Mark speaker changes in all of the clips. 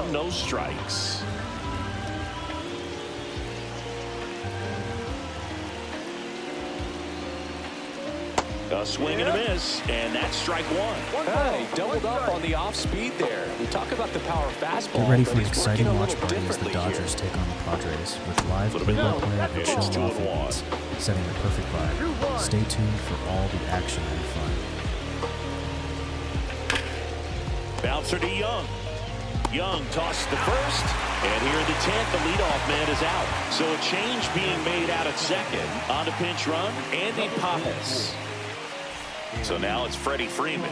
Speaker 1: 1, no strikes. A swing and a miss, and that's strike 1.
Speaker 2: Hey, doubled up on the off speed there. We talk about the power fastball.
Speaker 3: Get ready for an exciting watch party as the Dodgers take on the Padres with live play-by-play and show Lofi beats, setting the perfect vibe. Stay tuned for all the action and fun.
Speaker 1: Bouncer to Young. Young tossed the first, and here in the 10th, the leadoff man is out. So a change being made out at second. On a pinch run, Andy Pajes. So now it's Freddie Freeman.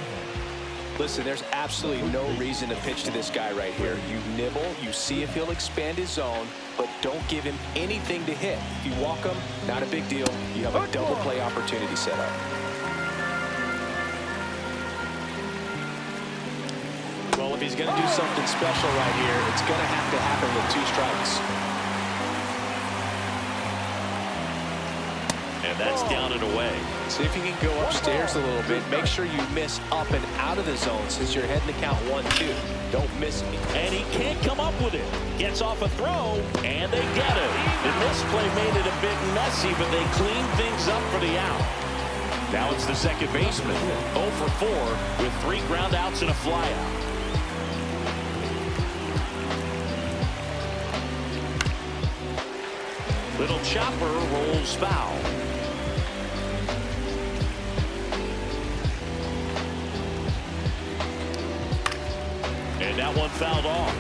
Speaker 2: Listen, there's absolutely no reason to pitch to this guy right here. You nibble, you see if he'll expand his zone, but don't give him anything to hit. If you walk him, not a big deal. You have a double play opportunity set up. Well, if he's going to do something special right here, it's going to have to happen with 2 strikes.
Speaker 1: And that's down and away.
Speaker 2: See if you can go upstairs a little bit. Make sure you miss up and out of the zone since you're heading to count 1-2. Don't miss it.
Speaker 1: And he can't come up with it. Gets off a throw, and they get it. The misplay made it a bit messy, but they cleaned things up for the out. Now it's the second baseman, 0 for 4 with 3 ground outs and a flyout. Little chopper rolls foul. And that one fouled off.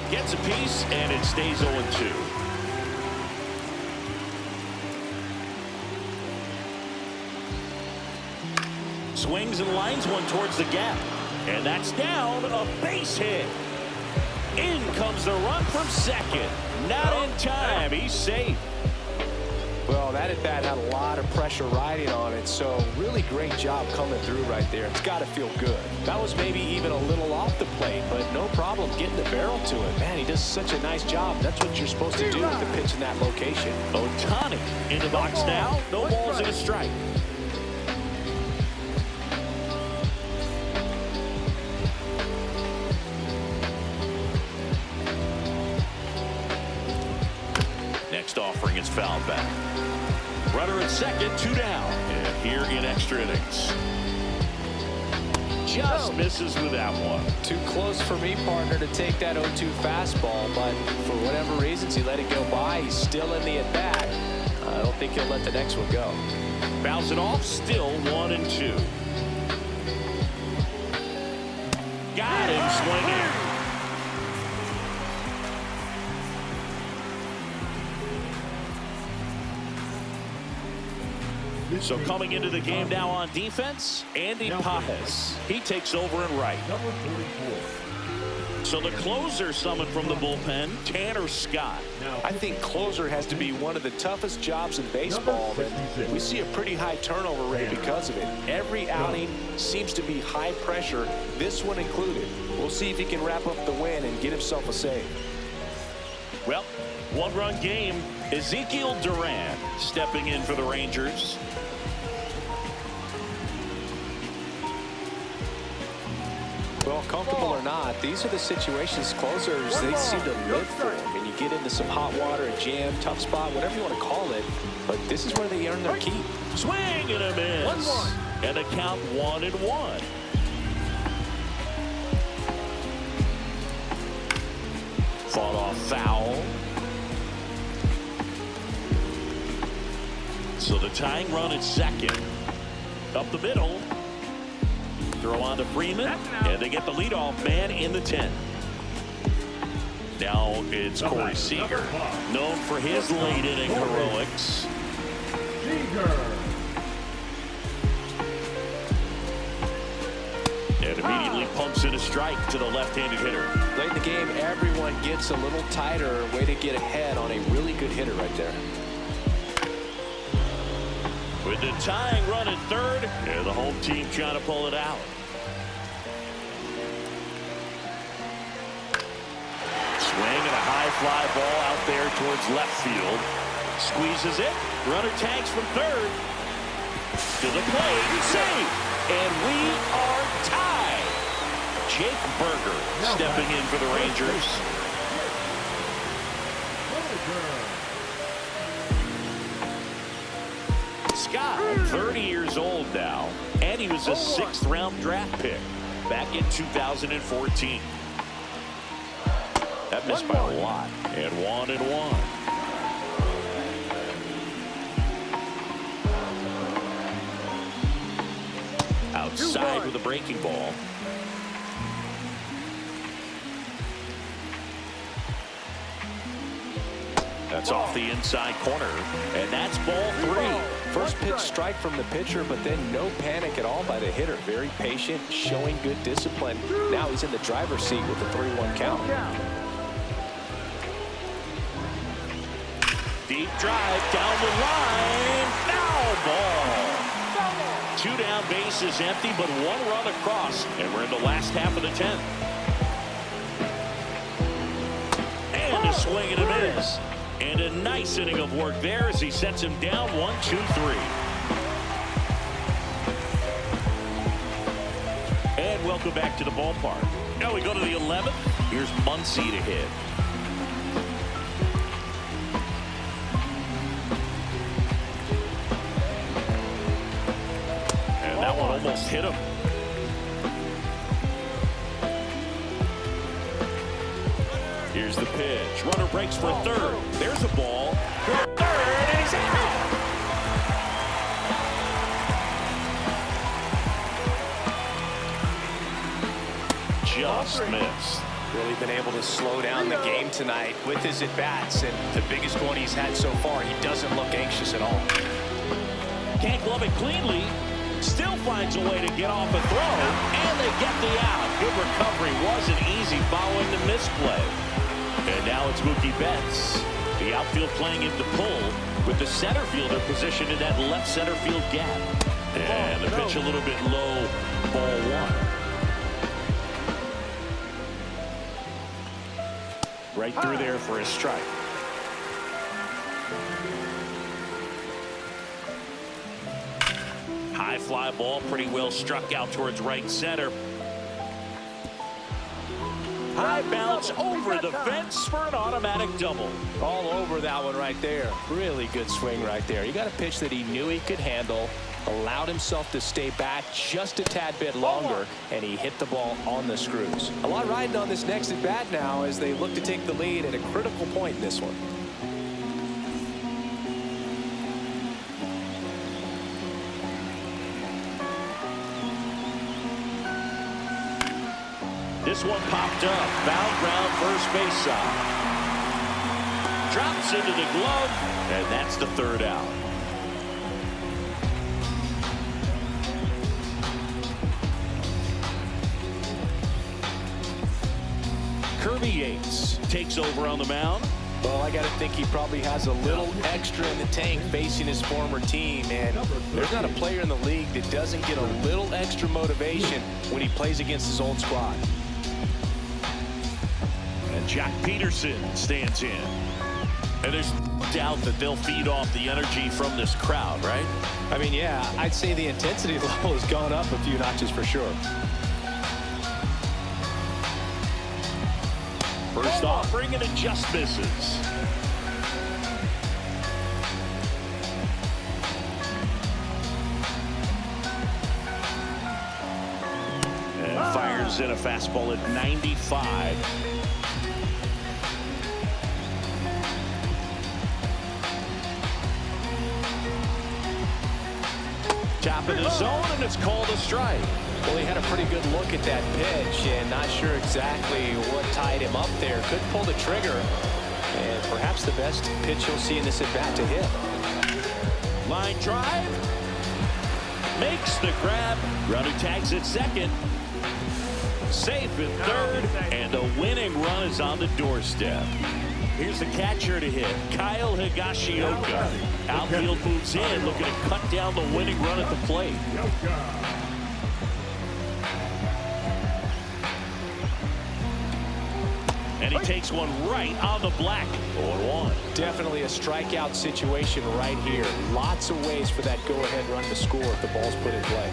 Speaker 1: Gets a piece, and it stays 0-2. Swings and lines one towards the gap. And that's down, a base hit. In comes the run from second. Not in time. He's safe.
Speaker 2: Well, that at bat had a lot of pressure riding on it, so really great job coming through right there. It's got to feel good. That was maybe even a little off the plate, but no problem getting the barrel to it. Man, he does such a nice job. That's what you're supposed to do with the pitch in that location.
Speaker 1: Otani in the box now. No balls and a strike. Next offering is fouled back. Runner at second, 2 down. And here in extra innings. Just misses with that one.
Speaker 2: Too close for me, partner, to take that 0-2 fastball, but for whatever reasons he let it go by. He's still in the at-bat. I don't think he'll let the next one go.
Speaker 1: Bounce it off, still 1-2. Got him swinging. So coming into the game now on defense, Andy Pajes. He takes over in right. So the closer summoned from the bullpen, Tanner Scott.
Speaker 2: I think closer has to be one of the toughest jobs in baseball, and we see a pretty high turnover rate because of it. Every outing seems to be high pressure, this one included. We'll see if he can wrap up the win and get himself a save.
Speaker 1: Well, 1-run game. Ezekiel Duran stepping in for the Rangers.
Speaker 2: Well, comfortable or not, these are the situations closers, they seem to live for. And you get into some hot water, a jam, tough spot, whatever you want to call it. But this is where they earn their keep.
Speaker 1: Swing and a miss. 1-1. And a count 1-1. Fought off foul. So the tying run at second. Up the middle. Throw on to Freeman, and they get the leadoff man in the 10th. Now it's Corey Seager, known for his late inning heroics. And immediately pumps in a strike to the left-handed hitter.
Speaker 2: Late in the game, everyone gets a little tighter. Way to get ahead on a really good hitter right there.
Speaker 1: With the tying run at third, and the home team trying to pull it out. Swing and a high fly ball out there towards left field. Squeezes it. Runner tags from third. To the plate. Save. And we are tied. Jake Berger stepping in for the Rangers. Scott, 30 years old now, and he was a 6th-round draft pick back in 2014. That missed by a lot. And 1-1. Outside with a breaking ball. That's off the inside corner, and that's ball 3.
Speaker 2: First pitch strike from the pitcher, but then no panic at all by the hitter. Very patient, showing good discipline. Now he's in the driver's seat with a 3-1 count.
Speaker 1: Deep drive down the line. Foul ball. 2 down, bases empty, but 1 run across, and we're in the last half of the 10th. And a swing and a miss. And a nice inning of work there as he sets him down 1-2-3. And welcome back to the ballpark. Now we go to the 11th. Here's Muncy to hit. And that one almost hit him. Here's the pitch. Runner breaks for third. There's a ball. Third, and he's out. Just missed.
Speaker 2: Really been able to slow down the game tonight with his at-bats, and the biggest one he's had so far. He doesn't look anxious at all.
Speaker 1: Can't glove it cleanly. Still finds a way to get off a throw, and they get the out. Good recovery. Wasn't easy following the misplay. And now it's Mookie Betts. The outfield playing him to pull with the center fielder positioned in that left center field gap. And the pitch a little bit low, ball 1. Right through there for a strike. High fly ball, pretty well struck out towards right center. High bounce over the fence for an automatic double.
Speaker 2: All over that one right there. Really good swing right there. He got a pitch that he knew he could handle, allowed himself to stay back just a tad bit longer, and he hit the ball on the screws. A lot riding on this next at bat now as they look to take the lead at a critical point in this one.
Speaker 1: This one popped up. Foul ground, first base side. Drops into the glove, and that's the 3rd out. Kirby Yates takes over on the mound.
Speaker 2: Well, I got to think he probably has a little extra in the tank facing his former team, and there's not a player in the league that doesn't get a little extra motivation when he plays against his old squad.
Speaker 1: And Jack Peterson stands in. And there's no doubt that they'll feed off the energy from this crowd, right?
Speaker 2: I mean, yeah, I'd say the intensity level has gone up a few notches for sure.
Speaker 1: First offering, and it just misses. And fires in a fastball at 95. Top of the zone, and it's called a strike.
Speaker 2: Well, he had a pretty good look at that pitch, and not sure exactly what tied him up there. Could pull the trigger, and perhaps the best pitch you'll see in this at-bat to hit.
Speaker 1: Line drive. Makes the grab. Runner tags at second. Safe in third, and a winning run is on the doorstep. Here's the catcher to hit, Kyle Higashioka. Outfield moves in, looking to cut down the winning run at the plate. And he takes one right on the black. 0-1.
Speaker 2: Definitely a strikeout situation right here. Lots of ways for that go-ahead run to score if the ball's put in play.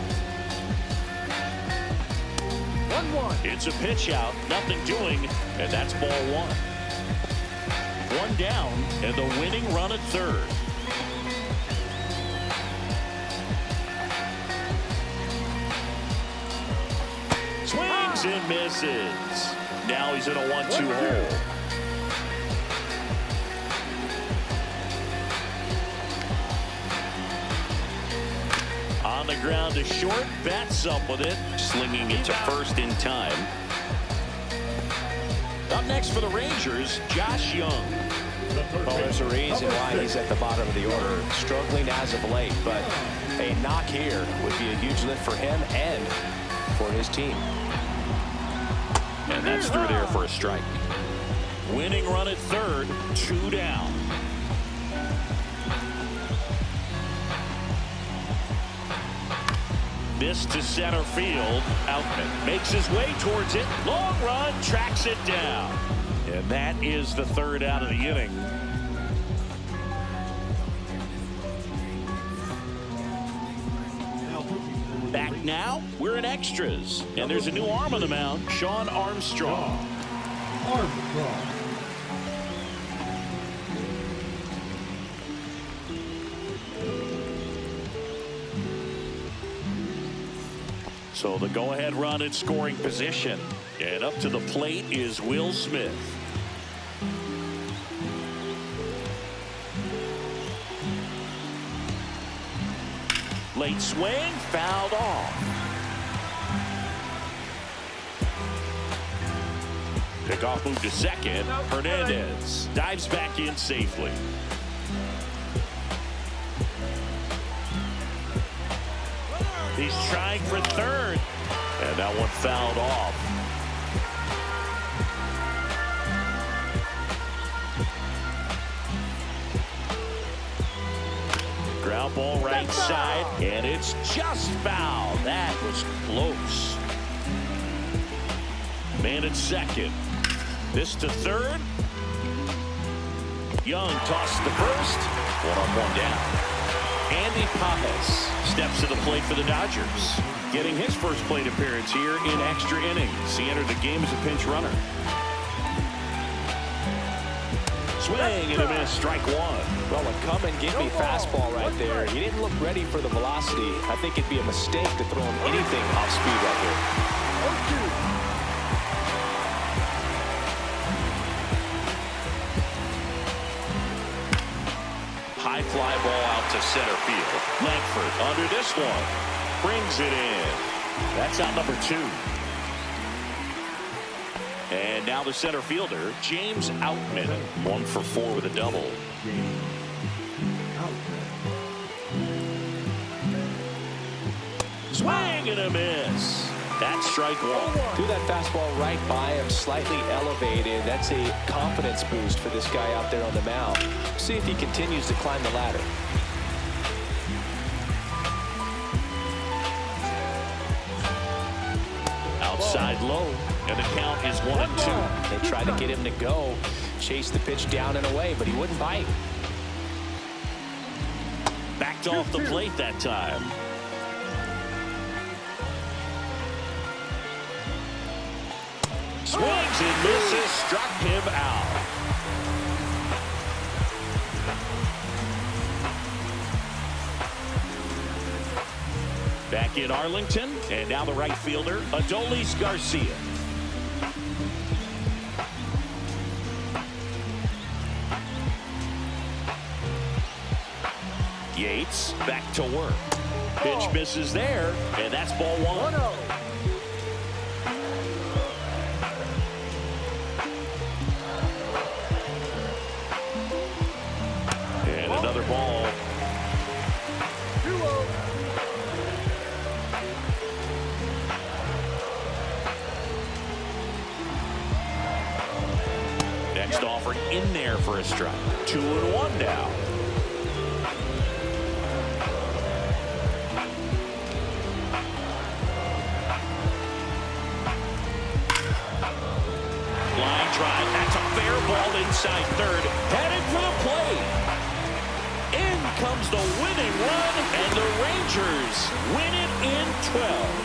Speaker 1: 1-1. It's a pitch out, nothing doing, and that's ball one. One down, and the winning run at third. Swings and misses. Now he's in a 1-2 hole. On the ground to short, bats up with it, slinging it to first in time. Up next for the Rangers, Josh Young.
Speaker 2: Well, there's a reason why he's at the bottom of the order, struggling as of late, but a knock here would be a huge lift for him and for his team.
Speaker 1: And that's through there for a strike. Winning run at third, 2 down. This to center field. Outman makes his way towards it. Long run, tracks it down. And that is the third out of the inning. Back now, we're in extras. And there's a new arm on the mound, Sean Armstrong. So the go-ahead run in scoring position. And up to the plate is Will Smith. Late swing, fouled off. Pickoff move to second. Hernandez dives back in safely. He's trying for third. And that one fouled off. Ground ball right side. And it's just foul. That was close. Man at second. This to third. Young tosses to first. 1-on-1 down. Andy Pappas steps to the plate for the Dodgers, getting his first plate appearance here in extra innings. He entered the game as a pinch runner. Swing and a miss, strike one.
Speaker 2: Well, a come and get me fastball right there. He didn't look ready for the velocity. I think it'd be a mistake to throw him anything off speed right here.
Speaker 1: High fly ball out to center field. Langford under this one. Brings it in. That's out number 2. And now the center fielder, James Outman. 1 for 4 with a double. Swing and a miss. That's strike one.
Speaker 2: Threw that fastball right by him, slightly elevated. That's a confidence boost for this guy out there on the mound. See if he continues to climb the ladder.
Speaker 1: Outside low, and the count is 1-2.
Speaker 2: They tried to get him to go, chase the pitch down and away, but he wouldn't bite.
Speaker 1: Backed off the plate that time. Swings and misses, struck him out. Back in Arlington, and now the right fielder, Adolis Garcia. Yates back to work. Pitch misses there, and that's ball one. And another ball. Next offer in there for a strike. 2-1 now. Line drive. Dodgers win it in 12.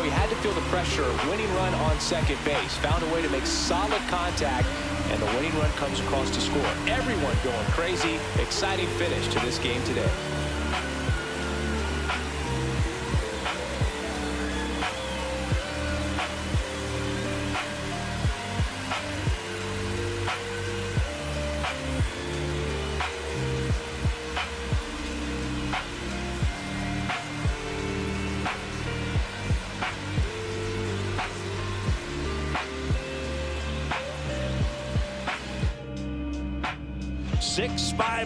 Speaker 2: He had to feel the pressure. Winning run on second base. Found a way to make solid contact, and the winning run comes across to score. Everyone going crazy. Exciting finish to this game today.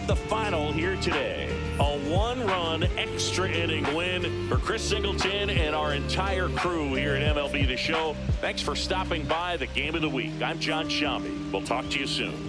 Speaker 1: The final here today. A one-run extra inning win for Chris Singleton and our entire crew here at MLB The Show. Thanks for stopping by the Game of the Week. I'm John Shambi. We'll talk to you soon.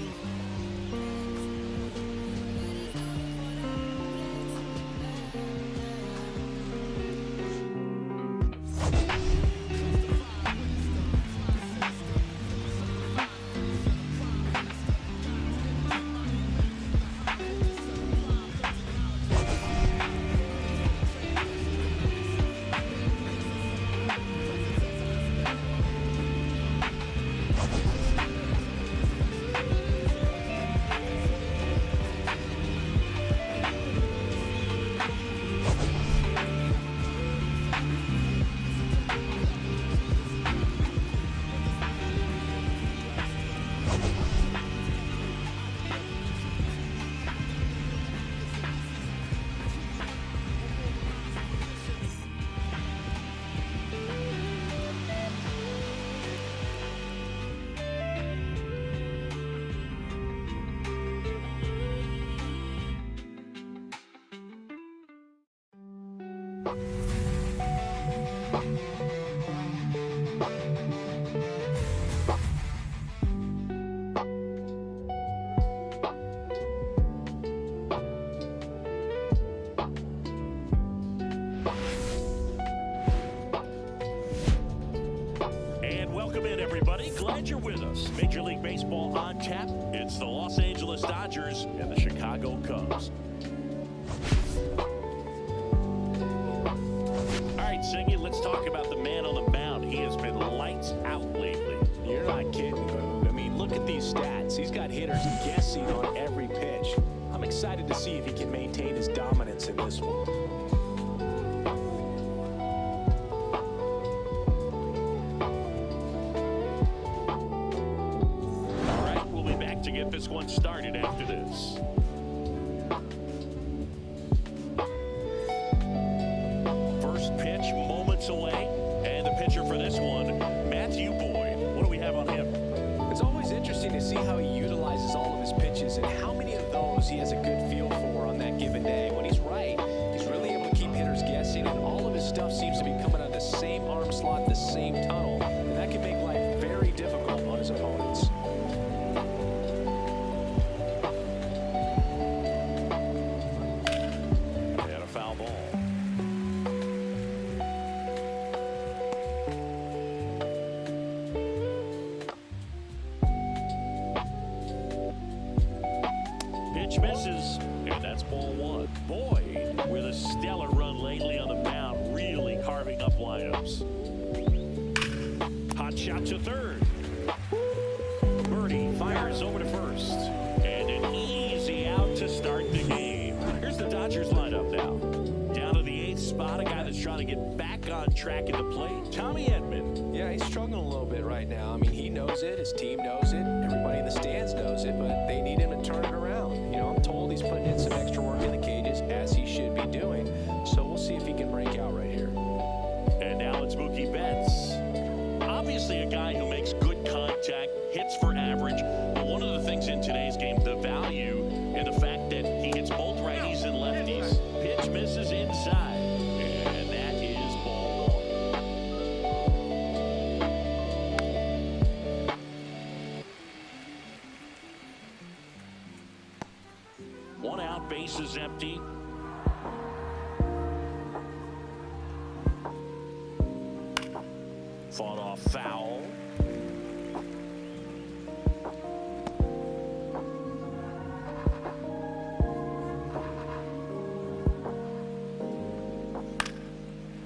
Speaker 1: Glad you're with us. Major League Baseball on tap. It's the Los Angeles Dodgers and the Chicago Cubs. All right, Singy, let's talk about the man on the mound. He has been lights out lately.
Speaker 2: You're not kidding, but I mean, look at these stats. He's got hitters guessing on every pitch. I'm excited to see if he can maintain his dominance in this one.
Speaker 1: This one started after this. First pitch moments away, and the pitcher for this one, Matthew Boyd. What do we have on him?
Speaker 2: It's always interesting to see how he utilizes all of his pitches and how many of those he has a good feel for on that given day. When he's right, he's really able to keep hitters guessing, and all of his stuff seems to be coming on the same arm slot, the same tunnel, and that can make life very difficult on his opponents.
Speaker 1: Misses, and that's ball one. Boyd, with a stellar run lately on the mound, really carving up lineups. Hot shot to third. Birdie fires over to first, and an easy out to start the game. Here's the Dodgers lineup now. Down to the 8th spot, a guy that's trying to get back on track at the plate, Tommy Edman.
Speaker 2: Yeah, he's struggling a little bit right now. I mean, he knows it, his team knows it, everybody in the stands knows it, but they need him to turn it around. You know, I'm told he's putting in some extra work in the cages, as he should be doing. So we'll see if he can break out right here.
Speaker 1: And now it's Mookie Betts. Obviously a guy who makes good contact, hits for average. But one of the things in today's game, the value and the fact that he hits both righties and lefties. Pitch misses inside. And that is ball one. One out, bases empty. Fought off foul.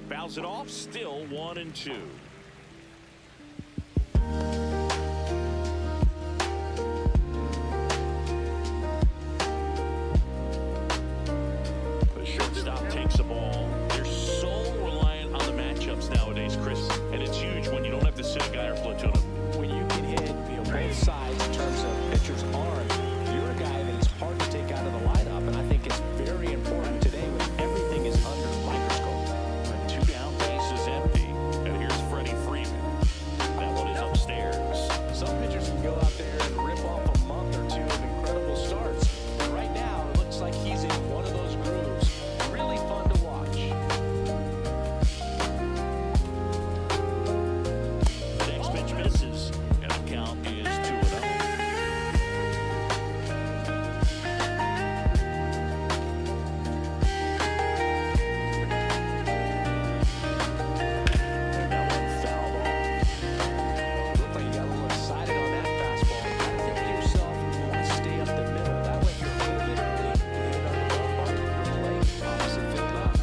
Speaker 1: Fouls it off, still 1-2. The shortstop takes the ball. They're so reliant on the matchups nowadays, Chris, and it's huge when you don't have to sit a guy or platoon him.
Speaker 2: When you can hit both sides in terms of pitcher's arm, you're a guy that is hard to take out of the lineup, and I think it's very important today when everything is under the microscope.
Speaker 1: Two down, bases empty, and here's Freddie Freeman. That one is upstairs.
Speaker 2: Some pitchers can go out there and rip off a month or two of incredible starts. But right now, it looks like he's in one of those grooves. Really fun to watch.
Speaker 1: The next pitch misses, and the count is 2-0. That one fouled off.
Speaker 2: Looked like you got a little excited on that fastball. You gotta think to yourself, you want to stay up the middle. That way you're literally hitting on the ballpark of your plate, opposite field up.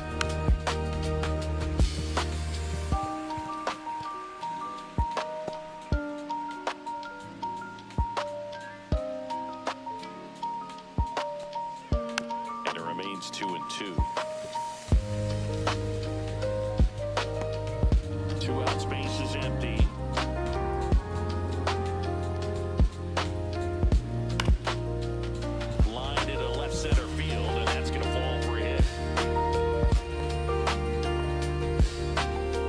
Speaker 1: And it remains 2-2. 2 outs, bases empty. Lined into left center field, and that's going to fall for a hit.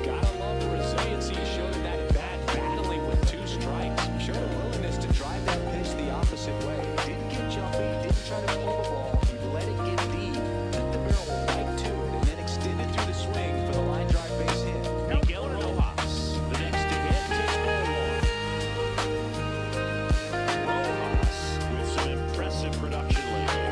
Speaker 2: Gotta love the resiliency he showed in that at bat, battling with 2 strikes. He showed a willingness to drive that pitch the opposite way. Didn't get jumpy, didn't try to pull the ball. He let it get deep, let the barrel right to it, and then extended through the swing for the line drive base hit.
Speaker 1: Miguel Rojas, the next to hit, takes ball 1. Rojas with some impressive production lately.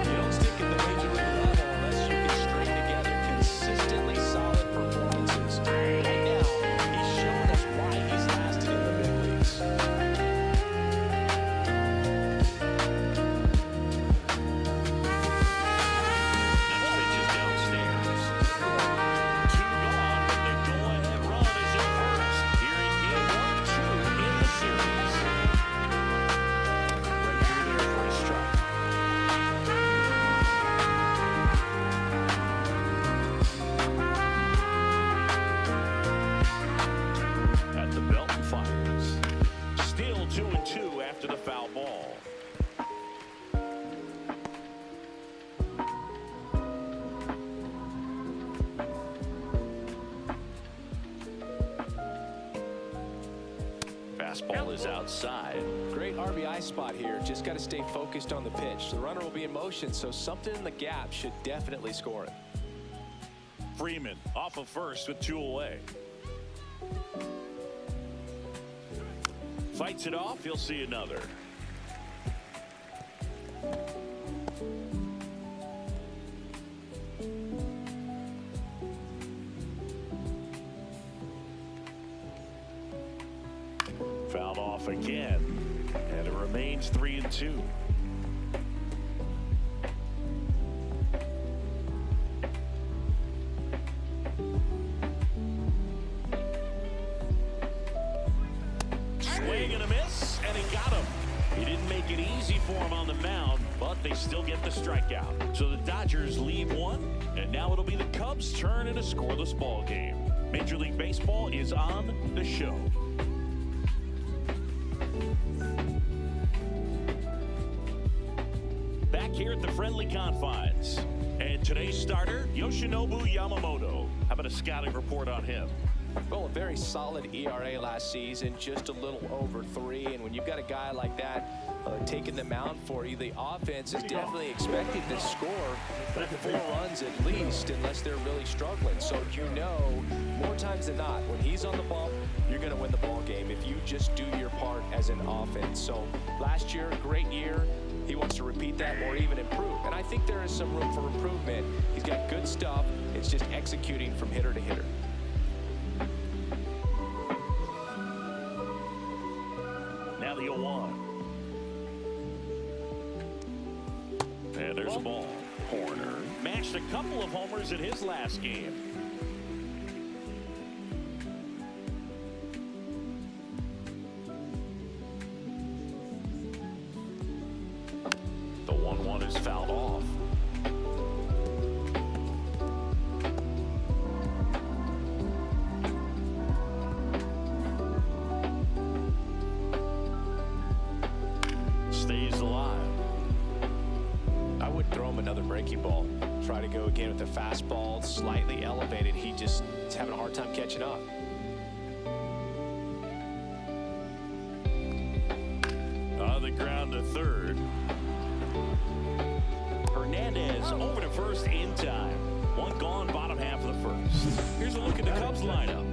Speaker 2: You don't stick at the major league level unless you can string together consistently solid performances. Right now, he's shown us why he's lasted in the big leagues.
Speaker 1: Next pitch is downstairs. 2 gone, but the go-ahead run is in first. Here in game 1-2 in the series. Right through there for a strike. At the belt and fires. Still 2-2 after the foul ball. Fastball is outside.
Speaker 2: Great RBI spot here. Just got to stay focused on the pitch. The runner will be in motion, so something in the gap should definitely score it.
Speaker 1: Freeman off of first with 2 away. Fights it off. He'll see another. Fouled off again, and it remains 3-2. Swing and a miss, and he got him. He didn't make it easy for him on the mound, but they still get the strikeout. So the Dodgers lead 1, and now it'll be the Cubs' turn in a scoreless ball game. Major League Baseball is on the show. Back here at the friendly confines. And today's starter, Yoshinobu Yamamoto. How about a scouting report on him?
Speaker 2: Well, a very solid ERA last season, just a little over 3. And when you've got a guy like that taking the mound for you, the offense is definitely expected to score 4 runs at least, unless they're really struggling. So you know, more times than not, when he's on the bump, you're going to win the ball game if you just do your part as an offense. So last year, great year. He wants to repeat that or even improve. And I think there is some room for improvement. He's got good stuff. It's just executing from hitter to hitter.
Speaker 1: 3-1. And there's a ball. Horner matched a couple of homers in his last game. The 1-1 is fouled off. Stays alive.
Speaker 2: I would throw him another breaking ball. Try to go again with the fastball, slightly elevated. He just is having a hard time catching up.
Speaker 1: On the ground to third. Hernandez over to first in time. One gone, bottom half of the first. Here's a look at the Cubs lineup.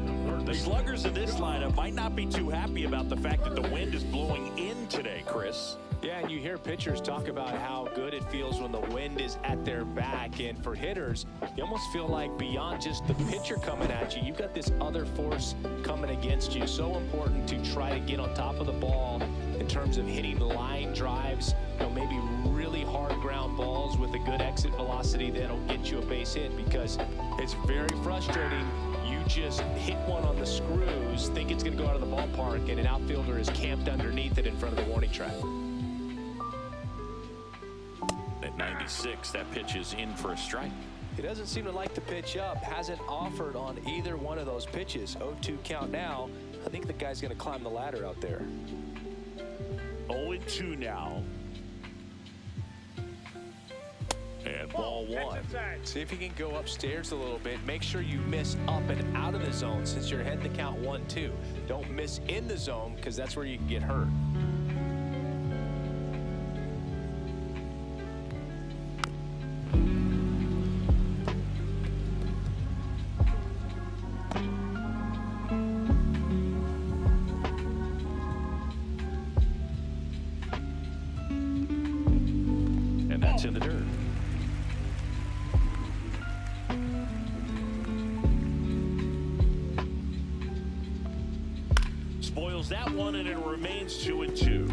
Speaker 1: The sluggers in this lineup might not be too happy about the fact that the wind is blowing in today, Chris.
Speaker 2: Yeah, and you hear pitchers talk about how good it feels when the wind is at their back. And for hitters, you almost feel like beyond just the pitcher coming at you, you've got this other force coming against you. So important to try to get on top of the ball in terms of hitting line drives, maybe really hard ground balls with a good exit velocity that'll get you a base hit, because it's very frustrating. You just hit one on the screws, think it's going to go out of the ballpark, and an outfielder is camped underneath it in front of the warning track.
Speaker 1: At 96, that pitch is in for a strike.
Speaker 2: He doesn't seem to like the pitch up. Hasn't offered on either one of those pitches. 0-2 count now. I think the guy's going to climb the ladder out there.
Speaker 1: 0-2 now. And ball one.
Speaker 2: See if you can go upstairs a little bit. Make sure you miss up and out of the zone since you're heading to count 1-2. Don't miss in the zone, because that's where you can get hurt.
Speaker 1: And that's in the dirt. Spoils that one, and it remains 2-2.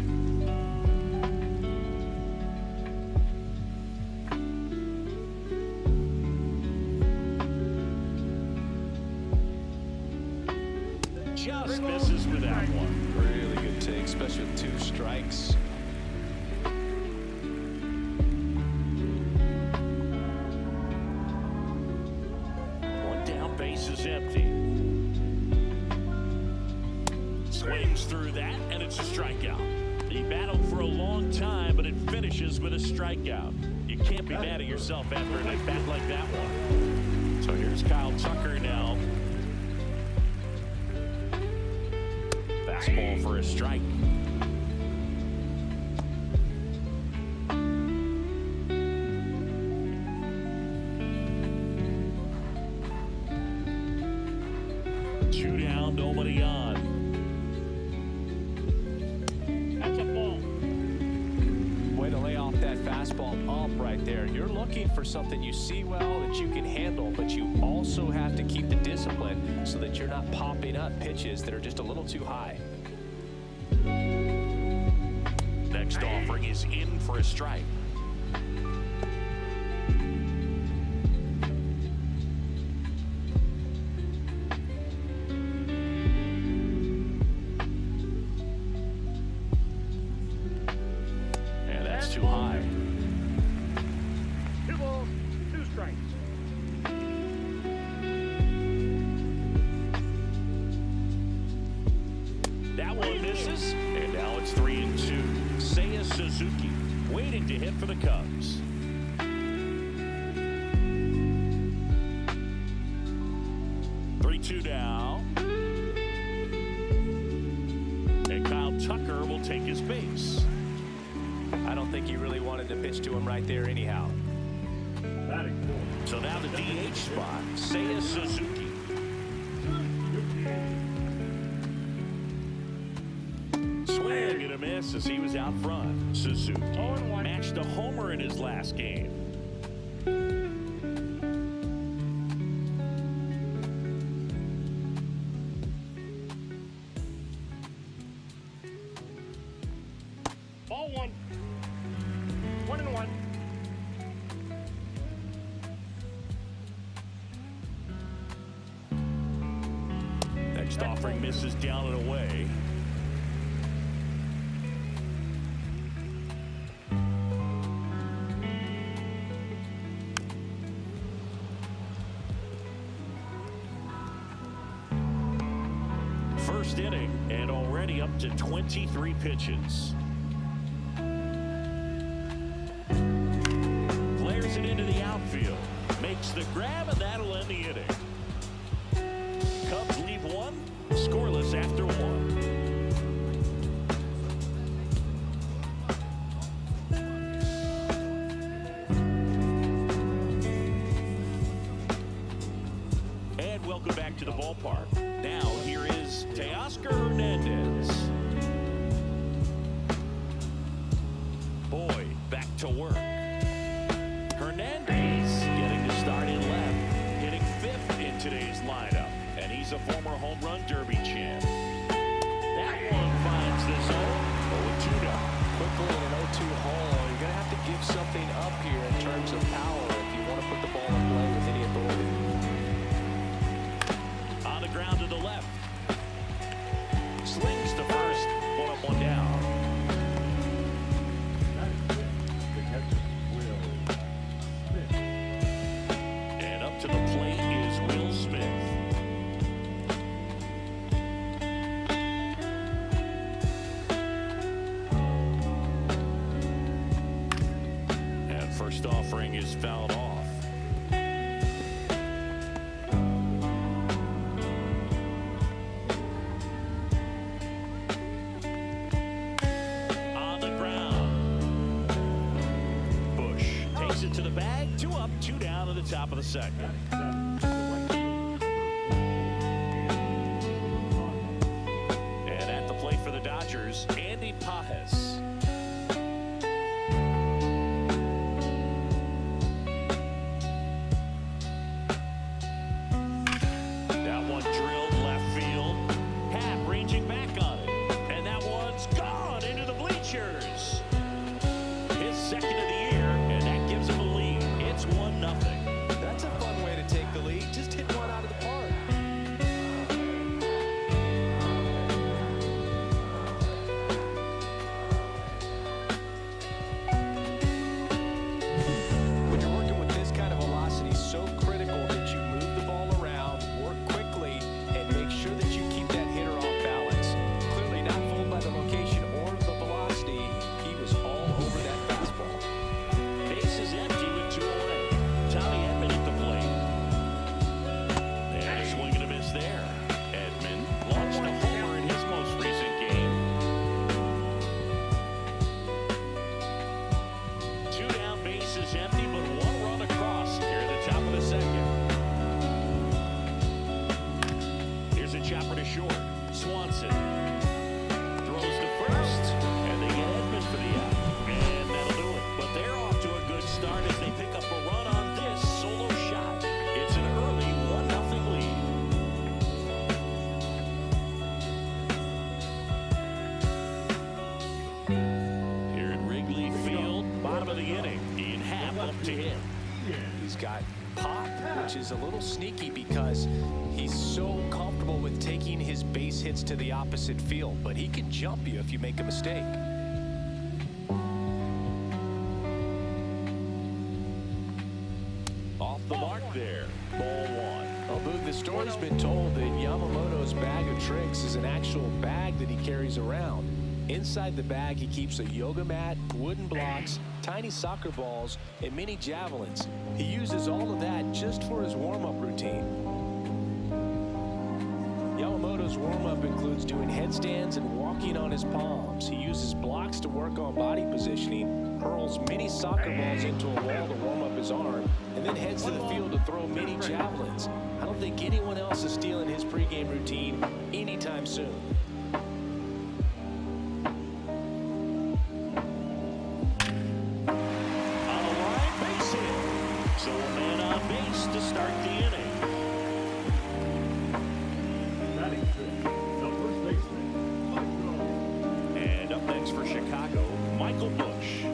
Speaker 1: Just misses for that one.
Speaker 2: Really good take, especially with 2 strikes.
Speaker 1: One down, base is empty. Swings through that, and it's a strikeout. He battled for a long time, but it finishes with a strikeout. You can't be mad at yourself after a bat like that one. So here's Kyle Tucker now. Fastball for a strike. Two down, nobody on. That's a ball.
Speaker 2: Way to lay off that fastball up right there. You're looking for something you see well that you can handle, but you also have to keep the discipline so that you're not popping up pitches that are just a little too high.
Speaker 1: Next offering is in for a strike. And that's too high.
Speaker 4: 2 balls, 2 strikes.
Speaker 1: That one misses, and now it's 3-2. Seiya Suzuki waiting to hit for the Cubs. Now, and Kyle Tucker will take his base.
Speaker 2: I don't think he really wanted to pitch to him right there anyhow.
Speaker 1: So now the DH spot, Seiya Suzuki. Swing and a miss as he was out front. Suzuki matched a homer in his last game. First offering misses down and away. First inning and already up to 23 pitches. Flares it into the outfield. Makes the grab, and that'll end the inning. Cubs leave one, scoreless after one. And welcome back to the ballpark. Now here is Teoscar Hernandez. Boyd back to work. Hernandez getting to start in left, hitting fifth in today's lineup, and he's a former home run derby champ. That one finds the zone. 0-2 down.
Speaker 2: Quickly in an 0-2 hole, you're going to have to give something up here in terms of power if you want to put the ball in play with any authority.
Speaker 1: On the ground to the left. Slings to first. One up, one down. And up to the plate is Will Smith. And first offering is fouled off. To the bag, 2 up, 2 down to the top of the second. And at the plate for the Dodgers, Andy Pajes. That one drilled left field. Happ ranging back on it. And that one's gone into the bleachers. His second of the year, and that gives him a lead. It's 1-0.
Speaker 2: That's a fun way to take the lead. Just hit one out of the park. When you're working with this kind of velocity, so critical that you move the ball around, work quickly, and make sure that you keep that hitter off balance. Clearly not fooled by the location or the velocity. He was all over that fastball.
Speaker 1: Base is empty with 2 away. Tommy Edman at the plate. And a swing and a miss there. Edman launched a homer in his most recent game. 2 down, base is empty, but 1 run across here at the top of the second. Here's a chopper to short. Swanson throws to first, and they get Edman for the out. And that'll do it. But they're off to a good start as they pick up a run on this solo shot. It's an early 1-0 lead. Here at Wrigley Field, bottom of the inning. Ian Happ up to him.
Speaker 2: He's got pop, which is a little sneaky because he's so comfortable with taking his base hits to the opposite field, but he can jump you if you make a mistake.
Speaker 1: Off the mark there. Ball 1.
Speaker 2: Well, Boog, the story's been told that Yamamoto's bag of tricks is an actual bag that he carries around. Inside the bag, he keeps a yoga mat, wooden blocks, tiny soccer balls, and mini javelins. He uses all of that just for his warm-up routine. Yamamoto's warm-up includes doing headstands and walking on his palms. He uses blocks to work on body positioning, hurls mini soccer balls into a wall to warm up his arm, and then heads to the field to throw mini javelins. I don't think anyone else is stealing his pregame routine anytime soon.
Speaker 1: On the line, base hit. So a man on base to start the inning. And up next for Chicago, Michael Busch.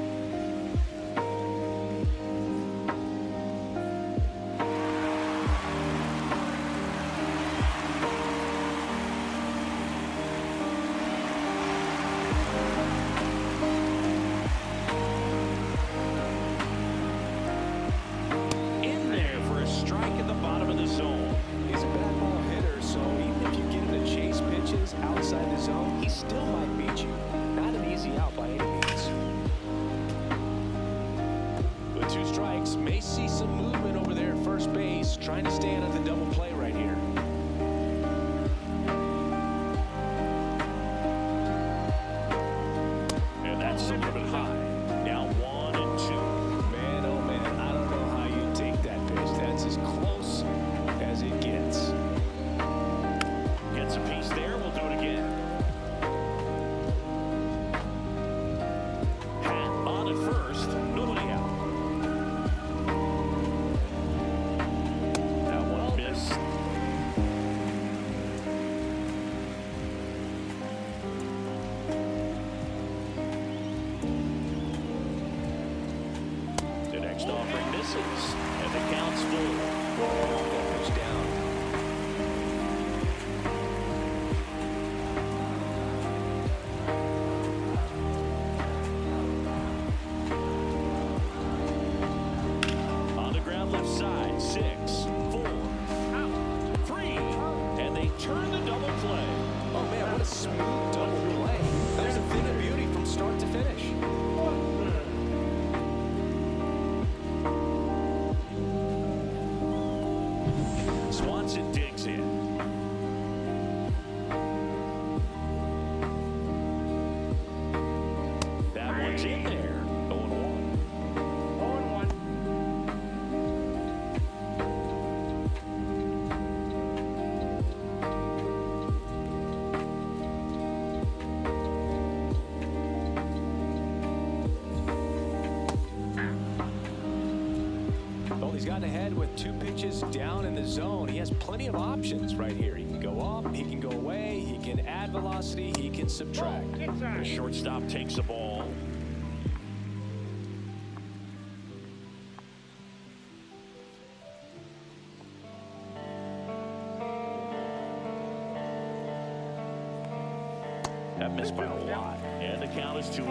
Speaker 2: smooth double play. That was a thing of beauty from start to finish.
Speaker 1: Swanson digs in. That one's in there. 0-1.
Speaker 4: 0-1.
Speaker 2: Well, he's gotten ahead with 2 pitches down in the zone. He has plenty of options right here. He can go up, he can go away, he can add velocity, he can subtract.
Speaker 1: The shortstop takes the ball. That missed by a lot. And the count is 2-2.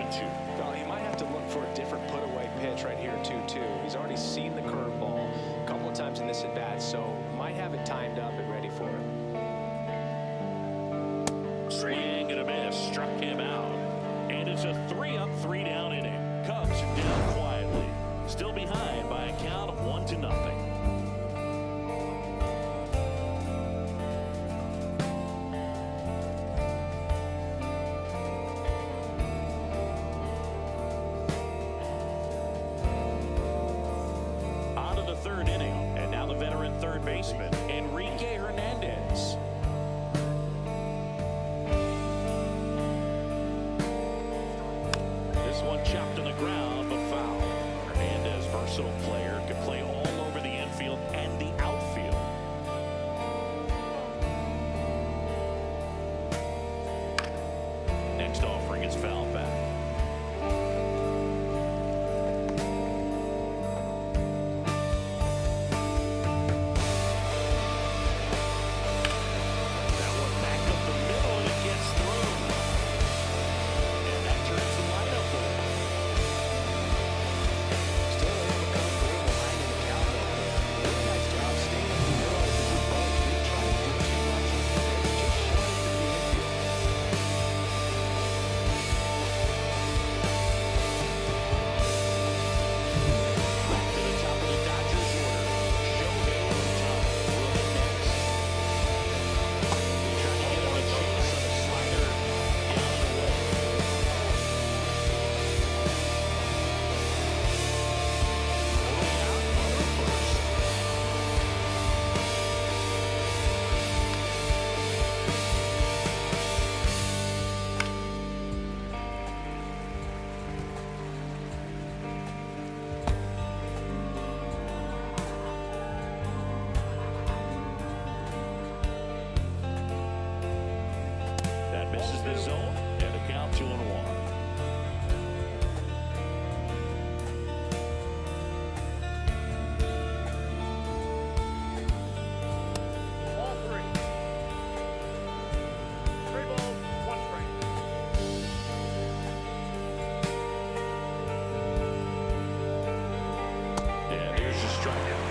Speaker 2: Well, he might have to look for a different put-away pitch right here, 2-2. He's already seen the curveball a couple of times in this at-bat, so might have it timed up and ready for him.
Speaker 1: Swing and a miss. Struck him out. And it's a 3-up, 3-down inning. Cubs are down quietly. Still behind by a count of 1-0. Third inning, and now the veteran third baseman, Enrique Hernandez. This one chopped on the ground, but foul. Hernandez, versatile player, could play all over the infield and the outfield. Next offering is foul back. Misses the zone, and the count 2-1.
Speaker 4: All 3. 3 balls, 1 strike.
Speaker 1: And there's a strikeout.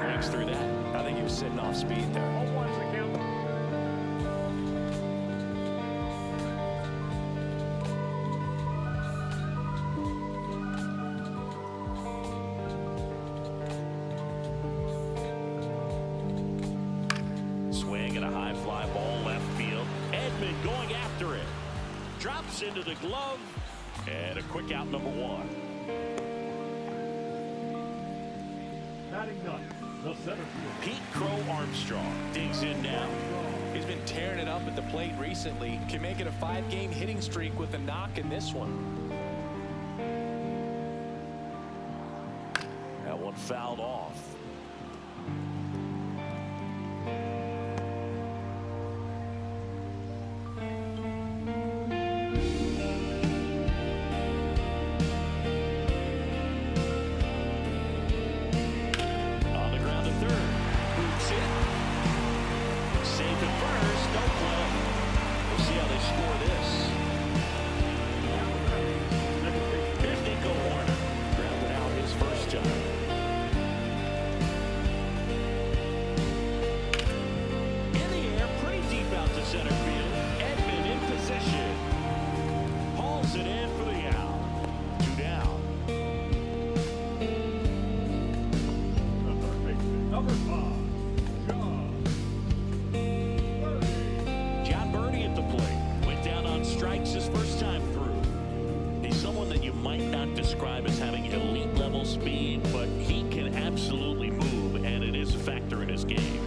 Speaker 2: swings through that. I think he was sitting off speed there.
Speaker 4: 0-1's the count.
Speaker 1: Swing and a high fly ball left field. Edman going after it. Drops into the glove. And a quick out, number one.
Speaker 4: Batting done. The center field.
Speaker 1: Pete Crow Armstrong digs in now.
Speaker 2: He's been tearing it up at the plate recently. Can make it a 5-game hitting streak with a knock in this one.
Speaker 1: That one fouled off. On the ground to third. Boots it. Safe at first. No play. We'll see how they score this. Here's Nico Warner. Grounded out his first time. In the air, pretty deep out to center field. Edman in position. Hauls it in for the out. 2 down.
Speaker 4: The third baseman. Number 5.
Speaker 1: John Birdie at the plate. Went down on strikes his first time through. He's someone that you might not describe as having elite level speed, but he can absolutely move, and it is a factor in his game.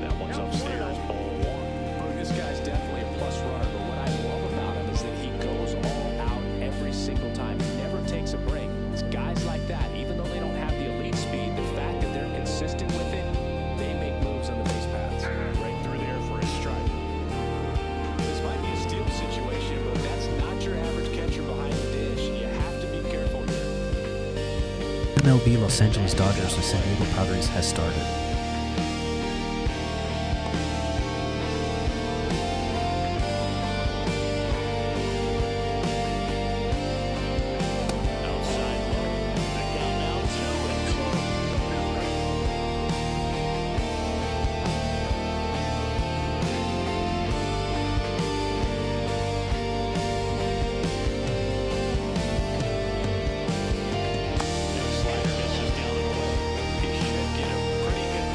Speaker 1: That one's upstairs, ball one.
Speaker 2: Well, this guy's definitely a plus runner, but what I love about him is that he goes all out every single time. He never takes a break. It's guys like that, even though they don't have the elite speed, the fact that they're consistent with it, they make moves on the base paths.
Speaker 1: Right through there for a strike.
Speaker 2: This might be a steal situation, but that's not your average catcher behind the dish. You have to be careful here.
Speaker 3: MLB Los Angeles Dodgers and San Diego Padres has started.
Speaker 1: Outside low. The count now 2-2. Slider misses down the middle.
Speaker 2: He should get a pretty good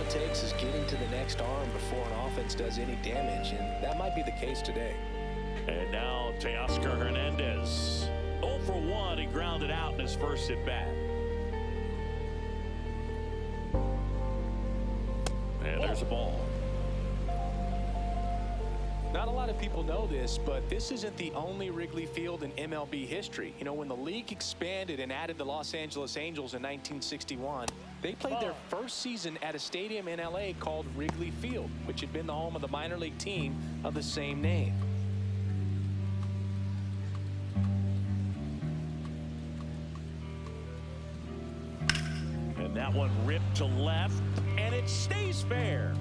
Speaker 2: it takes is getting to the next arm before an offense does any damage, and that might be the case today.
Speaker 1: And now Teoscar Hernandez. 0 for 1. He grounded out in his first at bat. And there's a ball.
Speaker 2: Not a lot of people know this, but this isn't the only Wrigley Field in MLB history. You know, when the league expanded and added the Los Angeles Angels in 1961, they played their first season at a stadium in LA called Wrigley Field, which had been the home of the minor league team of the same name.
Speaker 1: And that one ripped to left, and it stays fair.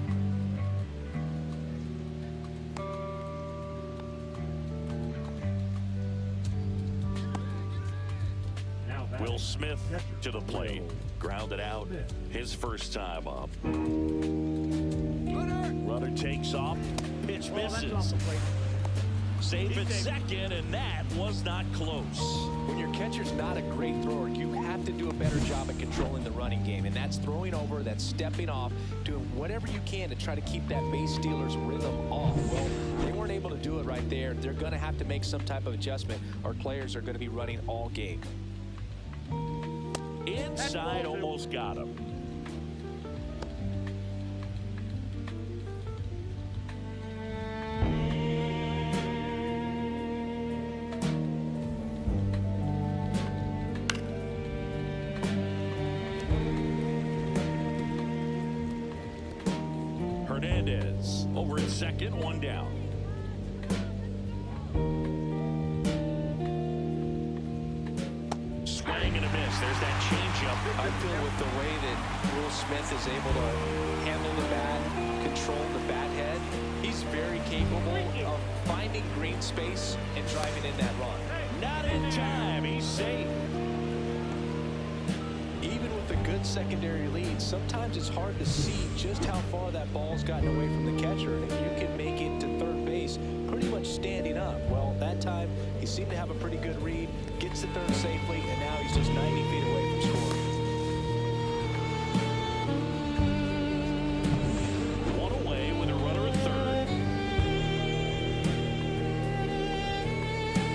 Speaker 1: Will Smith to the plate. Grounded out his first time up. Runner takes off. Pitch misses. Safe at second, and that was not close.
Speaker 2: When your catcher's not a great thrower, you have to do a better job at controlling the running game, and that's throwing over, that's stepping off, doing whatever you can to try to keep that base stealer's rhythm off. Well, they weren't able to do it right there. They're going to have to make some type of adjustment, or players are going to be running all game.
Speaker 1: Inside, almost got him. Hernandez over at second, one down. Swing and a miss. There's that changeup.
Speaker 2: I feel with the way that Will Smith is able to handle the bat, control the bat head, he's very capable of finding green space and driving in that run.
Speaker 1: Not in time. He's safe.
Speaker 2: Even with a good secondary lead, sometimes it's hard to see just how far that ball's gotten away from the catcher. And if you can make it to third base pretty much standing up, well, that time he seemed to have a pretty good read, gets to third safely, and now he's just 90 feet away from scoring.
Speaker 1: One away with a runner at third.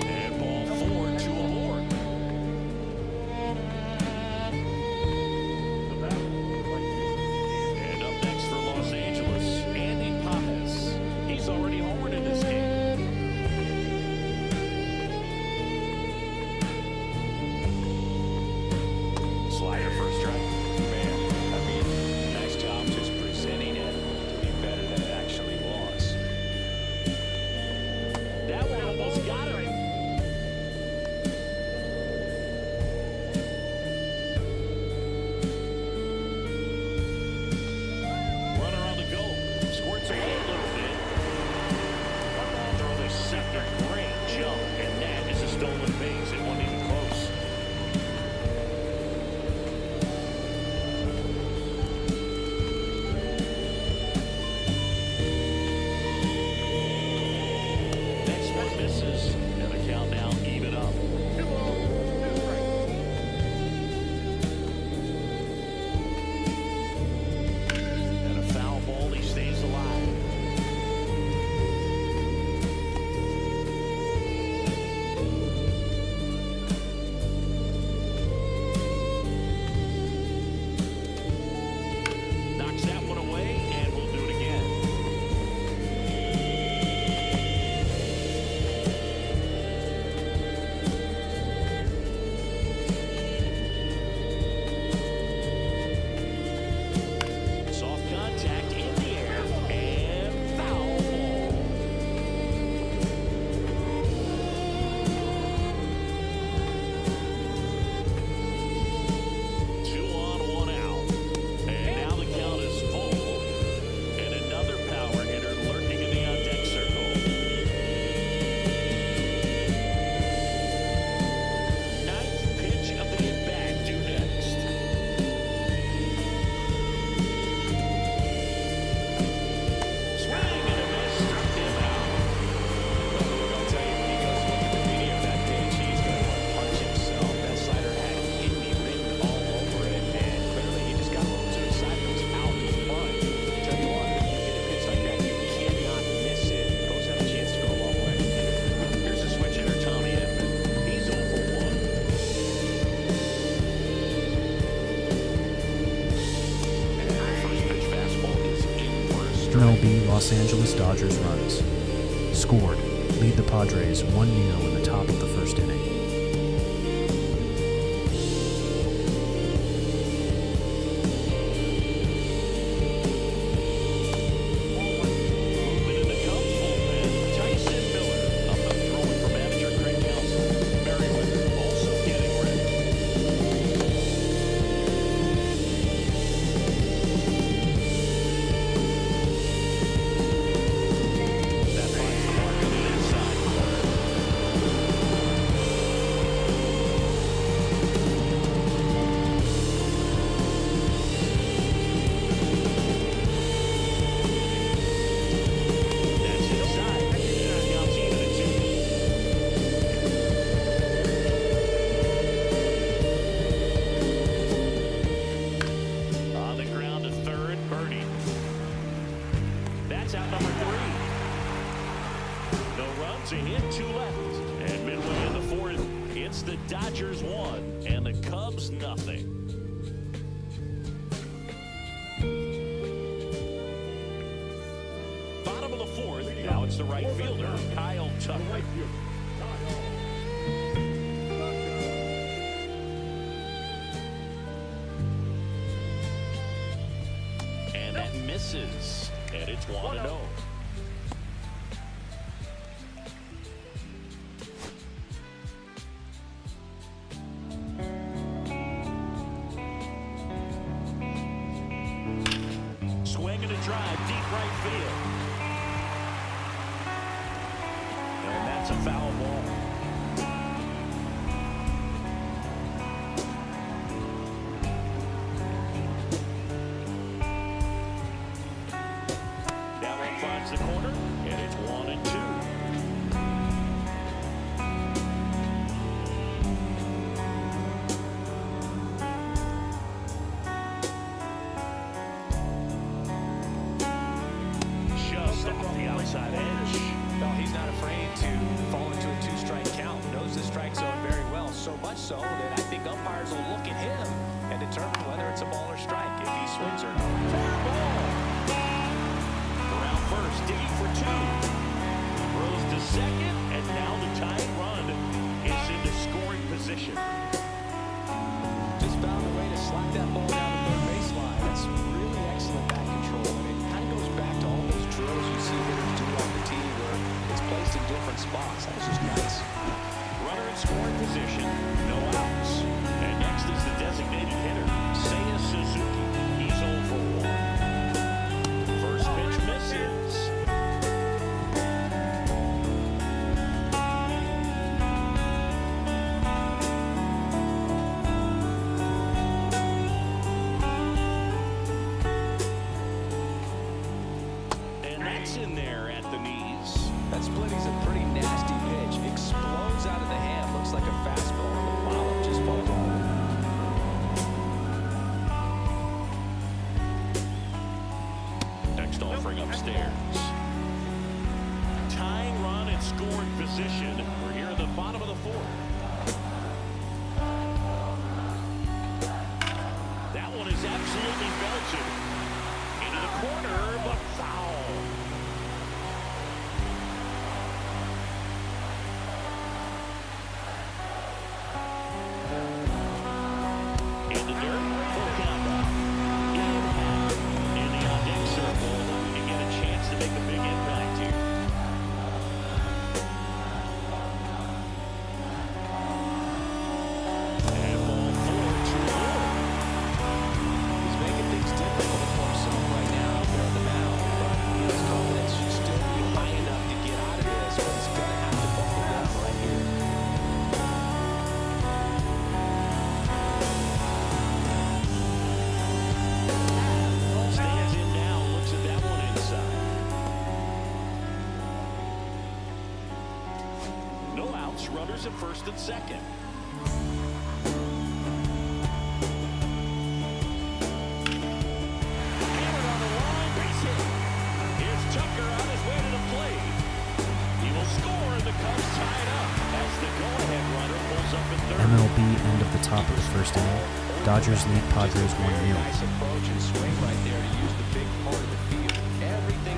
Speaker 1: And ball 4 to a Lord. And up next for Los Angeles, Andy Pages. He's already homered in this game. Slider first strike.
Speaker 2: Man, I mean, nice job just presenting it to be better than it actually was.
Speaker 1: That one almost got him.
Speaker 3: MLB Los Angeles Dodgers runs. Scored. Lead the Padres 1-0 in the top of the first inning.
Speaker 1: A hit, 2 left. And midway in the fourth, it's the Dodgers 1 and the Cubs nothing. Bottom of the fourth, now it's the right fielder, Kyle Tucker. And that misses, and it's 1-0. Swing and a drive, deep right field. And that's a foul ball. That one finds the corner, and it's 1-2. Off the outside edge.
Speaker 2: Well, he's not afraid to fall into a 2-strike count. Knows the strike zone very well. So much so that I think umpires will look at him and determine whether it's a ball or strike if he swings or not. Fair ball.
Speaker 1: Around first, digging for 2. Throws to second, and now the tying run is into scoring position.
Speaker 2: Just found a way to slide that ball down the third baseline. That's really excellent back control. And it kind of goes back to all those drills you see hitters do on the tee where it's placed in different spots. That was just nice.
Speaker 1: Runner in scoring position, no outs. And next is the designated hitter, Seiya Suzuki. He's 0 for 1. First pitch misses. In there at the knees.
Speaker 2: That split is a pretty nasty pitch. Explodes out of the hand. Looks like a fastball. The follow just falls over.
Speaker 1: Next offering upstairs. Tying run in scoring position. We're here at the bottom of the fourth. That one is absolutely belted. Into the corner, but foul. Runners at first and second. Hammered on the line, base hit. Here's Tucker on his way to the plate. He will score, and the Cubs tie it up as the go-ahead runner pulls up in third.
Speaker 3: MLB end of the top of the first inning. Dodgers lead Padres 1-0.
Speaker 2: Nice approach and swing right there to use the big part of the field. Everything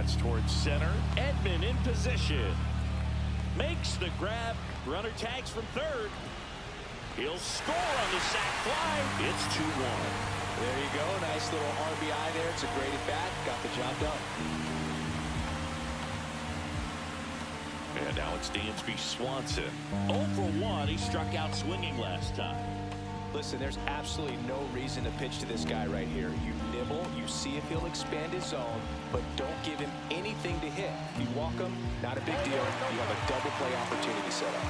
Speaker 1: That's towards center. Edman in position. Makes the grab. Runner tags from third. He'll score on the sac fly. It's 2-1.
Speaker 2: There you go. Nice little RBI there. It's a great at bat. Got the job done.
Speaker 1: And now it's Dansby Swanson. 0 for 1. He struck out swinging last time.
Speaker 2: Listen, there's absolutely no reason to pitch to this guy right here. You nibble, you see if he'll expand his zone, but don't give him anything to hit. If you walk him, not a big deal. You have a double play opportunity set up.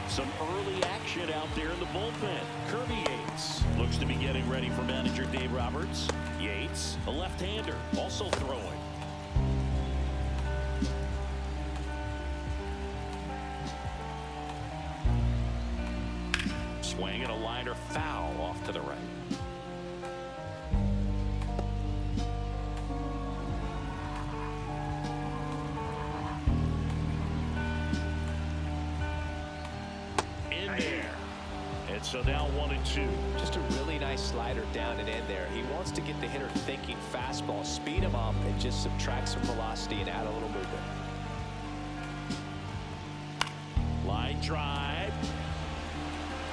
Speaker 1: Some early action out there in the bullpen. Kirby Yates looks to be getting ready for manager Dave Roberts. Yates, a left-hander, also throwing. Swing and a liner foul off to the right. In there. And so now 1-2.
Speaker 2: Just a really nice slider down and in there. He wants to get the hitter thinking fastball, speed him up, and just subtract some velocity and add a little movement.
Speaker 1: Line drive.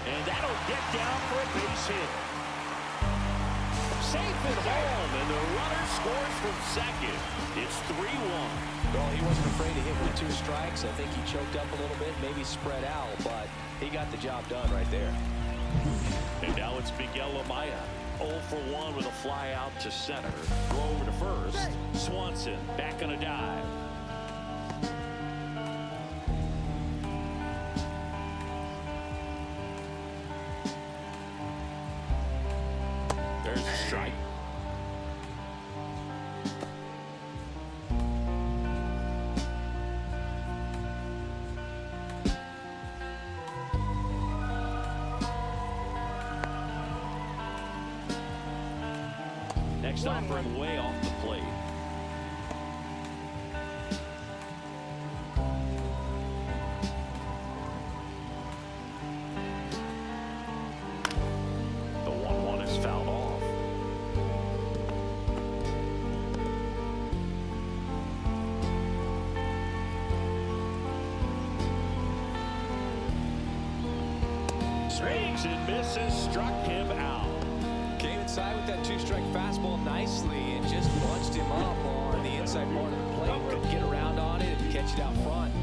Speaker 1: And that'll get down for a base hit. Safe at home, and the runner scores from second. It's 3-1.
Speaker 2: Well, he wasn't afraid to hit with 2 strikes. I think he choked up a little bit, maybe spread out, but he got the job done right there.
Speaker 1: And now it's Miguel Amaya. 0 for 1 with a fly out to center. Throw over to first. Swanson back on a dive. There's a strike. Next offering way off the plate. The 1-1 is fouled off. Swings and misses, struck him out.
Speaker 2: Came inside with that 2-strike fastball nicely and just bunched him up on the inside part of the plate. Could get around on it and catch it out front.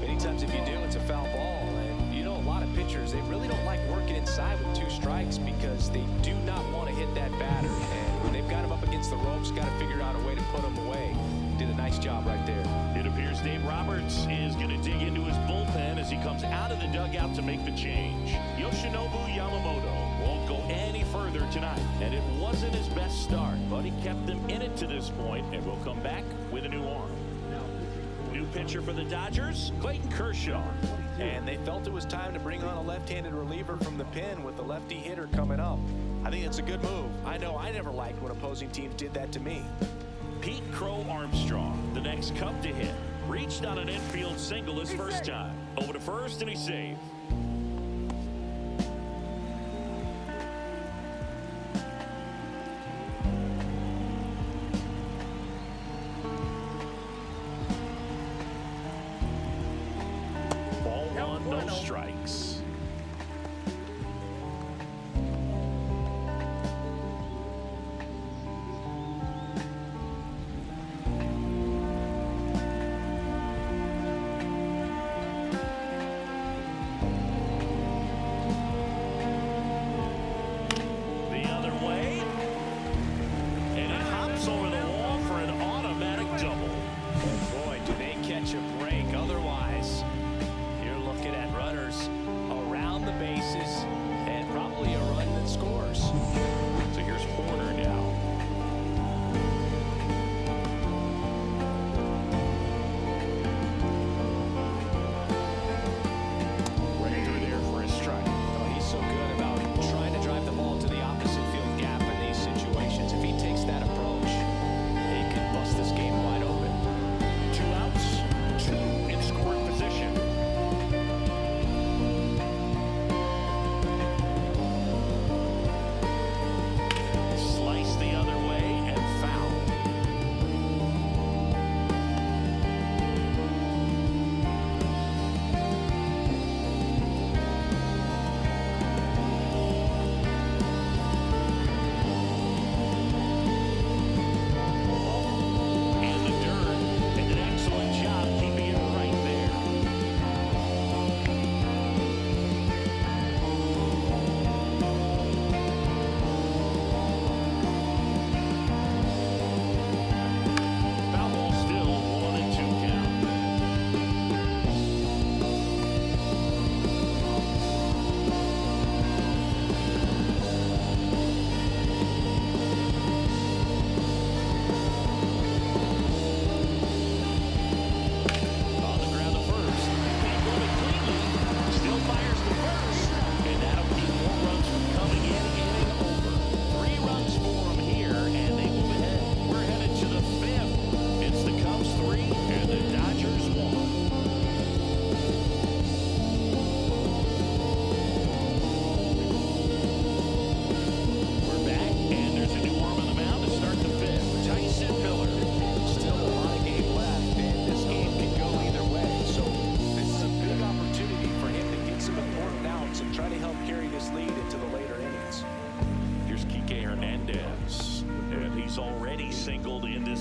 Speaker 2: Many times if you do, it's a foul ball. And you know, a lot of pitchers, they really don't like working inside with 2 strikes because they do not want to hit that batter. And when they've got him up against the ropes, got to figure out a way to put him away. Did a nice job right there.
Speaker 1: It appears Dave Roberts is going to dig into his bullpen as he comes out of the dugout to make the change. Yoshinobu Yamamoto won't go any further tonight, and it wasn't his best start, but he kept them in it to this point, and will come back with a new arm. New pitcher for the Dodgers, Clayton Kershaw.
Speaker 2: And they felt it was time to bring on a left-handed reliever from the pen with the lefty hitter coming up. I think it's a good move. I know I never liked when opposing teams did that to me.
Speaker 1: Pete Crow Armstrong, the next Cub to hit. Reached on an infield single his first time. Over to first, and he's safe. Ball 1, no strikes.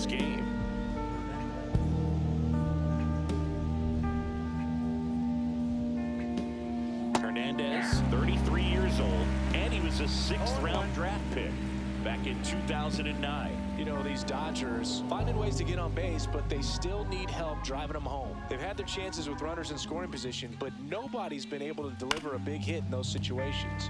Speaker 1: this game. Hernandez, 33 years old, and he was a 6th-round draft pick back in 2009.
Speaker 2: You know, these Dodgers finding ways to get on base, but they still need help driving them home. They've had their chances with runners in scoring position, but nobody's been able to deliver a big hit in those situations.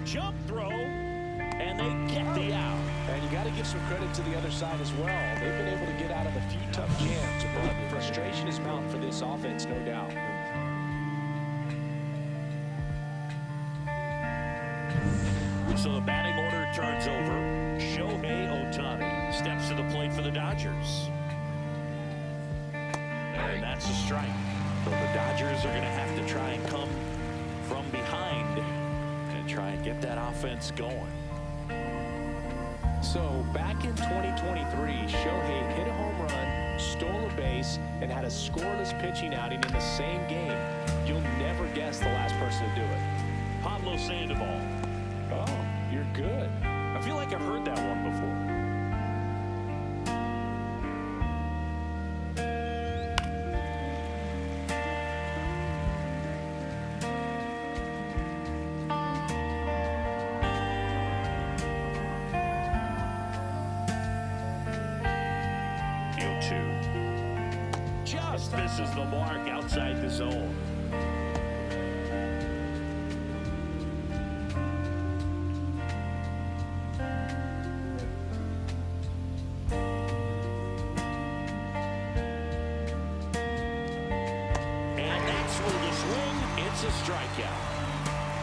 Speaker 1: Jump throw, and they get the out.
Speaker 2: And you got to give some credit to the other side as well. They've been able to get out of a few tough jams, but frustration is mounting for this offense, no doubt.
Speaker 1: So the batting order turns over. Shohei Otani steps to the plate for the Dodgers. And that's a strike. So the Dodgers are going to have to try and come from behind and try and get that offense going.
Speaker 2: So back in 2023, Shohei hit a home run, stole a base, and had a scoreless pitching outing in the same game. You'll never guess the last person to do it.
Speaker 1: Pablo Sandoval.
Speaker 2: Oh, you're good.
Speaker 1: I feel like I've heard that one before. Just misses the mark outside the zone. And that's where the swing, it's a strikeout.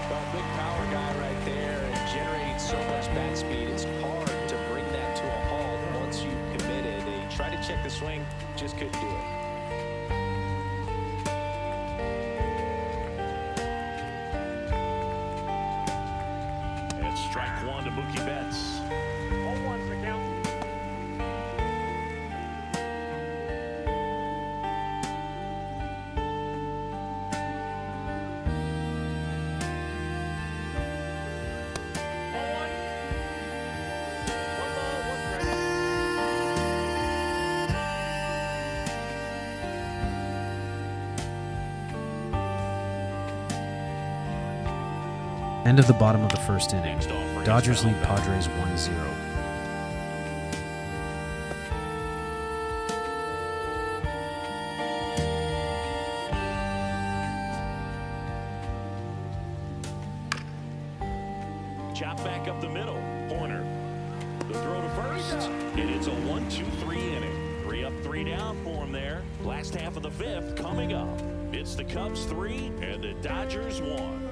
Speaker 2: Well, big power guy right there and generating so much bat speed. It's hard to bring that to a halt once you've committed. They tried to check the swing, just couldn't do it.
Speaker 1: And strike one to Mookie Betts.
Speaker 4: 0-1's the count.
Speaker 3: End of the bottom of the first inning. Dodgers lead Padres 1-0.
Speaker 1: Chop back up the middle. Corner. The throw to first. And it's a 1-2-3 inning. 3 up, 3 down for him there. Last half of the 5th coming up. It's the Cubs 3 and the Dodgers 1.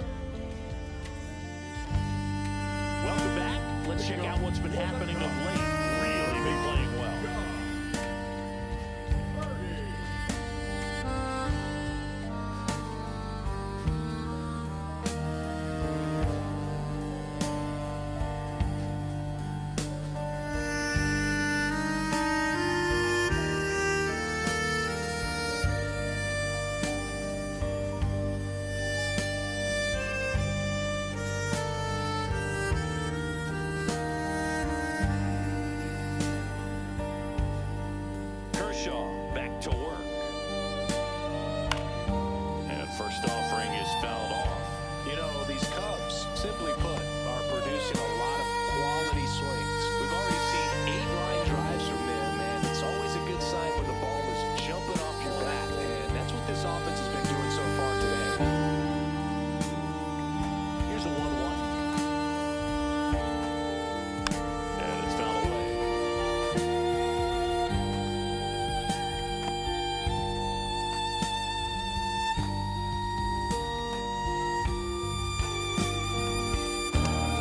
Speaker 1: Welcome back. Let's check out what's been happening of late. Really been playing well. Back to work. And first offering is fouled off.
Speaker 2: You know, these Cubs, simply put, are producing a lot of quality swings. We've already seen 8 line drives from them, and it's always a good sign when the ball is jumping off your bat. And that's what this offense has been doing so far today.
Speaker 1: Here's a 1-1. And it's fouled away.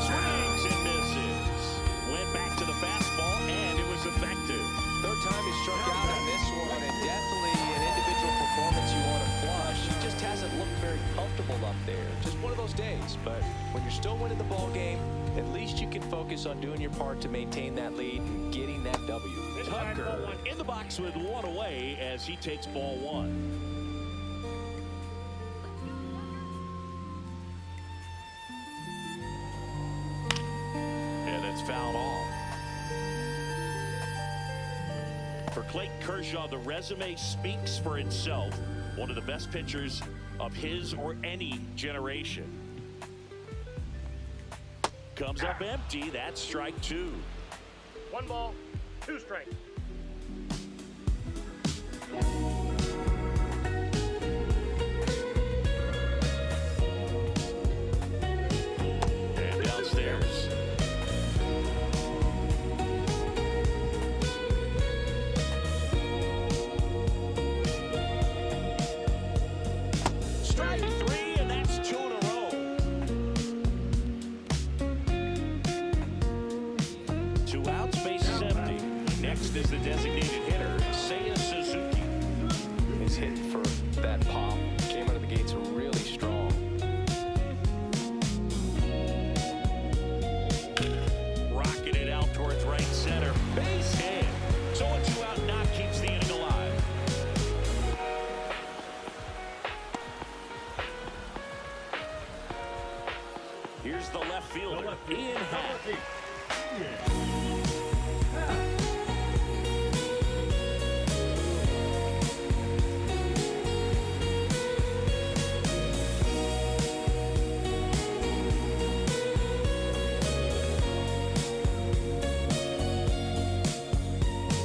Speaker 1: Swings and misses. Went back to the fastball, and it was effective.
Speaker 2: Third time he struck out on this one, and definitely an individual performance you want to flush. He just hasn't looked very comfortable up there. Just one of those days. But when you're still winning the ball game, at least you can focus on doing your part to maintain that lead and getting that W.
Speaker 1: Tucker in the box with 1 away as he takes ball 1. And it's fouled off. For Clayton Kershaw, the resume speaks for itself. One of the best pitchers of his or any generation. Comes up empty. That's strike 2.
Speaker 5: 1 ball, 2 strikes.
Speaker 1: And downstairs. Strike 3, and that's 2 in a row. 2 outs, bases empty. Next is the designated hitter, Seiya Suzuki.
Speaker 2: He's hitting for that pop. Came out of the gates really strong.
Speaker 1: Rocking it out towards right center. Base hit. So a 2-out knock keeps the inning alive. Here's the left fielder, Ian Happ.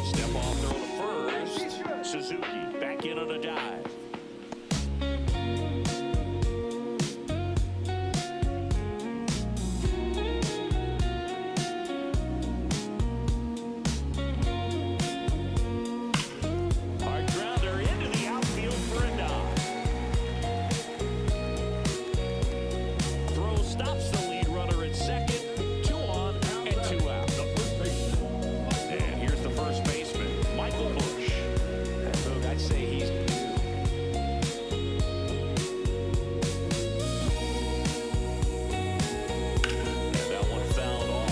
Speaker 1: Step off throw to first. Suzuki back in on a dive. Hard grounder into the outfield for a dive. Throw stops the lead runner at second. 2 on and 2 out. And here's the first baseman, Michael Bush.
Speaker 2: And Boog, I'd say he's due.
Speaker 1: And that one fouled off.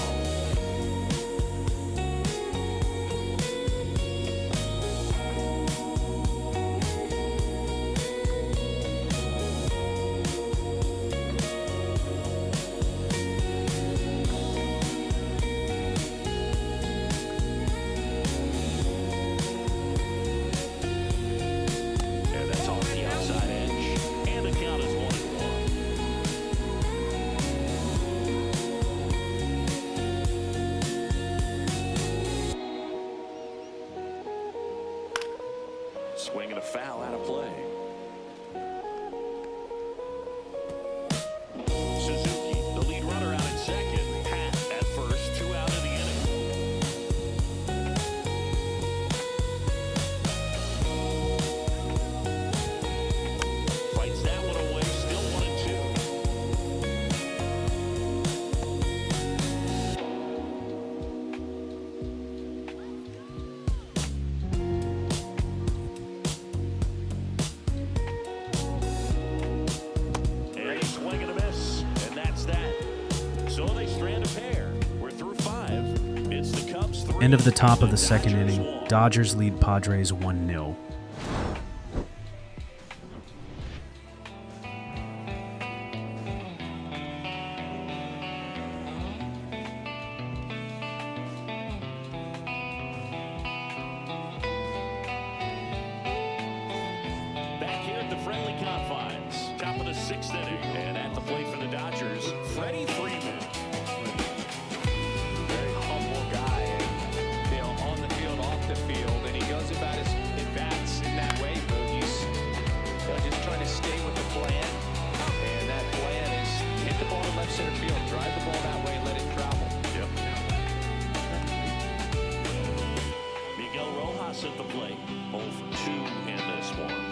Speaker 1: And that's off the outside edge. And the count is 1-1. Swing and a foul out of play. Suzuki, the lead runner out at second. Pat at first, 2 out of the inning. Fights that one away, still 1-2. And a swing and a miss, and that's that. So they strand a pair. We're through 5. It's the Cubs 3.
Speaker 3: End of the top of the
Speaker 1: Dodgers
Speaker 3: second inning.
Speaker 1: 1.
Speaker 3: Dodgers lead Padres 1-0.
Speaker 1: Back here at the friendly confines, top of the 6th inning, and at the plate for the Dodgers, Freddie Freeman.
Speaker 2: Very humble guy, and on the field, off the field, and he goes about his at-bats in that way, Boog. He's just trying to stay with the plan, and that plan is hit the ball to left center field, drive the ball that way, let it travel.
Speaker 1: Yep. Miguel Rojas at the plate, 0 for 2 in this one.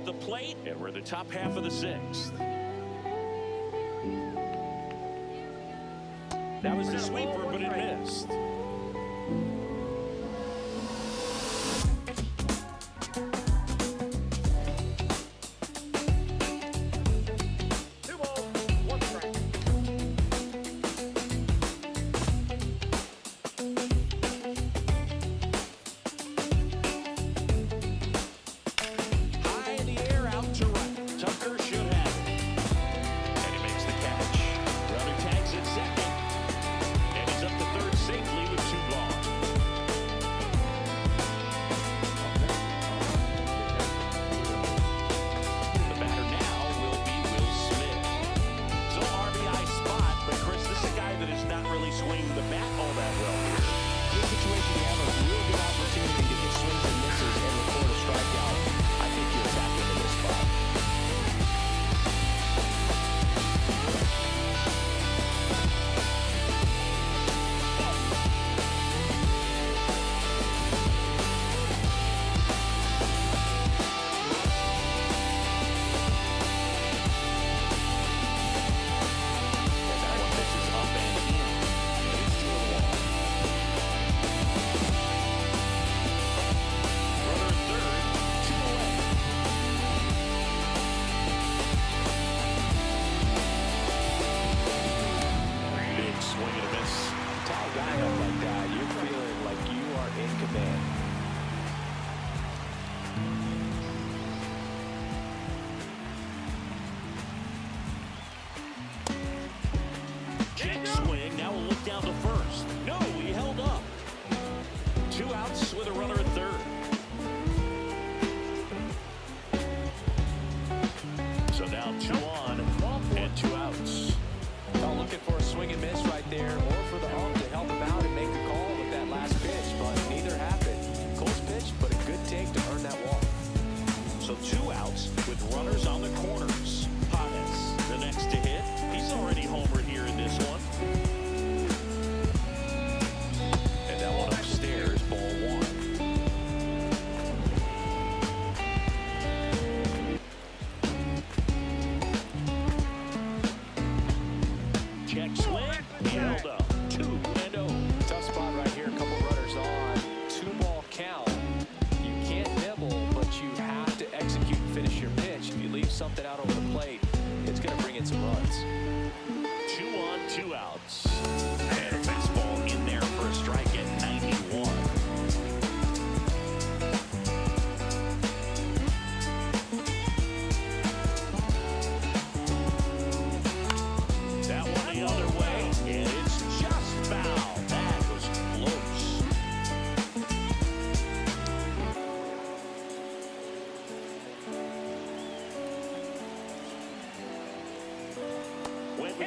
Speaker 1: the plate, and we're in the top half of the 6th. That was the sweeper, but it missed.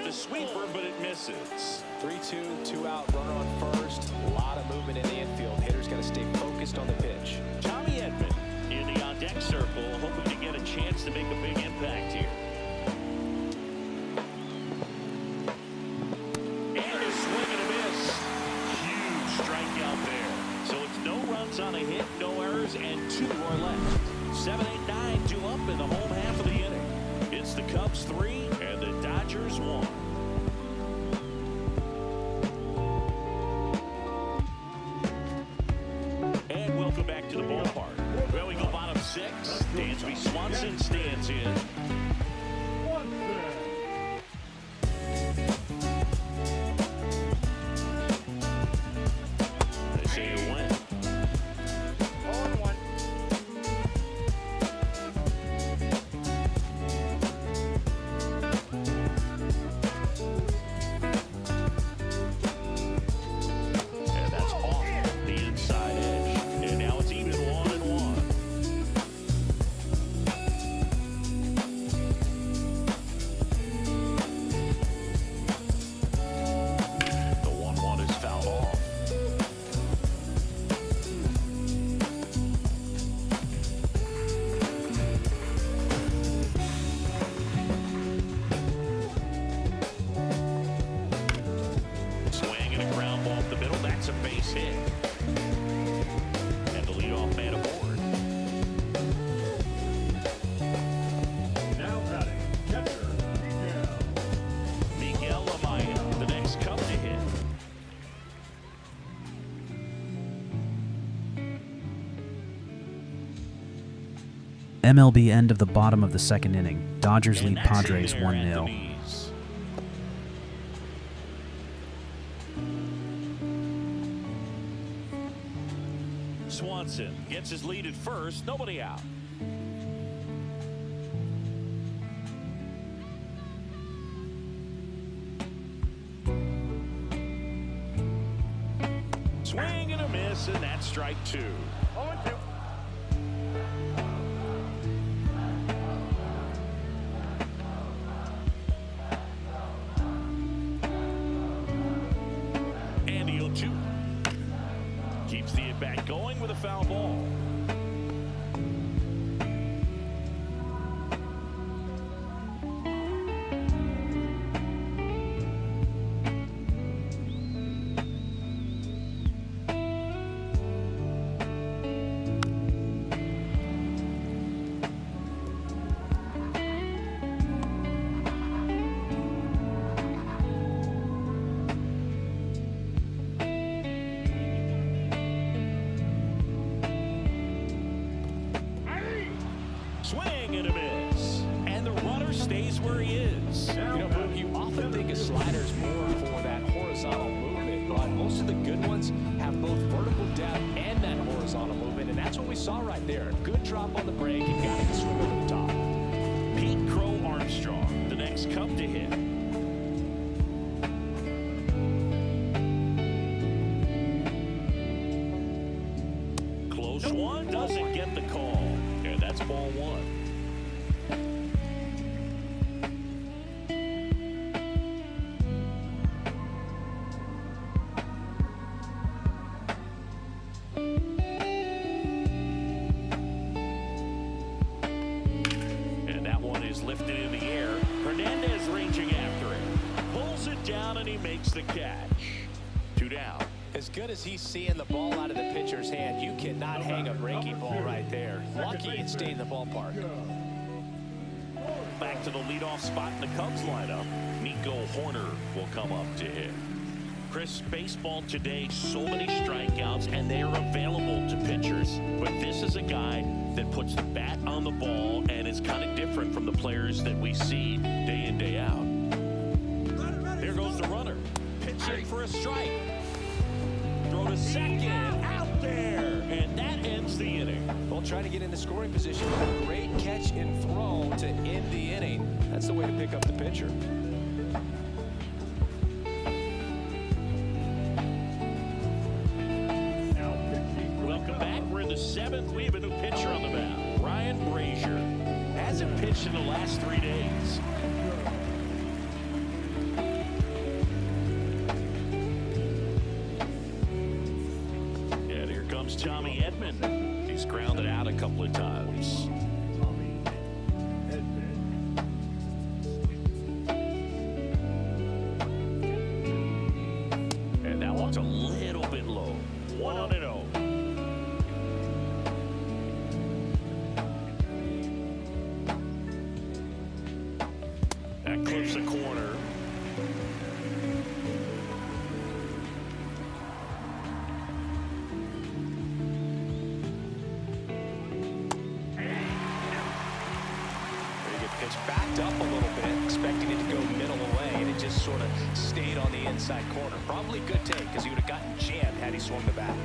Speaker 1: The sweeper, but it misses.
Speaker 2: 3-2, 2 out, runner on first. A lot of movement in the infield. Hitter's got to stay focused on the pitch.
Speaker 1: Tommy Edman in the on-deck circle, hoping to get a chance to make a big impact here. And a swing and a miss. Huge strikeout there. So it's no runs on a hit, no errors, and 2 are left. 7, 8, 9, 2 up in the home half of the inning. It's the Cubs 3 and the Dodgers 1. And welcome back to the ballpark. Well, we go bottom 6. Dansby Swanson stands in. They say you win.
Speaker 5: 0-1.
Speaker 3: MLB end of the bottom of the second inning. Dodgers
Speaker 1: And
Speaker 3: lead
Speaker 1: that's in
Speaker 3: Padres
Speaker 1: there at the
Speaker 3: 1-0.
Speaker 1: knees. Swanson gets his lead at first, nobody out. Swing and a miss, and that's strike 2.
Speaker 5: 0-2.
Speaker 1: And he'll shoot. Keeps the at-bat going with a foul ball. Swing and a miss. And the runner stays where he is.
Speaker 2: You know, Boog, you often think a slider's more for that horizontal movement, but most of the good ones have both vertical depth and that horizontal movement, and that's what we saw right there. Good drop on the break and got it to swing over the top.
Speaker 1: Pete Crow Armstrong, the next Cub to hit. Close one, doesn't get the call. And that's ball 1. And that one is lifted in the air. Hernandez ranging after it. Pulls it down and he makes the catch. 2 down.
Speaker 2: As good as he's seeing the ball out of the pitcher's hand, you cannot hang a breaking ball right there. Lucky it stayed in the ballpark.
Speaker 1: Back to the leadoff spot in the Cubs lineup. Nico Horner will come up to hit. Chris, baseball today, so many strikeouts, and they are available to pitchers. But this is a guy that puts the bat on the ball and is kind of different from the players that we see day in, day out. There goes the runner. Pitching for a strike. Throw to second. Out there. And that ends the inning.
Speaker 2: Well, trying to get into scoring position. A great catch and throw to end the inning. That's the way to pick up the pitcher.
Speaker 1: Welcome back. We're in the 7th. We have a new pitcher on the mound. Ryan Brazier hasn't pitched in the last 3 days. And here comes Tommy Edman. He's grounded out a couple of times. And that one's a little bit low. 1-0. That clips the corner.
Speaker 2: Pitch backed up a little bit, expecting it to go middle away, and it just sort of stayed on the inside corner. Probably a good take, because he would have gotten jammed had he swung the bat.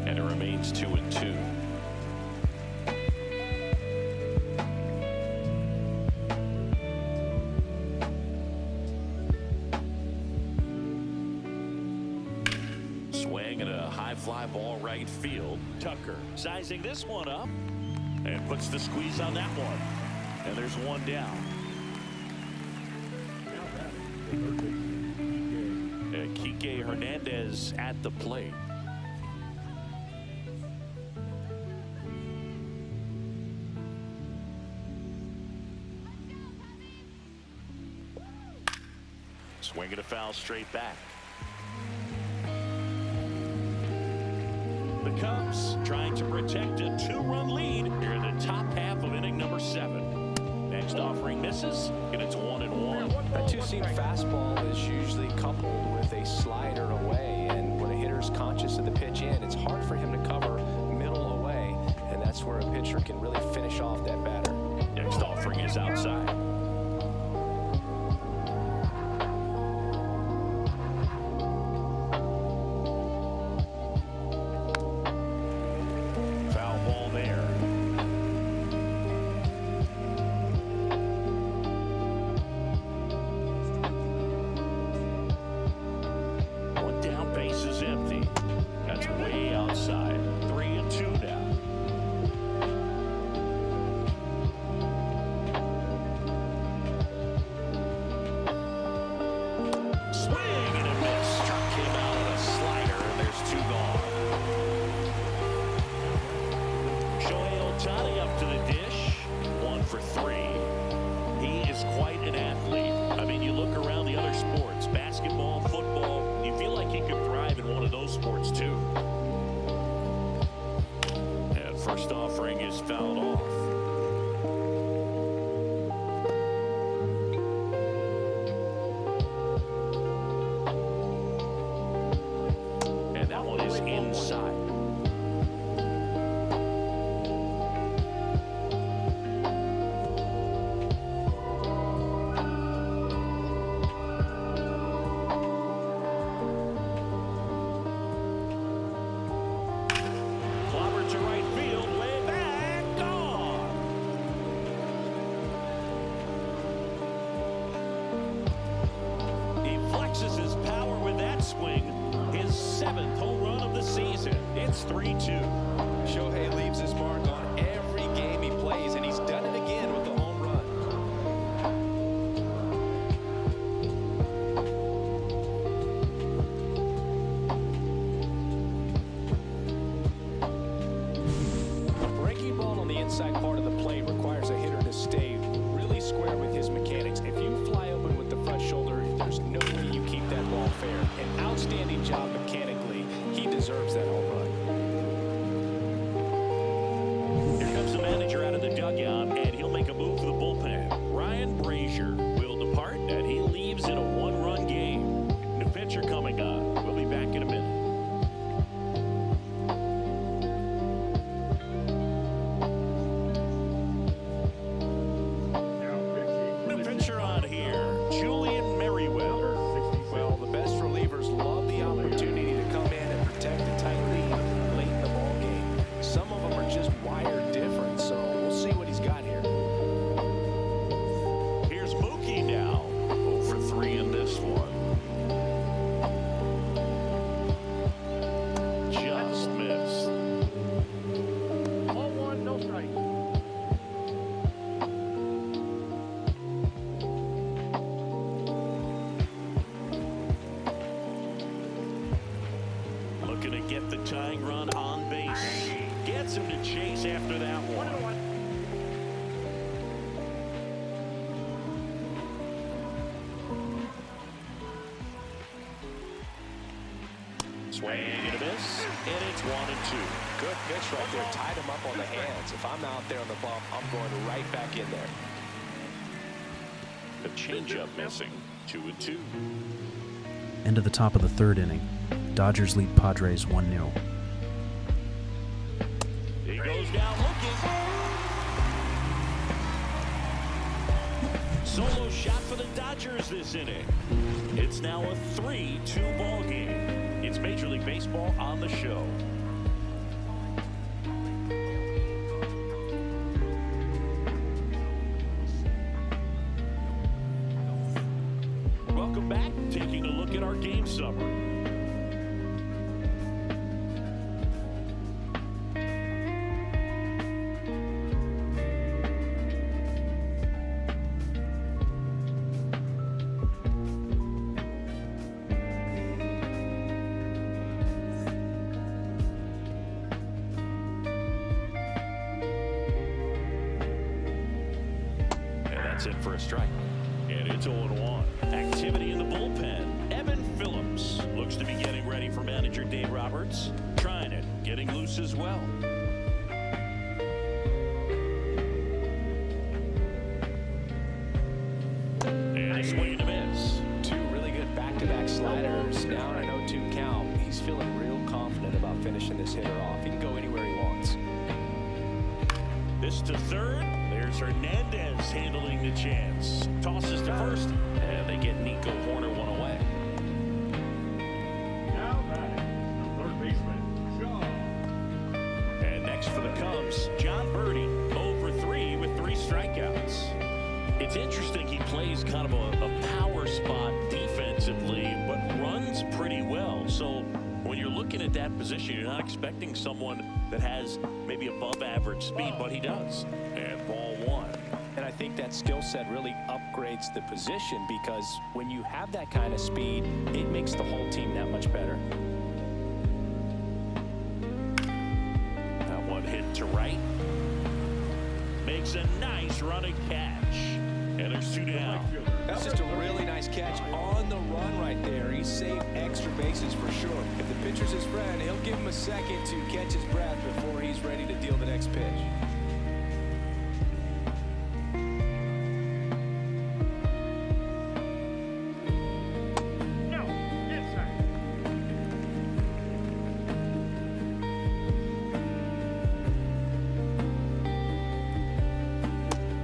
Speaker 1: And it remains 2-2. Swing and a high fly ball right field. Tucker sizing this one up and puts the squeeze on that one. And there's one down. And Kike Hernandez at the plate. Swinging a foul straight back. The Cubs trying to protect a 2-run lead here in the top half of inning number 7. Next offering misses, and it's 1-1.
Speaker 2: That two-seam fastball is usually coupled with a slider away, and when a hitter's conscious of the pitch in, it's hard for him to cover middle away, and that's where a pitcher can really finish off that batter.
Speaker 1: Next offering is outside. Foul ball there. One down, base is empty. That's way outside. 3-2 now. Swing and a miss. Struck him out on a slider, and there's 2 gone. Shohei Otani up to the dish. 1 for 3. He is quite an athlete. I mean, you look around the other sports, basketball, football, you feel like he could thrive in one of those sports too. And first offering is fouled off. And that one is inside. Clobbered to right field, way back, gone. He flexes his power with that swing. His 7th home run of the season. It's 3-2.
Speaker 2: Shohei leaves his mark on every game he plays, and he's done it again with the home run. A breaking ball on the inside part of the plate requires a hitter to stay really square with his mechanics. If you fly open with the front shoulder, there's no way you keep that ball fair. An outstanding job mechanically. He deserves that home run.
Speaker 1: Here comes the manager out of the dugout, and he'll make a move for the bullpen. Ryan Brazier will depart, and he leaves in a 1-run game. New pitcher coming on. We'll be back in a minute. New pitcher on here, Julian Merriweather.
Speaker 2: Well, the best relievers love the opportunity to come in and protect a tight lead late in the ball game. Some of them are just wired different, so we'll see what he's got here.
Speaker 1: Here's Mookie now. 0 for 3 in this one. Just missed.
Speaker 5: Ball 1, no strike.
Speaker 1: Looking to get the tying run on base. Gets him to chase after that one.
Speaker 5: 1-1.
Speaker 1: Swing and a miss, and it's 1-2.
Speaker 2: Good pitch right there. Tied him up on the hands. If I'm out there on the bump, I'm going right back in there.
Speaker 1: The changeup missing. 2-2.
Speaker 3: End of the top of the 3rd inning. Dodgers lead Padres 1-0.
Speaker 1: He goes down looking. Solo shot for the Dodgers this inning. It's now a 3-2 ball game. It's Major League Baseball on the show. Welcome back. Taking a look at our game summary. That's in for a strike. And it's 0-1. Activity in the bullpen. Evan Phillips looks to be getting ready for manager Dave Roberts. Trying it. getting loose as well. And a swing and a miss.
Speaker 2: Two really good back-to-back sliders. Now in an 0-2 count. He's feeling real confident about finishing this hitter off. He can go anywhere he wants.
Speaker 1: This to third. There's Hernandez handling the chance. Tosses to first. And they get Nico Horner one away.
Speaker 4: Now batting, the third baseman, John.
Speaker 1: And next for the Cubs, John Birdie, 0-for-3 with 3 strikeouts. It's interesting he plays kind of a power spot defensively, but runs pretty well. So when you're looking at that position, you're not expecting someone that has maybe above average speed, but he does. And ball 1.
Speaker 2: And I think that skill set really upgrades the position because when you have that kind of speed, it makes the whole team that much better.
Speaker 1: That one hit to right. Makes a nice running catch. And there's 2 down.
Speaker 2: That's just a really nice catch on the run right there. He saved extra bases for sure. If the pitcher's his friend, he'll give him a second to catch his breath before he's ready to deal the next pitch.
Speaker 5: No, inside.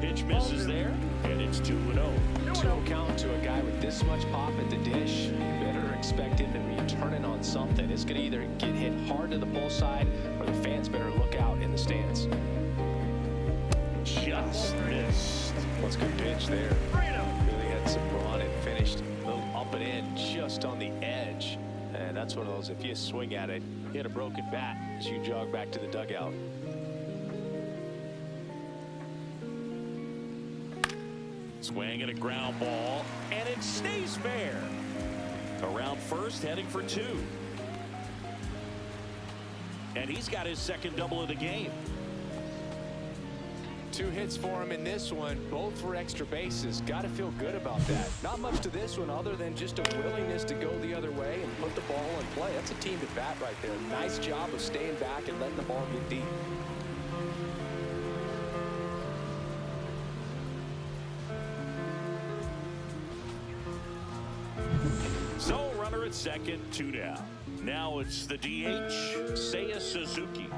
Speaker 1: Pitch misses there, and it's 2-0.
Speaker 2: 2-0 count to a guy with this much pop at the dish. You better expect him to be turning on something. It's going to either get hit hard to the pull side, or the fans better look out in the stands.
Speaker 1: Just missed.
Speaker 2: What's a good pitch there? Really had some run and finished a little up and in just on the edge. And that's one of those, if you swing at it, you hit a broken bat as you jog back to the dugout.
Speaker 1: Swing and a ground ball, and it stays fair. Around first, heading for 2. And he's got his second double of the game.
Speaker 2: 2 hits for him in this one, both for extra bases. Got to feel good about that. Not much to this one other than just a willingness to go the other way and put the ball in play. That's a team at bat right there. Nice job of staying back and letting the ball get deep.
Speaker 1: So runner at second, 2 down. Now it's the DH, Seiya Suzuki.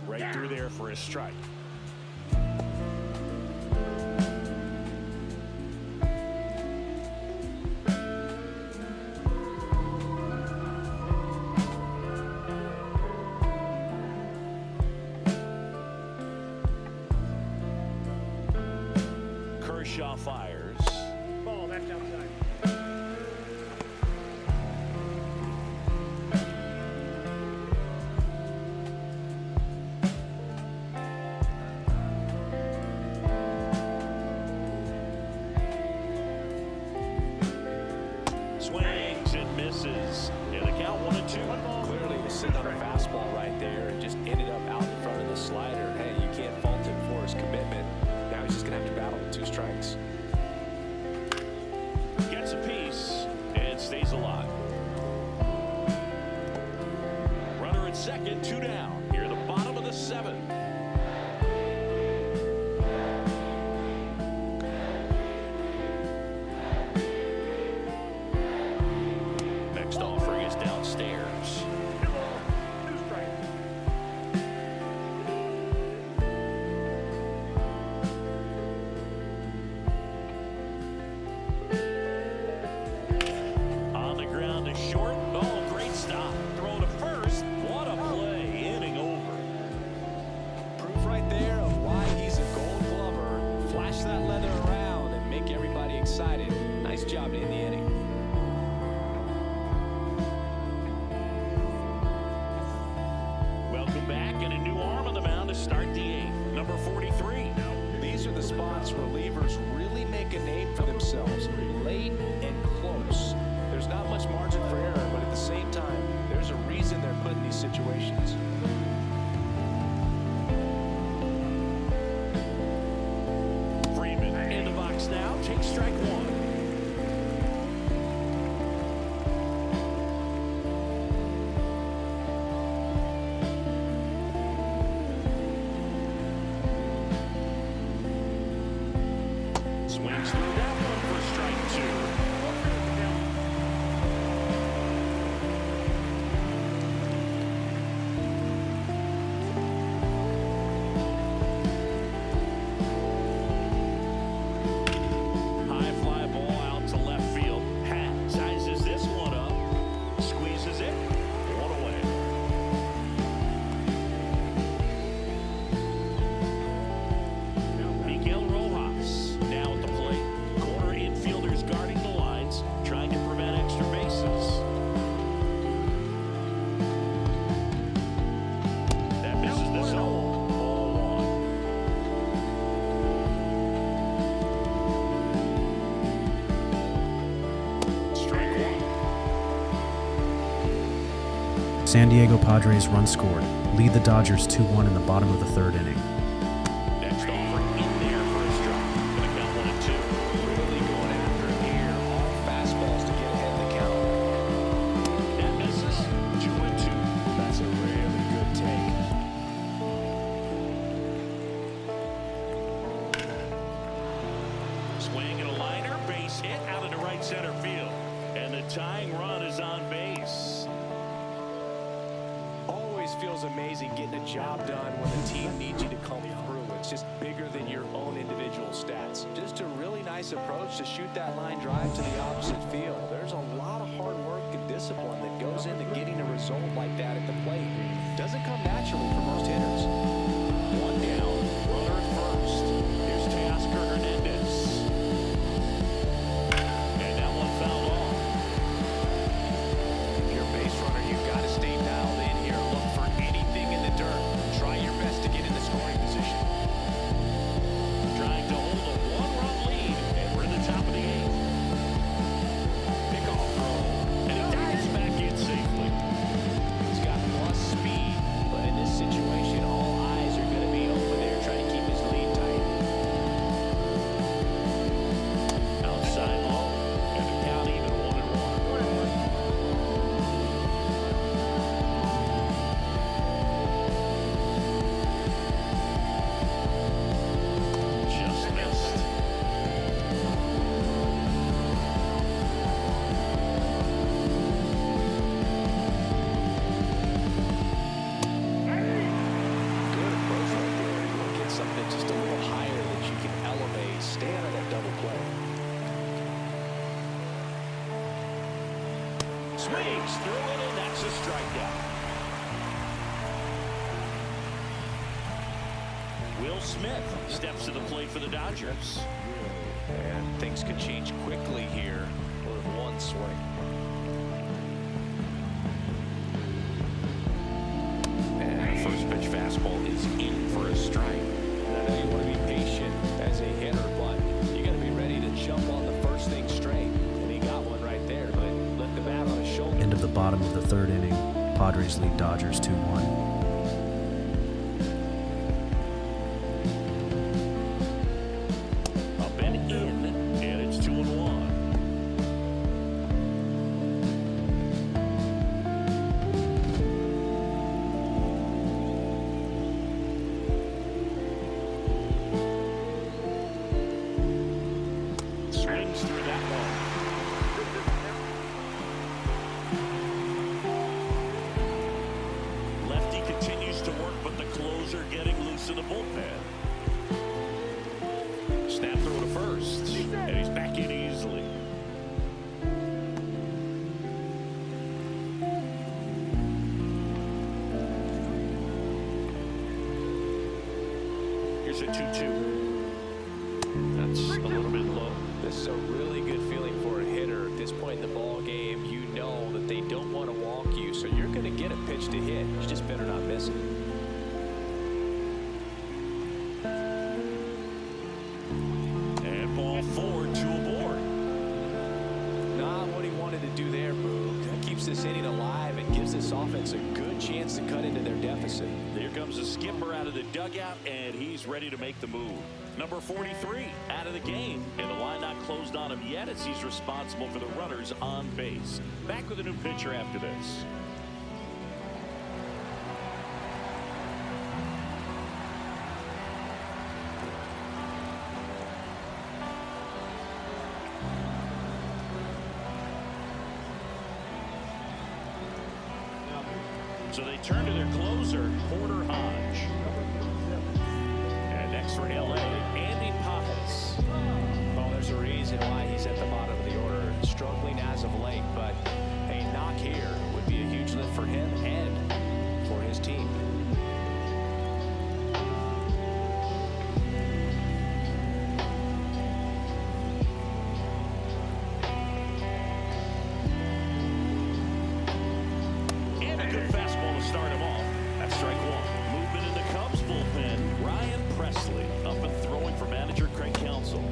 Speaker 1: Right through there for a strike. Kershaw fires.
Speaker 5: Ball, that's outside.
Speaker 1: Swings and misses. And the count 1-2.
Speaker 2: Clearly he was sitting on a fastball right there and just ended up out in front of the slider. Hey, you can't fault him for his commitment. Now he's just going to have to battle with 2 strikes.
Speaker 1: Gets a piece and stays alive. Runner at second, 2 down. Here at the bottom of the 7th. Next offering is downstairs.
Speaker 5: Two strikes.
Speaker 1: On the ground to short. Oh, great stop. Throw to first. What a play. Inning over.
Speaker 2: Proof right there of why he's a Gold Glover. Flash that leather around and make everybody excited. Nice job to end the inning.
Speaker 1: Welcome back, and a new arm on the mound to start the 8th. Number 43.
Speaker 2: These are the spots relievers really make a name for themselves. Late and close. There's not much margin for error, but at the same time, there's a reason they're put in these situations.
Speaker 1: Freeman in the box now. Takes strike 1.
Speaker 3: San Diego Padres run scored. Lead the Dodgers 2-1 in the bottom of the third inning.
Speaker 1: Next offer in there for a strike. Gonna count 1-2.
Speaker 2: Really going after him here. All fastballs to get ahead of the count.
Speaker 1: That misses. 2-2.
Speaker 2: That's a really good take.
Speaker 1: Swing and a liner, base hit out into right center field. And the tying run is on base.
Speaker 2: Always feels amazing getting a job done when the team needs you to come through. It's just bigger than your own individual stats. Just a really nice approach to shoot that line drive to the opposite field. There's a lot of hard work and discipline that goes into getting a result like that at the plate. Doesn't come naturally for most hitters.
Speaker 1: One down, runner at first. Here's Teoscar Hernandez. And that one fouled off.
Speaker 2: If you're a base runner, you've got to stay dialed in here. Look for anything in the dirt. Try your best to get in the scoring position.
Speaker 1: Trying to hold a one-run lead. And we're in the top of the eighth.
Speaker 2: Pickoff throw.
Speaker 1: And he dives back in safely.
Speaker 2: He's got plus speed, but in this situation, all eyes are going to be over there trying to keep his lead tight.
Speaker 1: Outside low. And the count even 1-1. Just missed.
Speaker 2: Good approach right there. You want to get something just a little higher that you can elevate. Stay out of that double play.
Speaker 1: Swings through it, and that's a strikeout. Will Smith steps to the plate for the Dodgers.
Speaker 2: And things could change quickly here with one swing. And the first pitch fastball is in for a strike. I know you want to be patient as a hitter, but you got to be ready to jump on the first thing straight. And he got one right there, but let the bat on his shoulder.
Speaker 3: End of the bottom of the third inning. Padres lead Dodgers 2-1.
Speaker 1: Up and in, and it's 2-1. Swings through that one. Lefty continues to work, but the closer getting loose in the bullpen. Snap throw to first, and he's back in easily. Here's a 2-2. That's a little bit low.
Speaker 2: This is a really good feeling for a hitter. At this point in the ball game, you know that they don't want to walk you, so you're going to get a pitch to hit. You just better not miss it.
Speaker 1: And ball 4, 2 aboard.
Speaker 2: Not what he wanted to do there, Boog. That keeps this inning alive and gives this offense a good chance to cut into their deficit.
Speaker 1: Here comes the skipper out of the dugout, and he's ready to make the move. Number 43 out of the game, and the line not closed on him yet as he's responsible for the runners on base. Back with a new pitcher after this. So they turn to their closer, Porter Hodge. And next for LA, Andy Pajas.
Speaker 2: Well, there's a reason why he's at the bottom of the order. Struggling as of late, but a knock here would be a huge lift for him and for his team.
Speaker 1: And a good fastball to start him off. That's strike one. Movement in the Cubs bullpen. Ryan Presley up and throwing for manager Craig Counsell.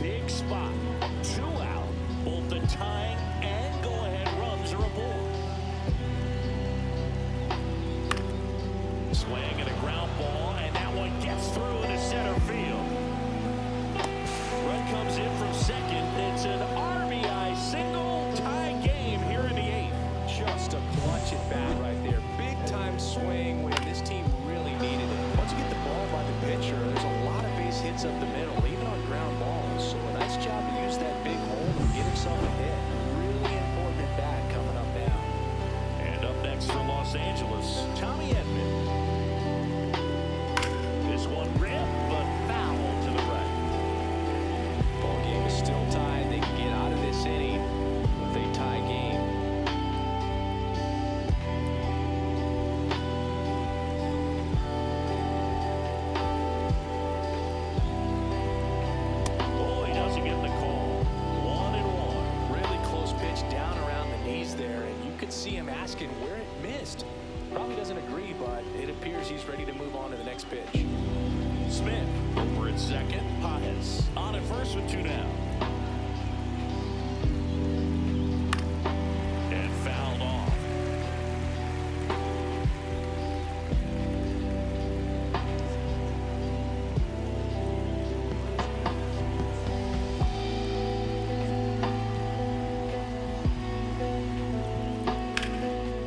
Speaker 1: Big spot. 2 out. Both the tying and go-ahead runs are swing and a ground ball, and that one gets through into center field. Run comes in from second. It's an RBI single, tie game here in the 8th.
Speaker 2: Just a clutch at bat right there. Big time swing when this team really needed it. Once you get the ball by the pitcher, there's a lot of base hits up the middle, even on ground balls. So a nice job to use that big hole and get himself a hit. Really important at bat coming up now.
Speaker 1: And up next from Los Angeles, Tommy Edman. This one ripped, but foul to the right.
Speaker 2: Ball game is still tied. They can get out of this inning with a tie game.
Speaker 1: Oh, he doesn't get the call. 1-1.
Speaker 2: Really close pitch down around the knees there, and you could see him asking where it missed. Probably doesn't agree, but it appears he's ready to move on to the next pitch.
Speaker 1: Smith over at second. Padres on at first with 2 down. And fouled off.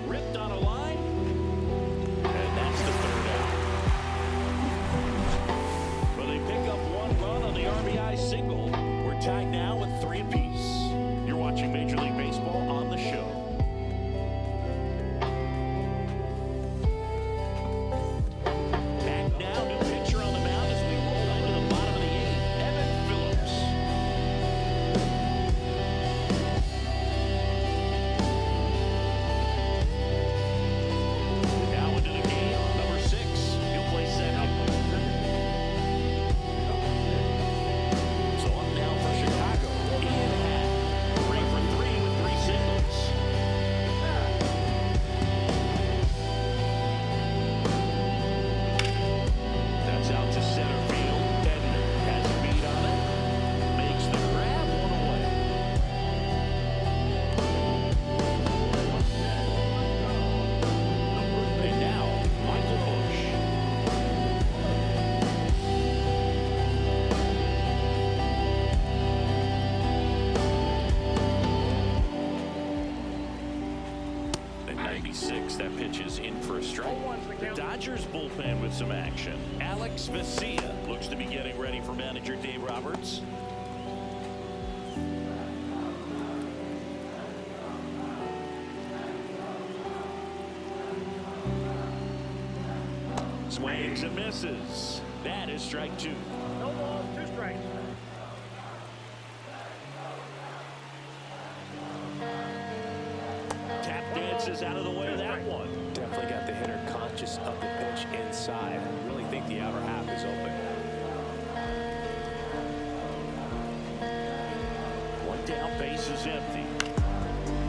Speaker 1: Ripped on a line. And that's the 3rd out. Well, they pick up 1 run on the RBI single. We're tied now with 3 apiece. You're watching Major League Baseball on the show. Back now, new pitcher on the mound as we roll into the bottom of the 8th. Evan Phillips. Now into the game, number 6. He'll play center. So up now for Chicago. Ian Happ. 3 for 3 with 3 singles. That's out to center field. Bednar has a beat on it. Makes the grab, 1 away. And now, Michael Busch. At 96, that pitch is in for a strike. The Dodgers bullpen with some action. Alex Vesia looks to be getting ready for manager Dave Roberts. Swings and misses. That is strike 2.
Speaker 5: No balls, 2 strikes.
Speaker 1: Tap dances out of the way of that one.
Speaker 2: Definitely got the hitter conscious of the pitch inside. I really think the outer half is open.
Speaker 1: 1 down, base is empty.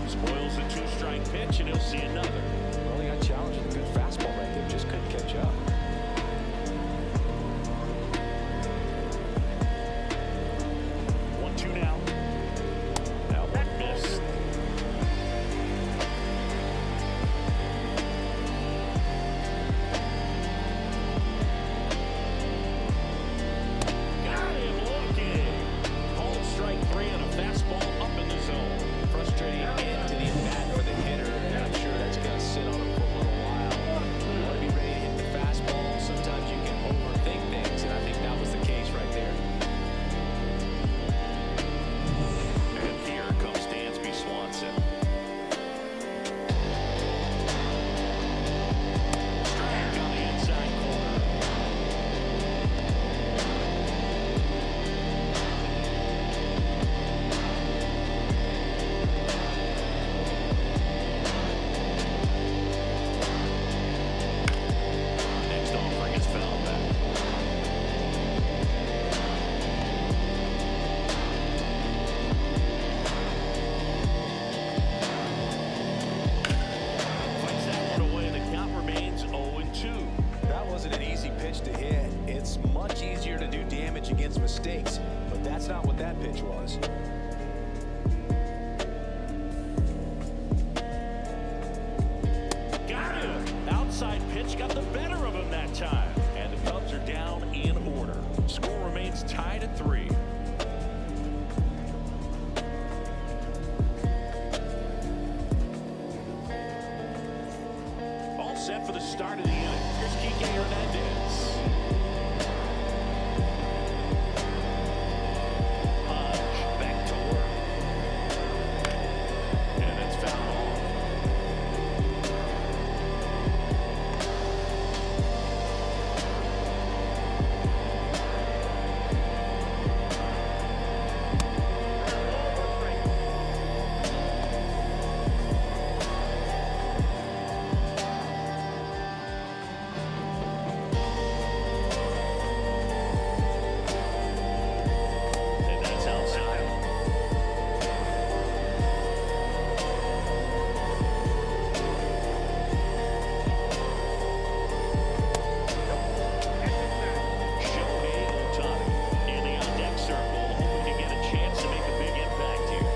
Speaker 1: Spoils the 2-strike pitch, and he'll see another.
Speaker 2: Well, he got challenged with a good fastball right there. Just couldn't catch up.
Speaker 1: 1-2 now. That one missed. Got him looking. Called strike 3 and a fastball up in the zone.
Speaker 2: Frustrating end to the at-bat for the hitter. And I'm sure that's going to sit on him for a little while. You want to be ready to hit the fastball. Sometimes you can overthink things, and I think that was the case right there.
Speaker 1: And here comes Dansby Swanson. Strike on the inside corner. Next offering is fouled back. Fights that one away. The count remains 0-2.
Speaker 2: That wasn't an easy pitch to hit. It's much easier to do damage against mistakes, but that's not what that pitch was.
Speaker 1: Got him. Outside pitch got the better of him 3. All set for the start of the inning. Here's Kike Hernandez. Hodge back to work. And it's fouled off. And that's outside. Shohei Otani in the on-deck circle, hoping to get a chance to make a big impact here.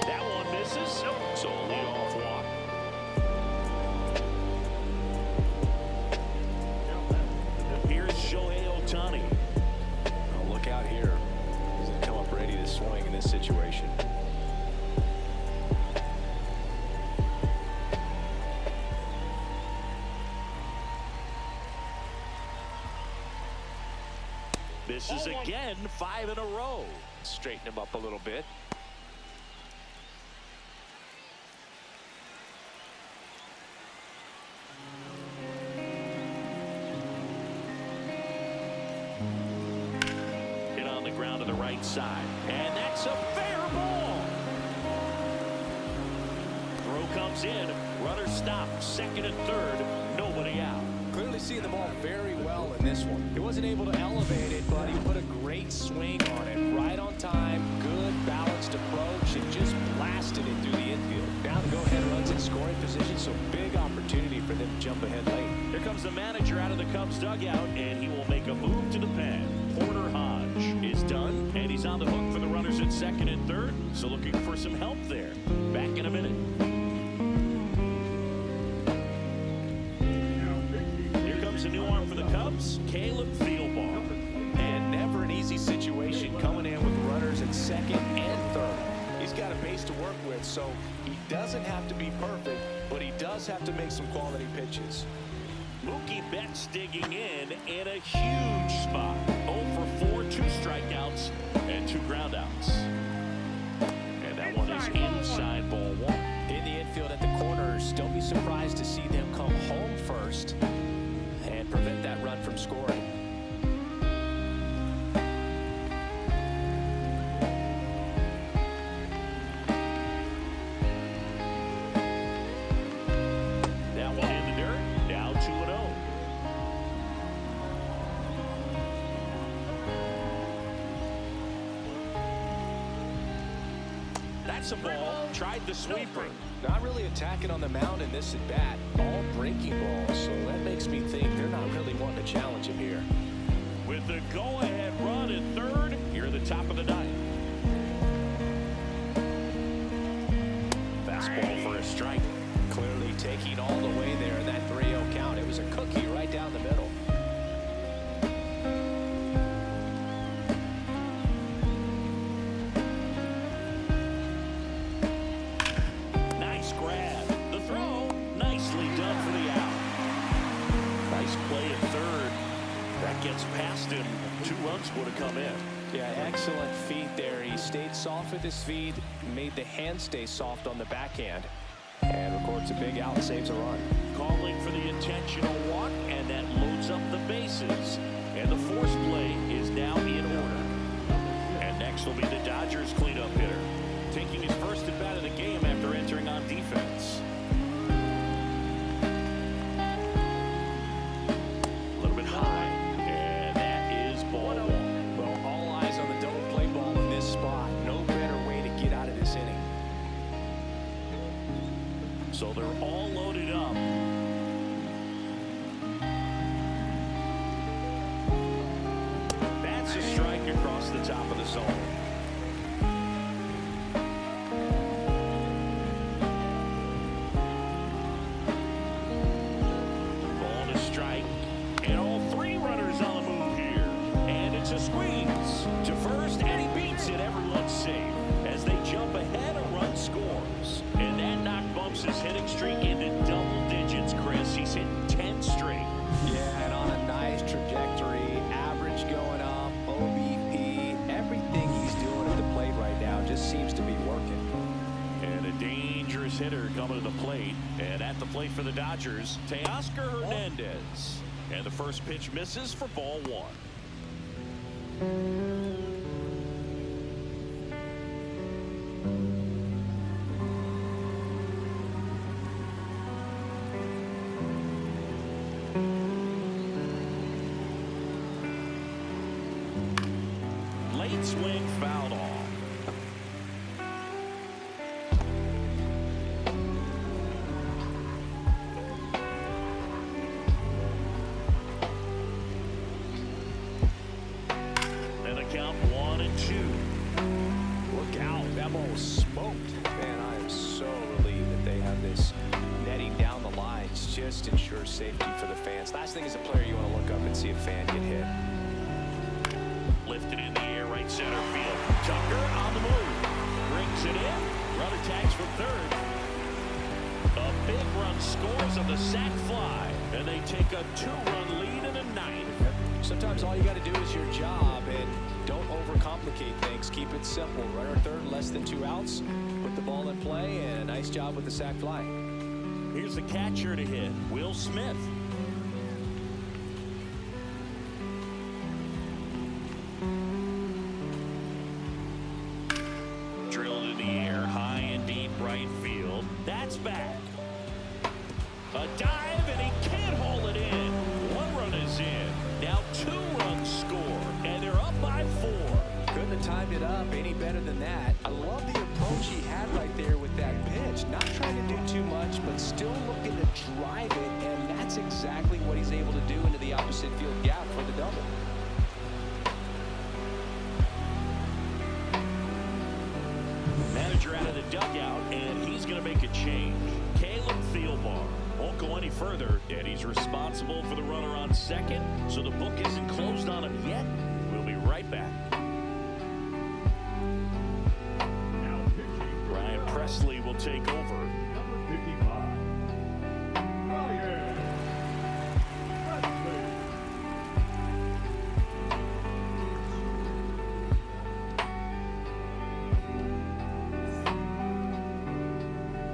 Speaker 1: That one misses, so a leadoff walk. Here's Shohei Otani.
Speaker 2: Well, look out here. He's going to come up ready to swing in this situation.
Speaker 1: This is again 5 in a row.
Speaker 2: Straighten him up a little bit.
Speaker 1: Hit on the ground to the right side. And that's a fair ball. Throw comes in. Runner stopped. Second and third. Nobody out.
Speaker 2: Clearly seeing the ball very well in this one. He wasn't able to elevate it, but he put a great swing on it. Right on time, good balanced approach, and just blasted it through the infield. Now the go-ahead runs in scoring position, so big opportunity for them to jump ahead late.
Speaker 1: Here comes the manager out of the Cubs dugout, and he will make a move to the pen. Porter Hodge is done, and he's on the hook for the runners at second and third, so looking for some help there. Back in a minute. A new arm for the Cubs, Caleb Thielbar.
Speaker 2: And never an easy situation coming in with runners at second and third. He's got a base to work with, so he doesn't have to be perfect, but he does have to make some quality pitches.
Speaker 1: Mookie Betts digging in a huge spot. 0 for 4, 2 strikeouts, and 2 groundouts. And that one is inside ball 1.
Speaker 2: In the infield at the corners, don't be surprised to see them come home first and prevent that run from scoring.
Speaker 1: That one in the dirt, now 2-0. That's a ball. Tried the sweeper.
Speaker 2: Not really attacking on the mound in this at bat. All breaking balls, so that makes me think they're not really wanting to challenge him here.
Speaker 1: With the go-ahead run at third, here at the top of the ninth. Fastball for a strike.
Speaker 2: Clearly taking all the way there in that 3-0 count. It was a cookie right down the middle.
Speaker 1: Nice grab. The throw, nicely done for the out. Nice play at third. That gets past him. 2 runs would have come in.
Speaker 2: Yeah, excellent feet there. He stayed soft with his feet, made the hand stay soft on the backhand, and records a big out, saves a run.
Speaker 1: Calling for the intentional walk, and that loads up the bases. And the force play is now in order. And next will be the Dodgers cleanup hitter, taking his first at bat of the game after entering on defense. A little bit high, and that is ball 1.
Speaker 2: Well, all eyes on the double play ball in this spot. No better way to get out of this inning.
Speaker 1: So they're all loaded up. That's a strike across the top of the zone. Dodgers hitter coming to the plate. And at the plate for the Dodgers, Teoscar Hernandez. And the first pitch misses for ball 1. Late swing fouled off. And the count 1-2.
Speaker 2: Look out. That ball was smoked. Man, I am so relieved that they have this netting down the lines. Just ensures safety for the fans. Last thing as a player, you want to look up and see a fan get hit.
Speaker 1: Lifted in the air, right center field. Tucker on the move. Brings it in. Runner tags from third. A big run scores on the sac fly. And they take a 2-run lead in the 9th.
Speaker 2: Sometimes all you got to do is your job, and don't overcomplicate things. Keep it simple. Runner third, less than 2 outs. Put the ball in play, and a nice job with the sac fly.
Speaker 1: Here's the catcher to hit, Will Smith. Drilled in the air, high and deep right field. That's back. A dive, and he can't haul it in. 1 run is in. Now 2 runs score, and they're up by 4.
Speaker 2: Couldn't have timed it up any better than that. I love the approach he had right there with that pitch. Not trying to do too much, but still looking to drive it, and that's exactly what he's able to do into the opposite field gap for the double.
Speaker 1: Manager out of the dugout, and he's going to make a change. Caleb Thielbar won't go any further, and he's responsible for the runner on second, so the book isn't closed on him yet. We'll be right back.
Speaker 4: Now pitching.
Speaker 1: Ryan Presley will take over.
Speaker 4: Number 55. Ryan Presley.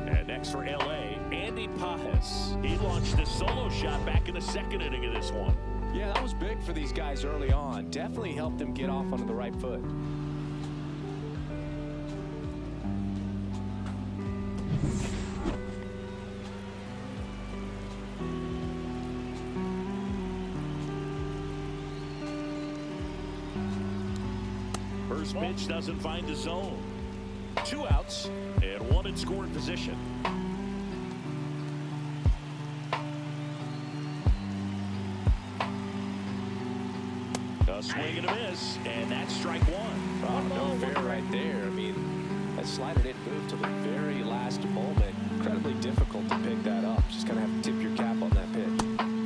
Speaker 1: And next for L.A., Andy Pajes. He launched a solo shot back in the 2nd inning of this one.
Speaker 2: Yeah, that was big for these guys early on. Definitely helped them get off onto the right foot.
Speaker 1: First pitch doesn't find the zone. 2 outs and 1 in scoring position. A swing and a miss, and that's strike 1.
Speaker 2: Oh, no fair right there. I mean, that slider didn't move till the very last moment. Incredibly difficult to pick that up. Just gonna have to tip your cap on that pitch.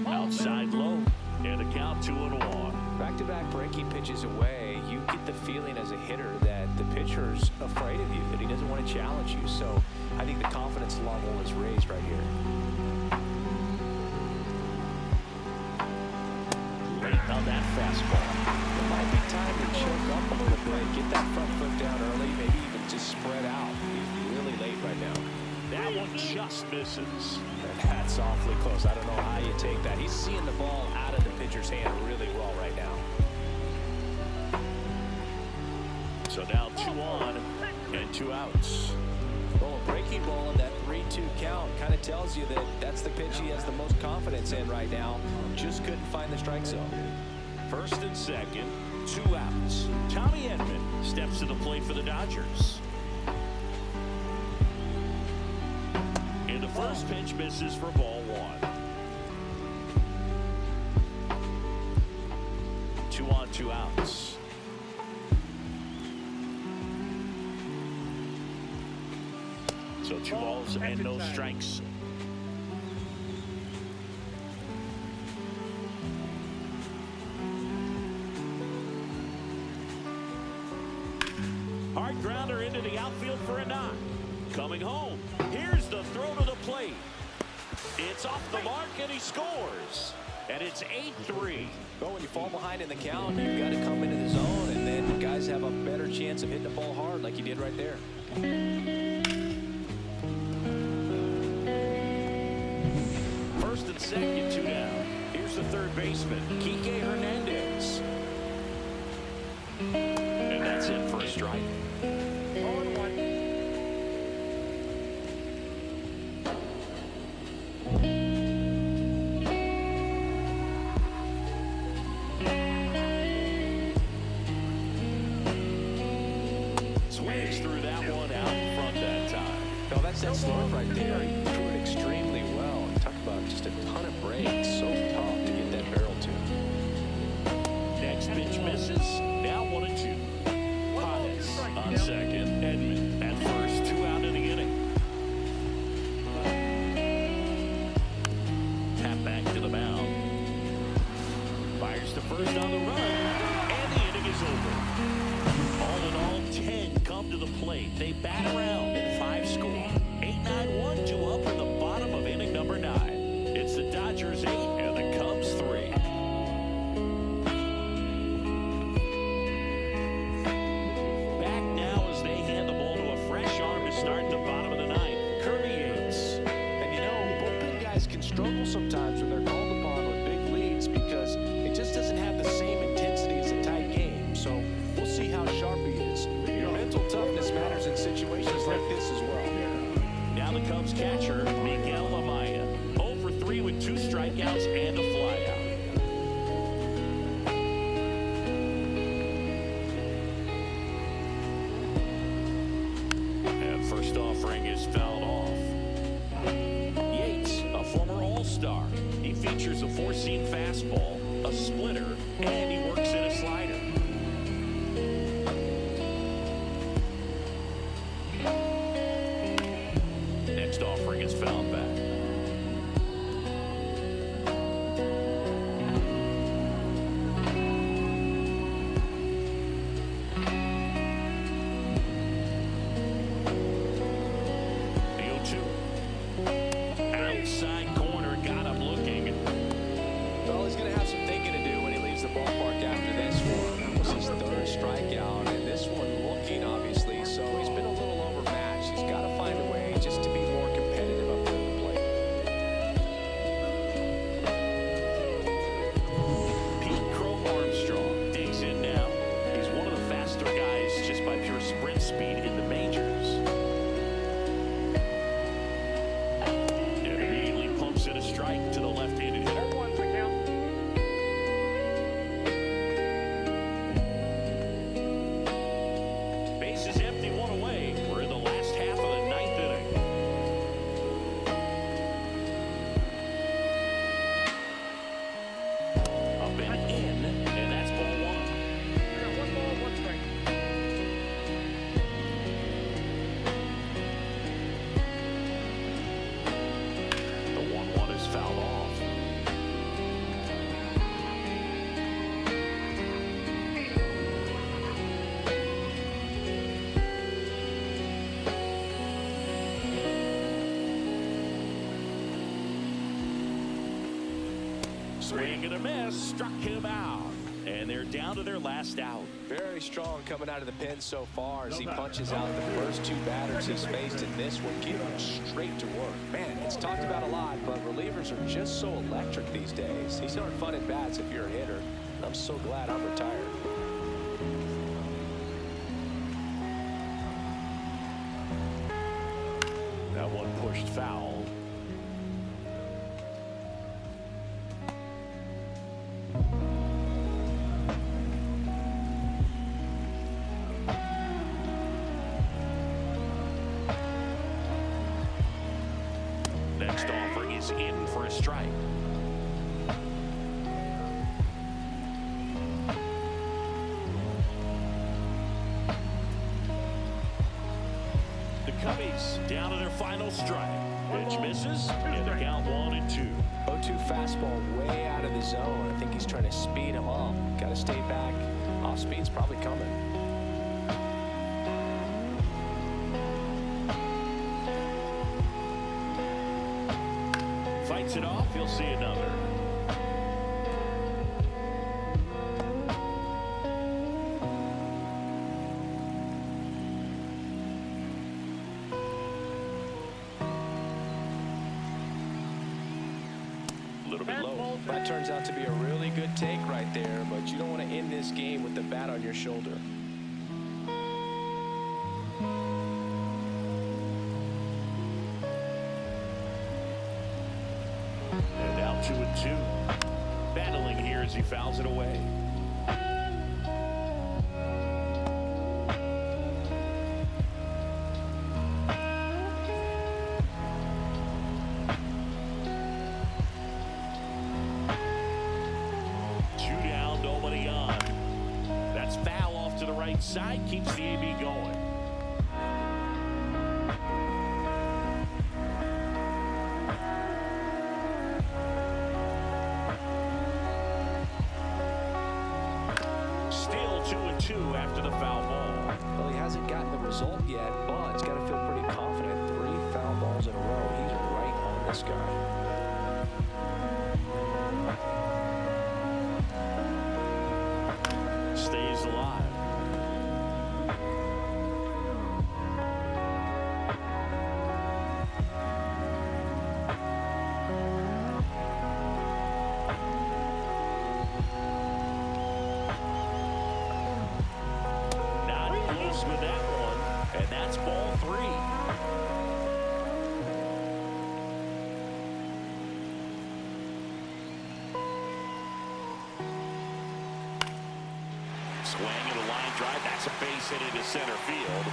Speaker 1: Outside low, and the count 2-1.
Speaker 2: Back-to-back breaking pitches away, you get the feeling as a hitter that the pitcher's afraid of you, that he doesn't want to challenge you. So I think the confidence level is raised right here.
Speaker 1: Late on that fastball.
Speaker 2: It might be time to choke up a little bit, get that front foot down early, maybe even just spread out. He's really late right now.
Speaker 1: That one just misses.
Speaker 2: That's awfully close. I don't know how you take that. He's seeing the ball out of the pitcher's hand really well right now.
Speaker 1: So now 2 on and 2 outs.
Speaker 2: Well, a breaking ball in that 3-2 count kind of tells you that that's the pitch he has the most confidence in right now. Just couldn't find the strike zone.
Speaker 1: First and second, 2 outs. Tommy Edman steps to the plate for the Dodgers. And the first pitch misses for ball 1. 2 on, 2 outs. So 2 balls and no strikes. Hard grounder into the outfield for a knock. Coming home. Here's the throw to the plate. It's off the mark and he scores. And it's 8-3.
Speaker 2: But when you fall behind in the count, you've got to come into the zone, and then guys have a better chance of hitting the ball hard like you did right there.
Speaker 1: First and second, 2 down. Here's the third baseman, Kike Hernandez. And that's it for a strike.
Speaker 5: 0-1.
Speaker 1: Swings through that one out in front that time.
Speaker 2: No, that's that slurve right there. He threw it extremely well. Talk about just a ton of breaks. So tough to get that barrel to.
Speaker 1: Next pitch misses. Now 1-2. Padres on second. Edman at first. 2 out in the inning. Tap back to the mound. Fires to first on the run. And the inning is over. All in all, 10 come to the plate. They bat around in 5 score. 8-9, 1-2 up in the bottom of inning number 9. It's the Dodgers 8 and the Cubs 3. Back now as they hand the ball to a fresh arm to start the bottom of the 9th. Kirby Yates.
Speaker 2: And you know, bullpen guys can struggle sometimes when they're called upon with big leads because it just doesn't have the same intensity as a tight game. So we'll see how sharp he is. Your mental toughness matters in situations like this as well.
Speaker 1: Now the Cubs catcher, Miguel Amaya. 0 for 3 with 2 strikeouts and a flyout. And first offering is fouled off. Yates, a former All-Star. He features a 4-seam fastball, a splitter, and he works in a slider. Next offering is fouled back. The 0-2. Outside corner, got him looking.
Speaker 2: Well, he's going to have some thinking to do when he leaves the ballpark after this one. That was his 3rd strikeout, and this one looking, obviously. So he's been a little overmatched. He's got to find a way just to be more competitive up there at the plate.
Speaker 1: Pete Crow Armstrong digs in now. He's one of the faster guys just by pure sprint speed in the majors. And immediately pumps in a strike to the left-handed hitter.
Speaker 5: 0-1's the count.
Speaker 1: Base is empty, 1 away. We're in the last half of the 9th inning. Up and in, and that's ball 1.
Speaker 5: We got 1 ball, 1 strike.
Speaker 1: The 1-1 is fouled off. Swing and a miss, struck him out. And they're down to their last out.
Speaker 2: Very strong coming out of the pen so far as he punches out the first 2 batters he's faced in this one, getting straight to work. Man, it's talked about a lot, but relievers are just so electric these days. These aren't fun at bats if you're a hitter. I'm so glad I'm retired.
Speaker 1: That one pushed foul. Next offering is in for a strike. The Cubbies down to their final strike. Pitch misses, and the count 1-2.
Speaker 2: 0-2 fastball way out of the zone. I think he's trying to speed him up. Got to stay back. Off speed's probably coming.
Speaker 1: Fights it off, he'll see another.
Speaker 2: That turns out to be a really good take right there, but you don't want to end this game with the bat on your shoulder.
Speaker 1: And now 2-2. Battling here as he fouls it away. Side keeps the AB going. Still 2-2 after the foul ball.
Speaker 2: Well, he hasn't gotten the result yet, but he's got to feel pretty confident. 3 foul balls in a row. He's right on this guy.
Speaker 1: Stays alive. With that one, and that's ball 3. Swing and a line drive. That's a base hit into center field.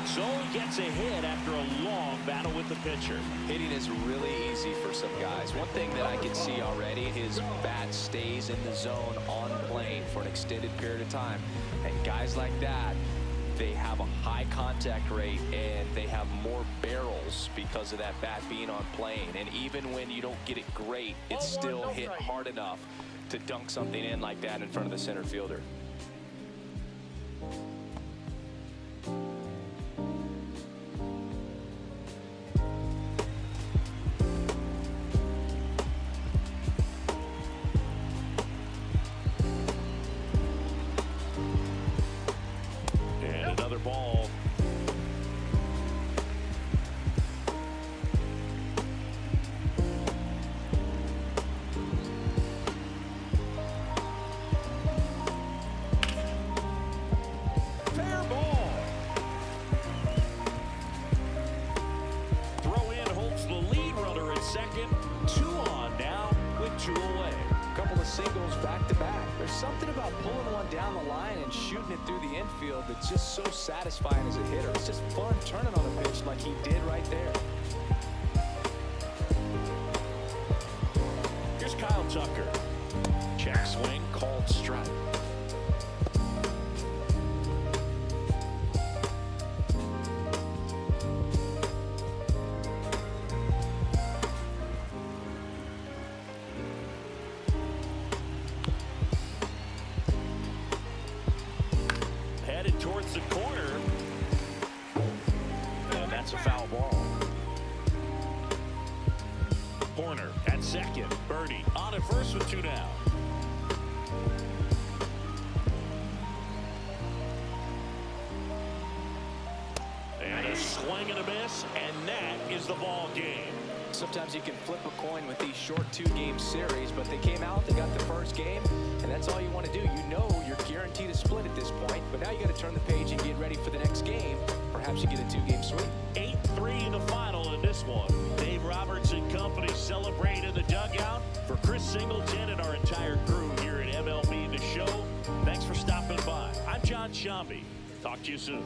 Speaker 1: So he gets a hit after a long battle with the pitcher.
Speaker 2: Hitting is really easy for some guys. One thing that I can see already, his bat stays in the zone on plane for an extended period of time. And guys like that, they have a high contact rate and they have more barrels because of that bat being on plane. And even when you don't get it great, it's still hit hard enough to dunk something in like that in front of the center fielder.
Speaker 1: Ball. Fair ball. Throw in holds the lead runner at second. 2 on now with 2 away.
Speaker 2: Couple of singles back to back. There's something about pulling one down the line and shooting it through the infield that's just so satisfying as a hitter. It's just fun turning on a pitch like he did right there.
Speaker 1: Here's Kyle Tucker. Check swing, called strike. Headed towards the corner. And that's a foul ball. Horner at second. Birdie on at first with 2 down. And a swing and a miss, and that is the ball game.
Speaker 2: Sometimes you can flip a coin with these short 2-game series, but they came out, they got the first game, and that's all you want to do. You know you're guaranteed a split at this point, but now you got to turn the page and get ready for the next game. Perhaps you get a 2-game sweep.
Speaker 1: 8-3 in the final in this one. Dave Roberts and company celebrate in the dugout. For Chris Singleton and our entire crew here at MLB The Show, thanks for stopping by. I'm John Shambi. Talk to you soon.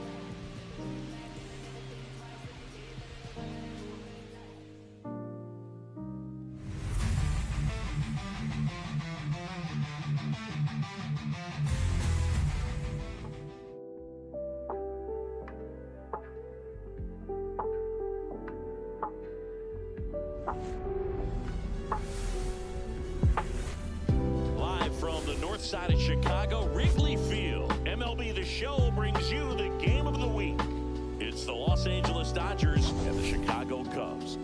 Speaker 1: Side of Chicago, Wrigley Field. MLB The Show brings you the game of the week. It's the Los Angeles Dodgers and the Chicago Cubs.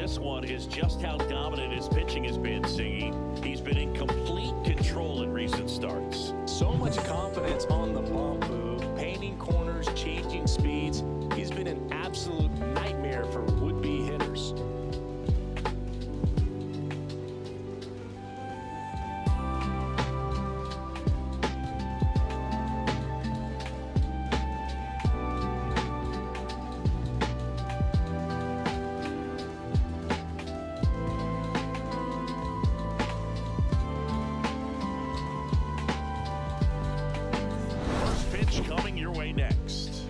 Speaker 1: this one is just how dominant his pitching has been, Singy. He's been in complete control in recent starts.
Speaker 2: So much confidence on the bump move, painting corners, changing speeds. He's been an absolute nightmare for would-be hitters.
Speaker 1: Coming your way next.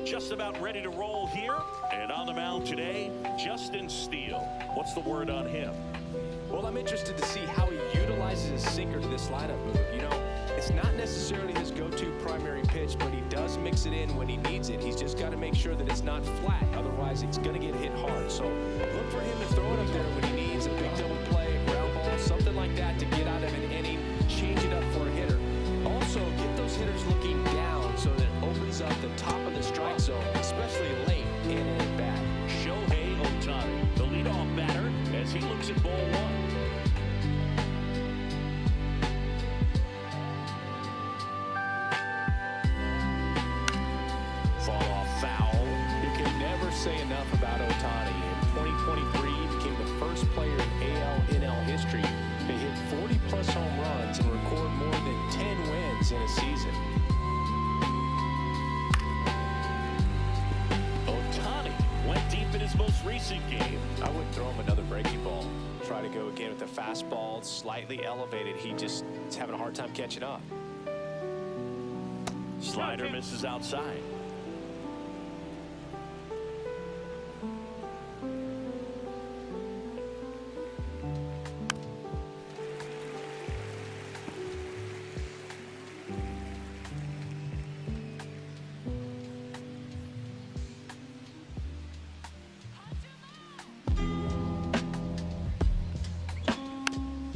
Speaker 1: Just about ready to roll here. And on the mound today, Justin Steele. What's the word on him?
Speaker 2: Well, I'm interested to see how he utilizes his sinker to this lineup move. You know, it's not necessarily his go-to primary pitch, but he does mix it in when he needs it. He's just got to make sure that it's not flat. Otherwise, it's going to get hit hard. So look for him to throw it up there when he needs a big double play, a ground ball, something like that to get out of an inning, change it up for a hitter. Also, get those hitters looking down so that it opens up the top of the strike zone, especially late in an at-bat.
Speaker 1: Shohei Otani, the leadoff batter, as he looks at ball one. Fall off foul.
Speaker 2: You can never say enough about Otani. In 2023, he became the first player in AL/NL history to hit 40-plus home runs and record more than 10 wins in a season.
Speaker 1: Otani went deep in his most recent game.
Speaker 2: I wouldn't throw him another breaking ball. Try to go again with the fastball, slightly elevated. He just is having a hard time catching up.
Speaker 1: Slider misses outside.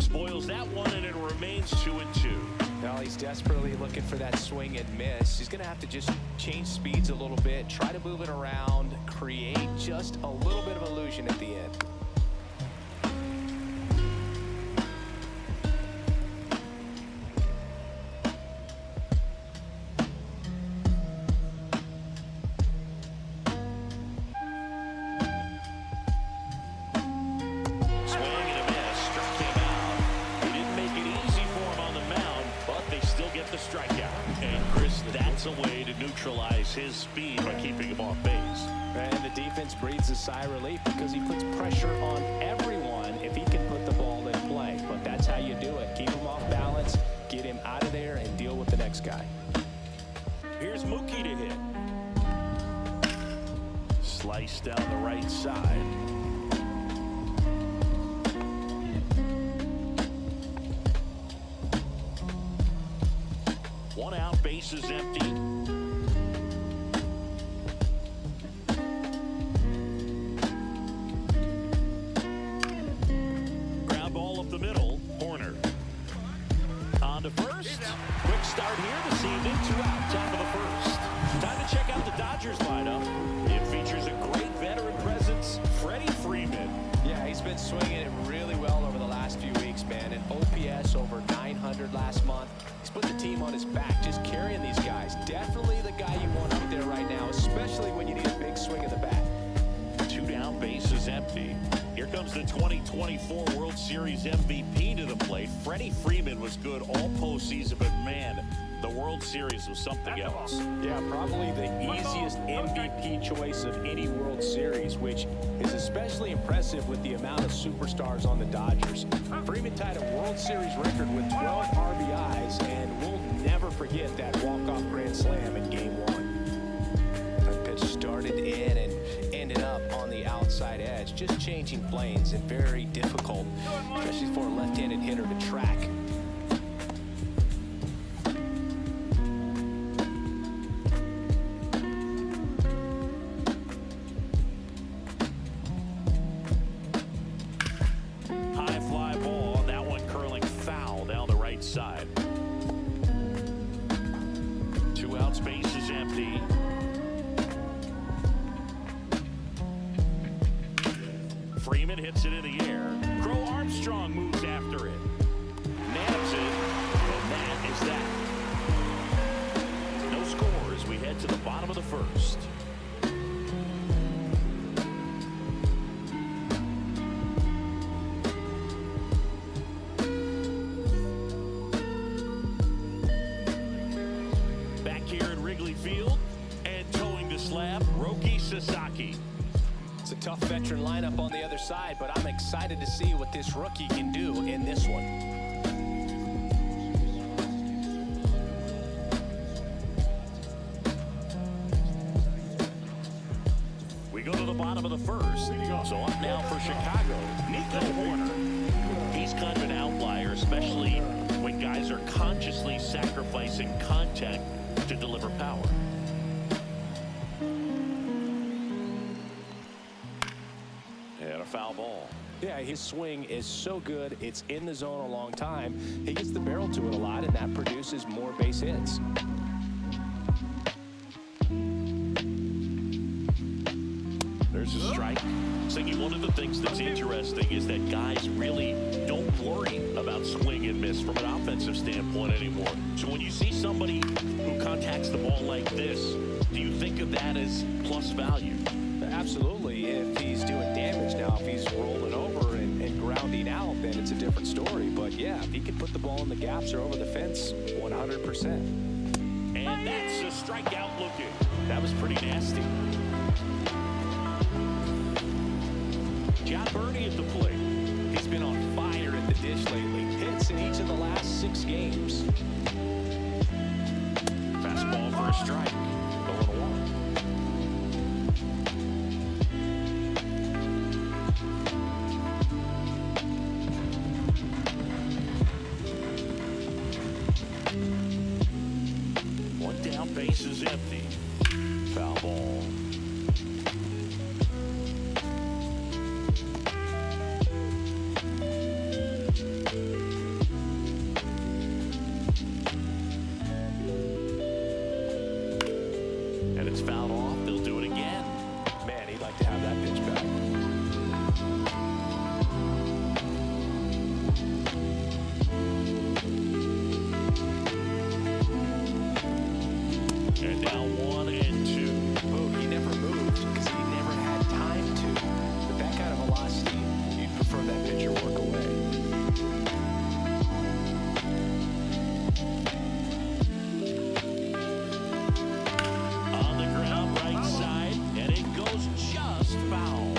Speaker 1: Spoils that one, and it remains 2-2.
Speaker 2: Now he's desperately looking for that swing and miss. He's going to have to just change speeds a little bit, try to move it around, create just a little bit of illusion at the end.
Speaker 1: A way to neutralize his speed by keeping him off base.
Speaker 2: And the defense breathes a sigh of relief because he puts pressure on everyone if he can put the ball in play. But that's how you do it. Keep him off balance, get him out of there, and deal with the next guy.
Speaker 1: Here's Mookie to hit. Slice down the right side. One out, bases empty. Ground ball up the middle. Horner. On to first. Quick start here this evening. 2 out. Top of the first. Time to check out the Dodgers lineup. It features a great veteran presence, Freddie Freeman.
Speaker 2: Yeah, he's been swinging it really well over the last few weeks, man. An OPS over 900 last month. He's put the team on his back, just carrying these guys. Definitely the guy you want up there right now, especially when you need a big swing of the bat.
Speaker 1: 2 down, bases empty. Here comes the 2024 World Series MVP to the plate. Freddie Freeman was good all postseason, but man, the World Series was something else.
Speaker 2: Yeah, probably the easiest MVP choice of any World Series, which is especially impressive with the amount of superstars on the Dodgers. Freeman tied a World Series record with 12 RBIs, and we'll never forget that walk-off grand slam in Game 1. That pitch started in and ended up on the outside edge, just changing planes and very difficult, especially for a left-handed hitter to track.
Speaker 1: High fly ball, that one curling foul down the right side. 2 outs, bases empty. Freeman hits it in the air. Crow Armstrong moves after it. Nabs it, and that is that. No score as we head to the bottom of the first. Back here at Wrigley Field and towing the slab, Roki Sasaki.
Speaker 2: It's a tough veteran lineup on the other side, but I'm excited to see what this rookie can do in this one.
Speaker 1: We go to the bottom of the first. So up now for Chicago, Nico Warner. He's kind of an outlier, especially when guys are consciously sacrificing contact to deliver power. And a foul ball.
Speaker 2: Yeah, his swing is so good. It's in the zone a long time. He gets the barrel to it a lot, and that produces more base hits.
Speaker 1: There's a strike. Thinking one of the things that's interesting is that guys really don't worry about swing and miss from an offensive standpoint anymore. So when you see somebody who contacts the ball like this, do you think of that as plus value?
Speaker 2: Absolutely. If he's doing damage now, if he's rolling over and grounding out, then it's a different story. But yeah, if he can put the ball in the gaps or over the fence, 100%.
Speaker 1: And that's a strikeout looking. That was pretty nasty. John Bernie at the plate.
Speaker 2: He's been on fire at the dish lately. Hits in each of the last 6 games.
Speaker 1: Fastball for a strike. 0-1. One down, base is empty. Foul ball. And it's fouled off. They'll do it again.
Speaker 2: Man, he'd like to have that pitch back.
Speaker 1: And now 1-2.
Speaker 2: Oh, he never moved because he never had time to. With that kind of velocity, you'd prefer that pitcher work away.
Speaker 1: On the ground, right side, and it goes just foul.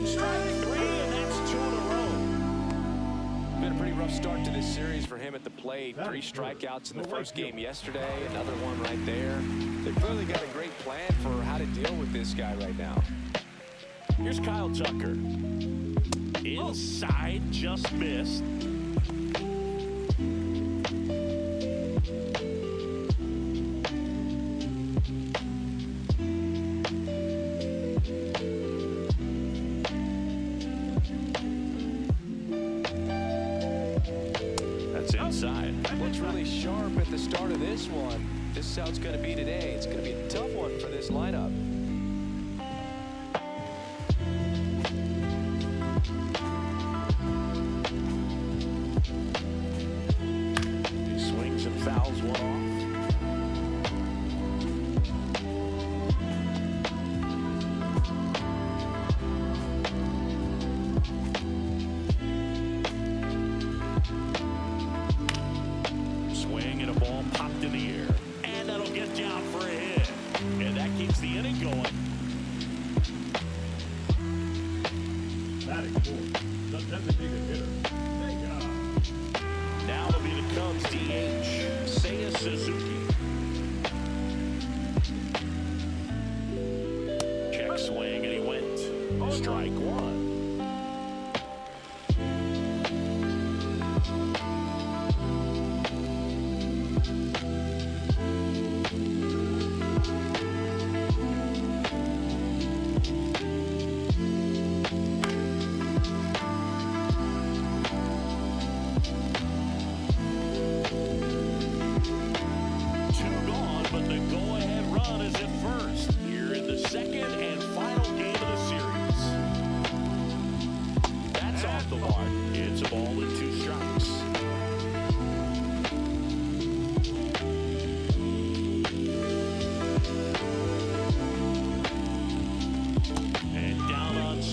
Speaker 1: Strike 3, and that's 2 in a row.
Speaker 2: Been a pretty rough start to this series for him at the plate. 3 strikeouts in the first game yesterday, another one right there. They've clearly got a great plan for how to deal with this guy right now.
Speaker 1: Here's Kyle Tucker. Inside, just missed. That's inside.
Speaker 2: Looks really sharp at the start of this one. This is how it's going to be today. It's going to be a tough one for this lineup.
Speaker 1: He swings and fouls one off. Swing and a ball popped in the air. And that'll get down for a hit. And that keeps the inning going.
Speaker 4: Batting fourth, the designated hitter, Sega.
Speaker 1: Now it'll be the Cubs DH, Seiya Suzuki. Check swing and he went. Strike 1.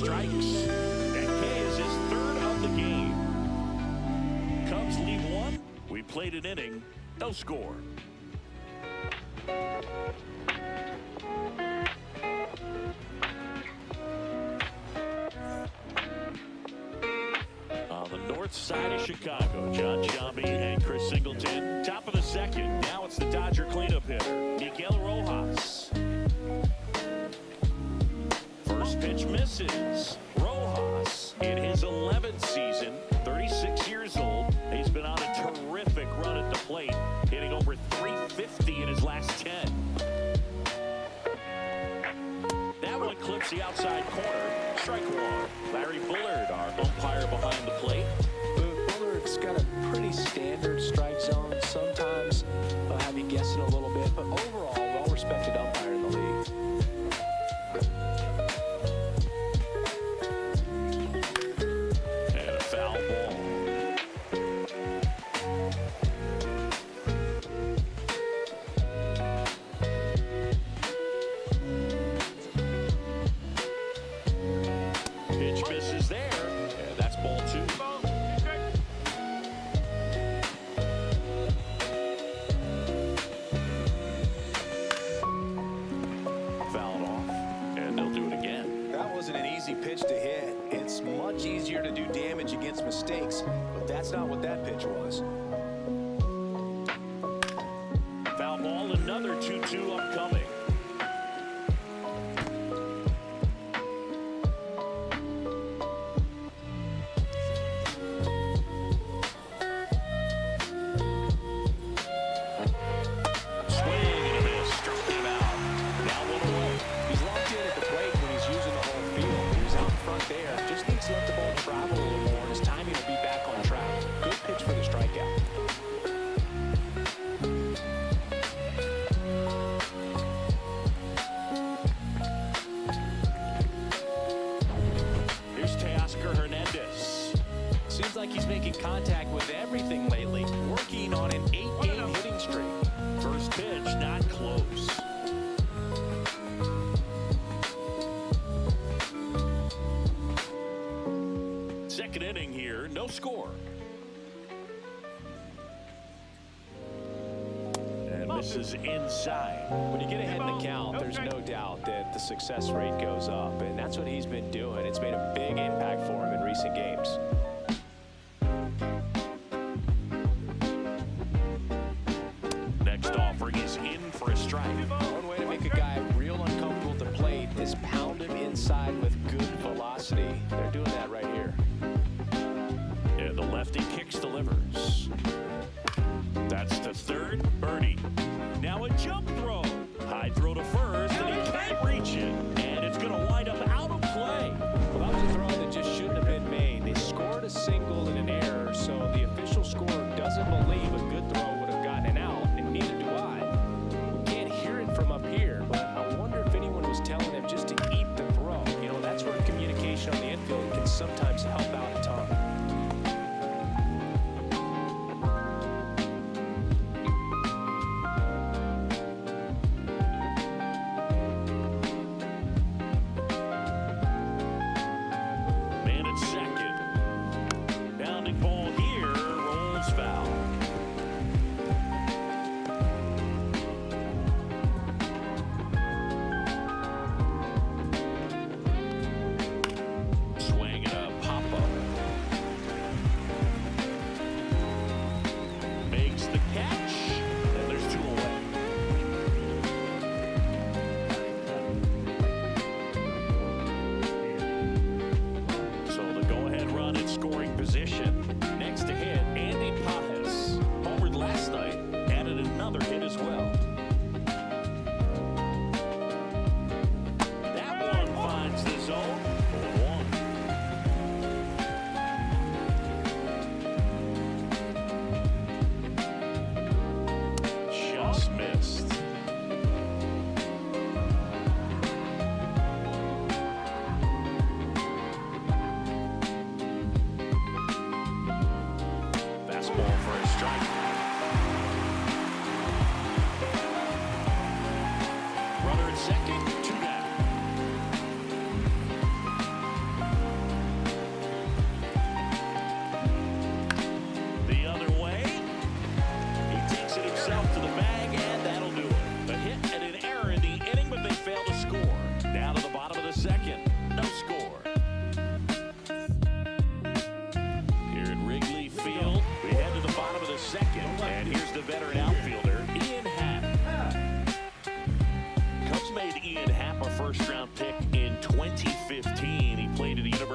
Speaker 1: strikes. And K is his third of the game. Cubs lead one. We played an inning. No score. On the north side of Chicago, John Sciambi and Chris Singleton. Top of the second. Now it's the Dodger cleanup hitter, Miguel Rojas. First pitch misses. Rojas in his 11th season, 36 years old. He's been on a terrific run at the plate, hitting over 350 in his last 10. That one clips the outside corner. Strike one. Larry Bullard, our umpire behind the plate.
Speaker 2: Bullard's got a pretty standard strike zone. Sometimes they'll have you guessing a little bit, but overall, well-respected umpire in the league.
Speaker 1: And a foul ball. Pitch misses there, and that's ball two. Fouled off, and they'll do it again.
Speaker 2: That wasn't an easy pitch to hit. It's much easier to do damage against mistakes, but that's not what that pitch was.
Speaker 1: Foul ball, another 2-2 upcoming. Swing and a miss, struck him out. Now 1-away.
Speaker 2: He's locked in at the plate when he's using the whole field. He was out in front there. Just needs to let the ball travel a little more, and his timing will be back on track. Good pitch for the strikeout.
Speaker 1: Here's Teoscar Hernandez.
Speaker 2: Seems like he's making contact with everything lately, working on an 8-game hitting streak.
Speaker 1: First pitch, not close. Second inning here, no score. And misses inside.
Speaker 2: When you get ahead in the count, there's no doubt that the success rate goes up, and that's what he's been doing. It's made a big impact for him in recent games.
Speaker 1: Next offering is in for a strike.
Speaker 2: One way to make a guy real uncomfortable at the plate is pound him inside with good velocity. They're doing that right here.
Speaker 1: And the lefty kicks, delivers. That's to third, Birdie. Now a jump throw. High throw to first, and he can't reach it. And it's going to wind up out of play.
Speaker 2: Well, that was a throw that just shouldn't have been made. They scored a single and an error, so the official scorer doesn't believe a good throw would have gotten an out, and neither do I. We can't hear it from up here, but I wonder if anyone was telling him just to eat the throw. You know, that's where communication on the infield can sometimes help out a ton.
Speaker 1: Man at second. Bounding ball here, rolls foul. Swing and a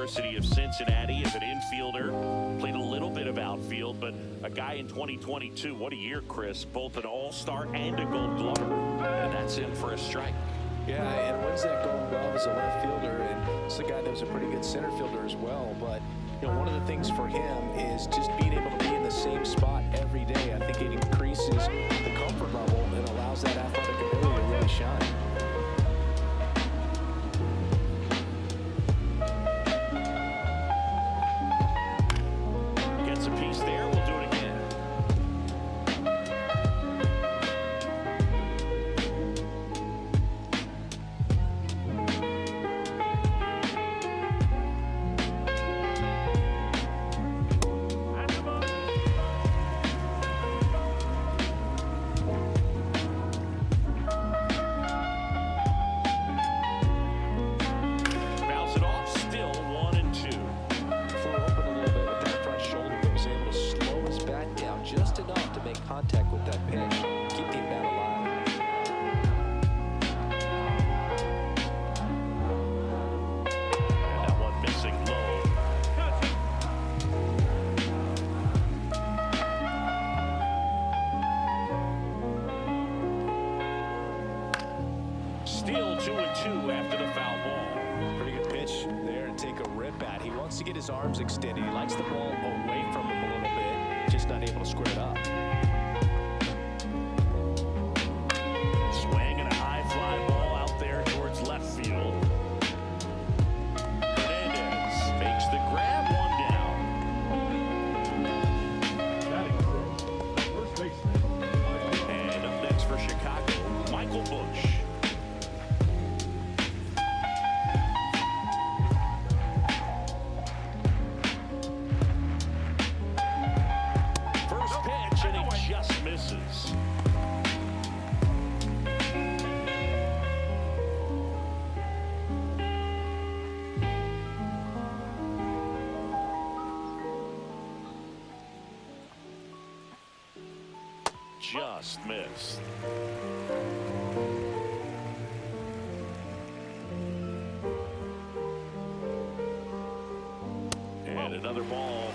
Speaker 1: University of Cincinnati as an infielder. Played a little bit of outfield, but a guy in 2022. What a year, Chris. Both an all-star and a gold glover. And that's in for a strike.
Speaker 2: Yeah, and wins that gold glove as a left fielder, and it's a guy that was a pretty good center fielder as well. But you know, one of the things for him is just being able to be in the same spot every day. I think it increases the comfort level and allows that athletic ability to really shine.
Speaker 1: Gets a piece there. We'll do it again.
Speaker 2: Contact with that pitch, keep the bat alive.
Speaker 1: And that one missing low. Still 2-2 after the foul ball.
Speaker 2: Pretty good pitch there to take a rip at. He wants to get his arms extended. He likes the ball away from him a little bit, just not able to square it up. Just missed. And another ball.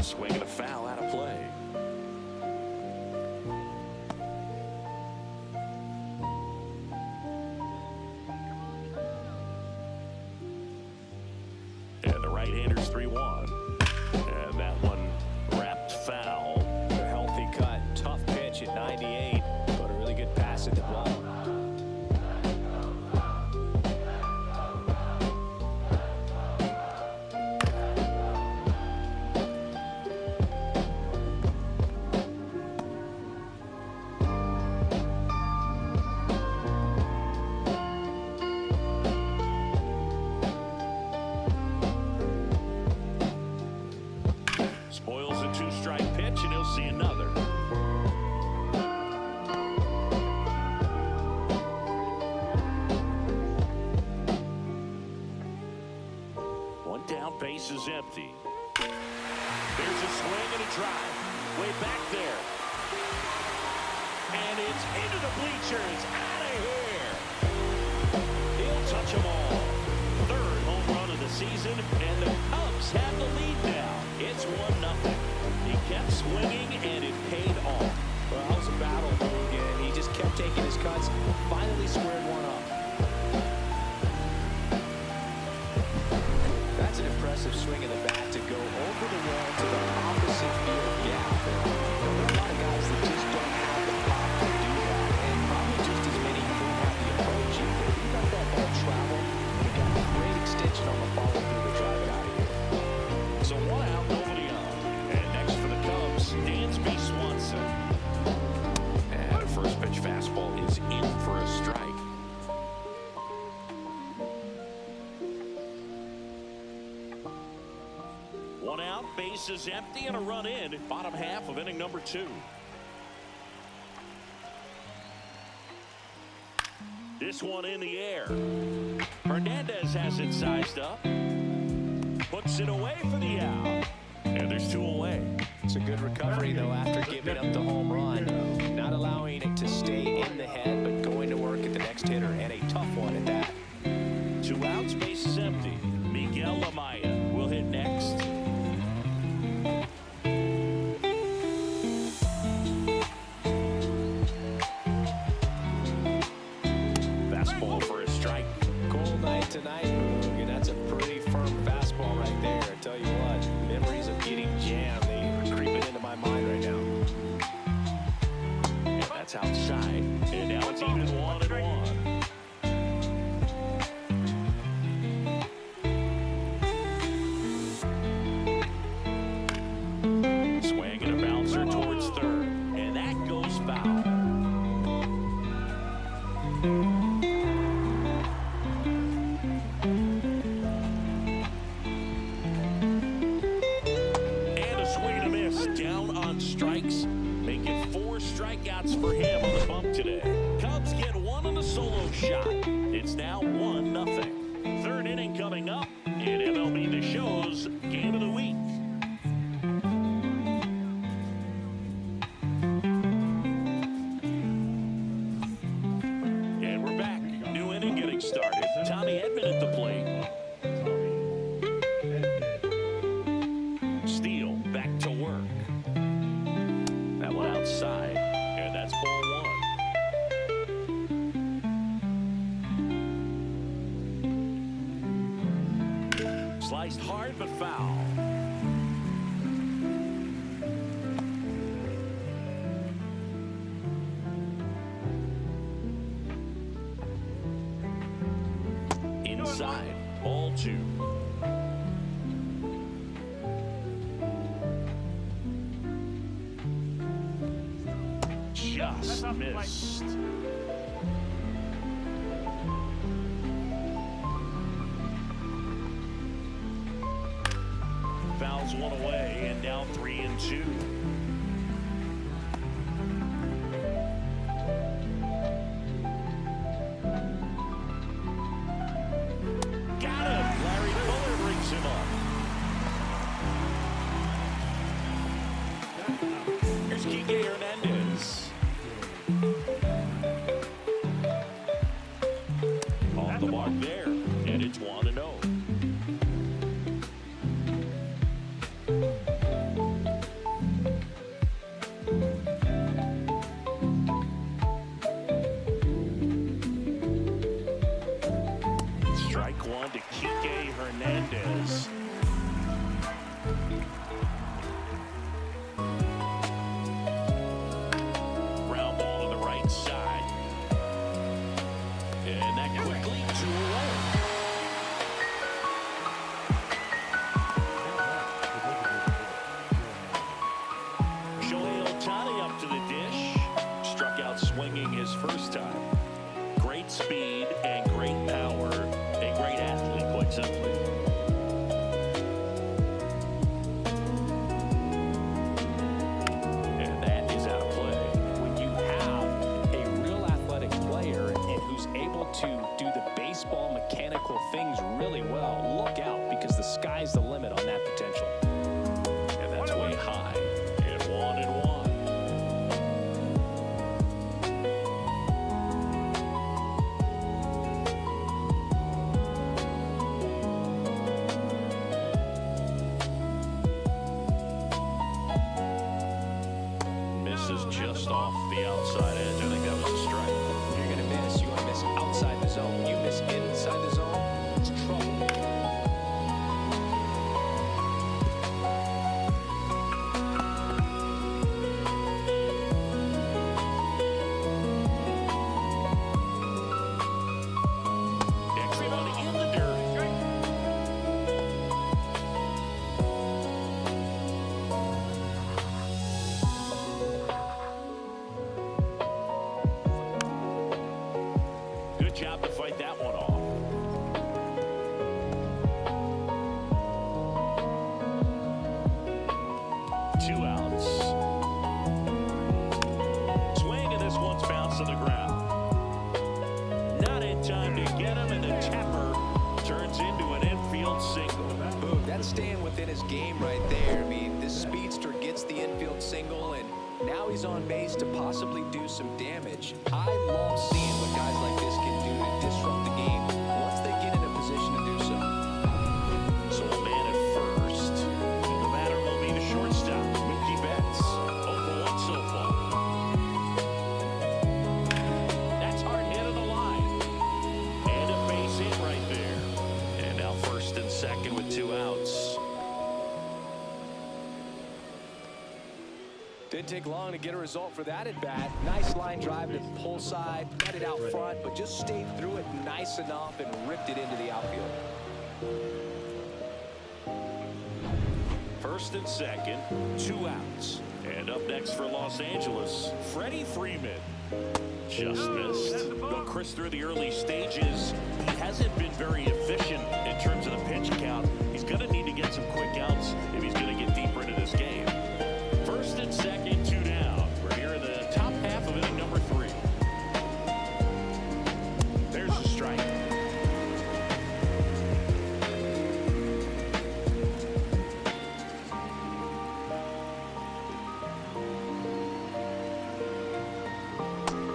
Speaker 2: Swinging a foul out of play. And the right-hander's 3-1. And that one wrapped foul. A healthy cut, tough pitch at 98, but a really good pass at the ball.
Speaker 1: Spoils a two-strike pitch, and he'll see another. One down, base is empty. There's a swing and a drive. Way back there. And it's into the bleachers. Out of here. He'll touch them all. Third home run of the season, and the Cubs have the lead now. It's 1-0. He kept swinging, and it paid off.
Speaker 2: Well, that was a battle again. He just kept taking his cuts, finally squared one up. That's an impressive swing of the bat to go over the wall to the opposite field gap. There are a lot of guys that just don't have the pop to do that, and probably just as many who have the approach. You got that ball travel. You got a great extension on the follow through to drive it out of here.
Speaker 1: So 1 out, nobody on. And next for the Cubs, Dansby Swanson. And a first pitch fastball is in for a strike. One out, base is empty, and a run in. Bottom half of inning number 2. This one in the air. Hernandez has it sized up. Puts it away for the out. And there's 2 away.
Speaker 2: It's a good recovery, though, after giving up the home run. Not allowing it to stay in the head, but going to work at the next hitter, and a tough one at that.
Speaker 1: 2 outs, base is empty. Miguel Amaya will hit next. Fastball for a strike.
Speaker 2: Cold night tonight, Boog, and that's a pretty firm fastball right there. I tell you what, memories of getting jammed, they are creeping into my mind right now.
Speaker 1: And that's outside. And now it's even 1-1. Swing and a bouncer towards third. And that goes foul. And a swing and a miss. Down on strikes. Making 4 strikeouts for him on the bump today. Cubs get 1 on a solo shot. It's now 1-0. 3rd inning coming up in MLB The Show's Game of the Week. And we're back. New inning getting started. Tommy Edman at the plate. Steele back to work. That one outside, and that's ball 1. Sliced hard but foul. Inside, ball 2. Just missed. Fouls 1 away, and now 3-2. Got him. Larry Fuller brings him up. Here's Kike Hernandez. Off the mark there, and it's 1-0. Strike 1 to Kike Hernandez. Ground ball to the right side. And that quickly 2 away. Shohei Otani up to the dish. Struck out swinging his first time. Great speed and great power. A great athlete, quite simply. And that is out of play.
Speaker 2: When you have a real athletic player and who's able to do the baseball mechanical things really well, look out, because the sky's the limit on that potential.
Speaker 1: And that's way high. And 1-1. Misses just off the outside edge. I think that was a strike.
Speaker 2: You're going to miss. You want to miss outside the zone. You miss inside the zone, it's trouble.
Speaker 1: Next one in the dirt. Good job to fight that one off. Two outs. Swing, and this one's bounced to the ground. Not
Speaker 2: Now he's on base to possibly do some damage. I love seeing what guys like this can do to disrupt the game once they get in a position to do so.
Speaker 1: So a man at first. The batter will be the shortstop, Mookie Betts. 0-1 so far. That's hard hit of the line. And a base hit right there. And now first and second with 2 outs.
Speaker 2: Didn't take long to get a result for that at bat. Nice line drive to the pull side, got it out front, but just stayed through it nice enough and ripped it into the outfield.
Speaker 1: First and second, 2 outs. And up next for Los Angeles, Freddie Freeman. Just missed. Though Chris, through the early stages, he hasn't been very efficient in terms of the pitch count. He's going to need to get some quick outs if he's going to get deeper into this game. First and second, 2 down. We're here in the top half of inning number 3. There's a strike.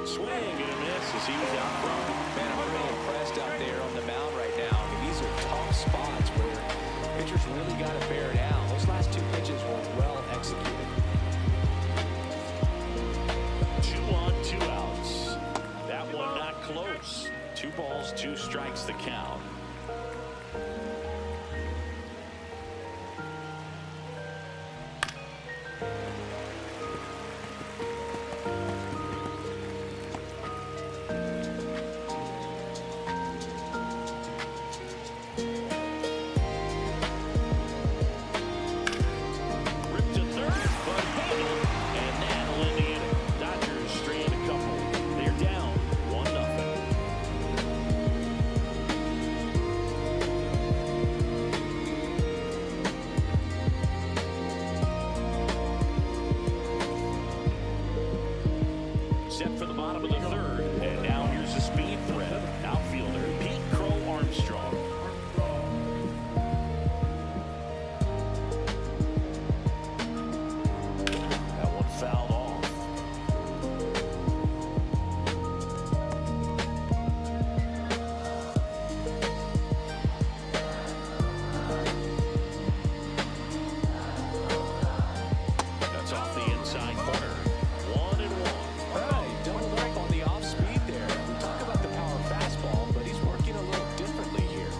Speaker 1: Swing and a miss as he was out front.
Speaker 2: Man, I'm really impressed out there on the mound right now. I mean, these are tough spots where pitchers really got to bear down. Those last 2 pitches were well executed.
Speaker 1: 2 on, 2 outs. That one not close. 2 balls, 2 strikes the count. Ripped to third, but handled, and that'll end the inning. Dodgers strand a couple. They're down 1-0. Set for the bottom of the third, and now here's the speed threat. Outfielder Pete Crow Armstrong. That one fouled off. That's off the inside corner. 1-1.
Speaker 2: All right, doubled up on the off speed there. We talk about the power fastball, but he's working a little differently here.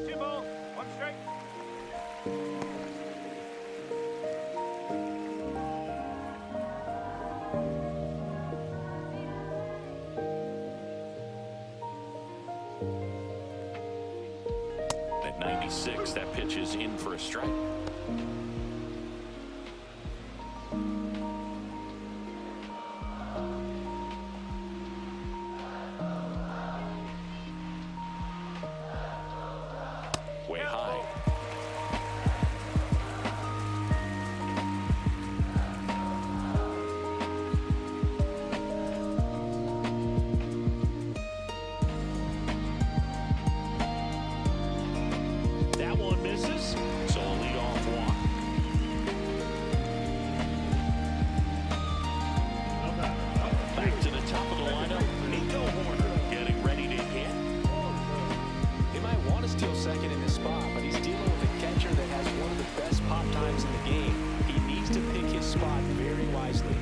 Speaker 5: 2 balls, 1 strike.
Speaker 1: At 96, that pitch is in for a strike. Way high. That one misses, so a leadoff walk. Back to the top of the lineup, Nico Horner getting ready to hit.
Speaker 2: He might want to steal second in this spot, but he's dealing with a catcher that has one of the best pop times in the game. He needs to pick his spot very wisely.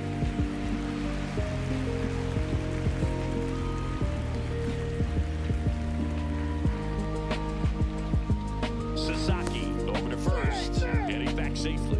Speaker 1: Sasaki over to first, getting back safely.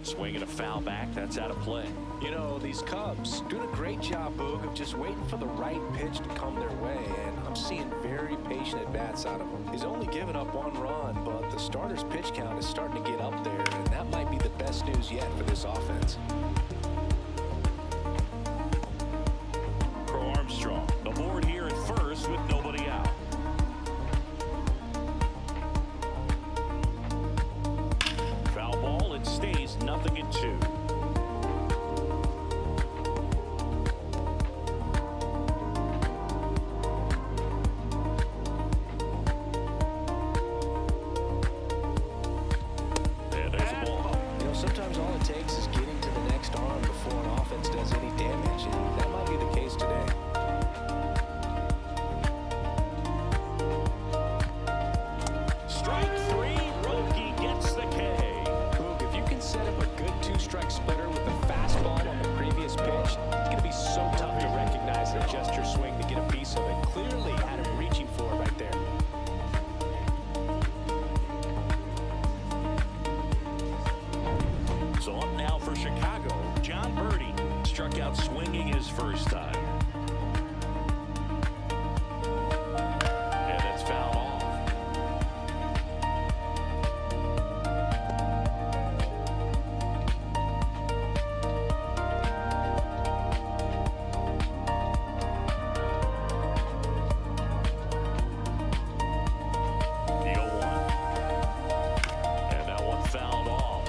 Speaker 1: Swing and a foul back, that's out of play.
Speaker 2: You know, these Cubs doing a great job, Boog, of just waiting for the right pitch to come their way, and I'm seeing very patient at-bats out of him. He's only given up 1 run, but the starter's pitch count is starting to get up there, and that might be the best news yet for this offense.
Speaker 1: Crow Armstrong aboard here at first with nobody out. Foul ball, it stays 0-2.
Speaker 2: swing to get a piece of it. Clearly had him reaching for it right there.
Speaker 1: So up now for Chicago, John Birdie struck out swinging his first time. And that's fouled off. The 0-1. And that one fouled off.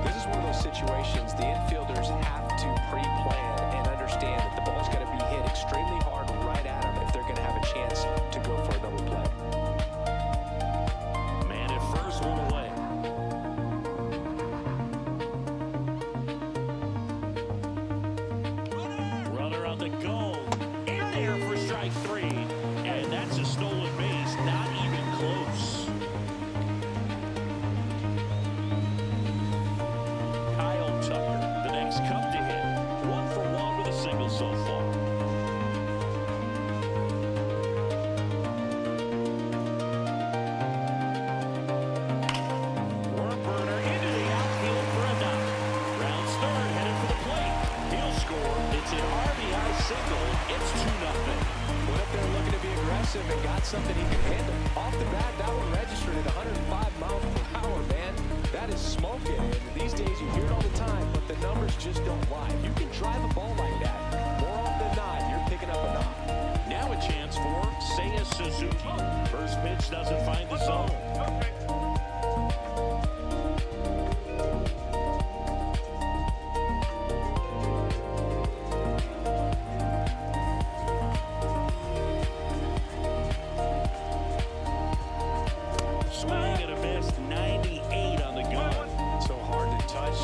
Speaker 2: This is one of those situations the infielders have to pre-plan and understand that the ball's got to be hit extremely hard right at them if they're going to have a chance to go for a double play.
Speaker 1: Man at first, one away. Runner on the go. In there for strike 3. And that's a stolen base. Not even close. Kyle Tucker, the next cup to hit. 1 for 1 with a single so far. Worm burner into the outfield for a knock. Rounds third, headed for the plate. He'll score. It's an RBI single. It's 2-0.
Speaker 2: Went up there looking to be aggressive and got something he could handle. Off the bat, that one registered at 105 miles per hour, man. That is smoking. And these days you hear it all the time, but the numbers just don't lie. You can drive a ball like that. More often than not, you're picking up a knock.
Speaker 1: Now a chance for Seiya Suzuki. First pitch doesn't find the zone.
Speaker 5: Okay.
Speaker 1: Swing and a miss, 98 on the gun.
Speaker 2: So hard to touch.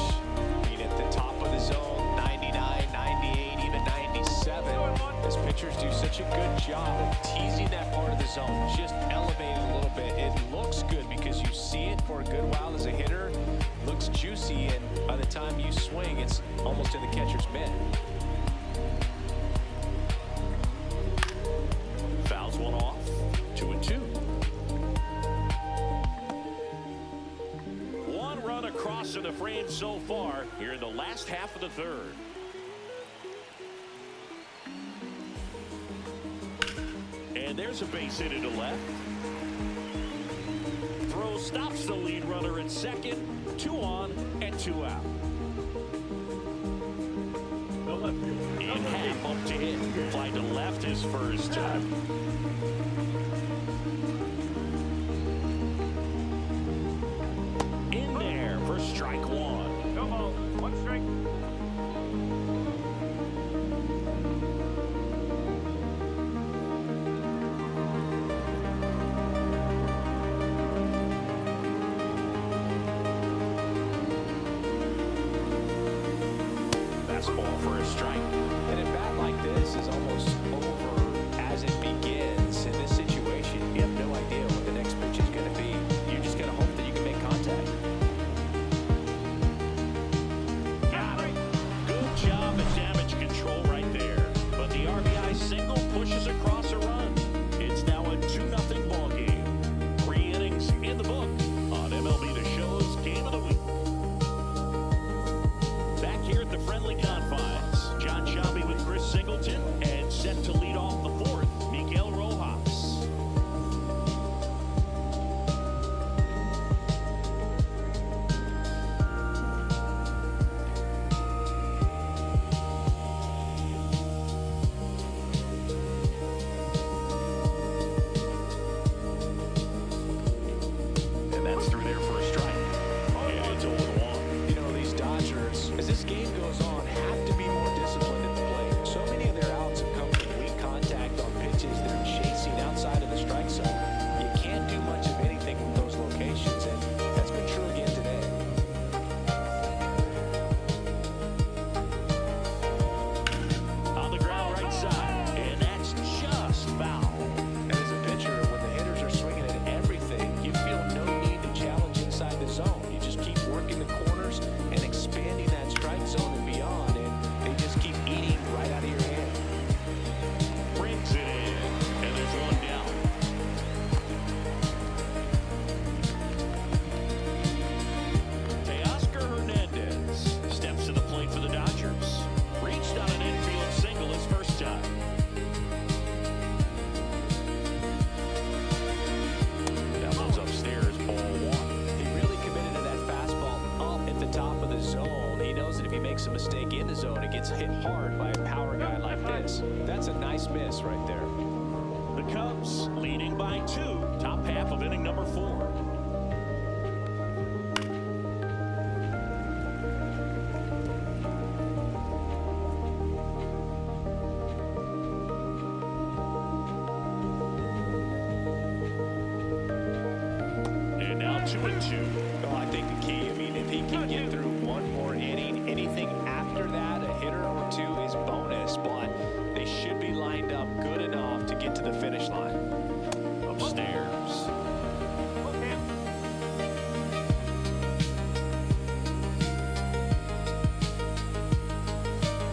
Speaker 2: Being at the top of the zone, 99, 98, even 97. As pitchers do such a good job of teasing that part of the zone, just elevating a little bit. It looks good because you see it for a good while as a hitter. Looks juicy, and by the time you swing, it's almost in the catcher's mitt.
Speaker 1: Fouls one off, 2-2. One run across to the frame so far here in the last half of the third. And there's a base hit into left. Throw stops the lead runner at second. 2 on and 2 out.
Speaker 4: The left fielder.
Speaker 1: In half up to hit. Fly to left his first time. In there for strike 1.
Speaker 5: No ball. 1 strike.
Speaker 1: That's ball for a strike.
Speaker 2: And a bat like this is almost over as it begins. In this situation, you have no idea what the next pitch is going to be. You just got to hope that you can make contact.
Speaker 1: Got him. Good job at damage control right there. But the RBI single pushes across a run. It's now a 2-0 ball game. 3 innings in the book on MLB The Show's Game of the Week. Back here at the friendly confines, John Shelby with Chris Singleton, and set to lead off the 4th, Miguel Rojas.
Speaker 2: gets hit hard by a power guy like this. That's a nice miss right there.
Speaker 1: The Cubs leading by 2. Top half of inning number 4. And now 2-2.
Speaker 2: Well, I think the key, if he can get through one more inning, anything after that, a hitter or 2 is bonus, but they should be lined up good enough to get to the finish line.
Speaker 1: Upstairs.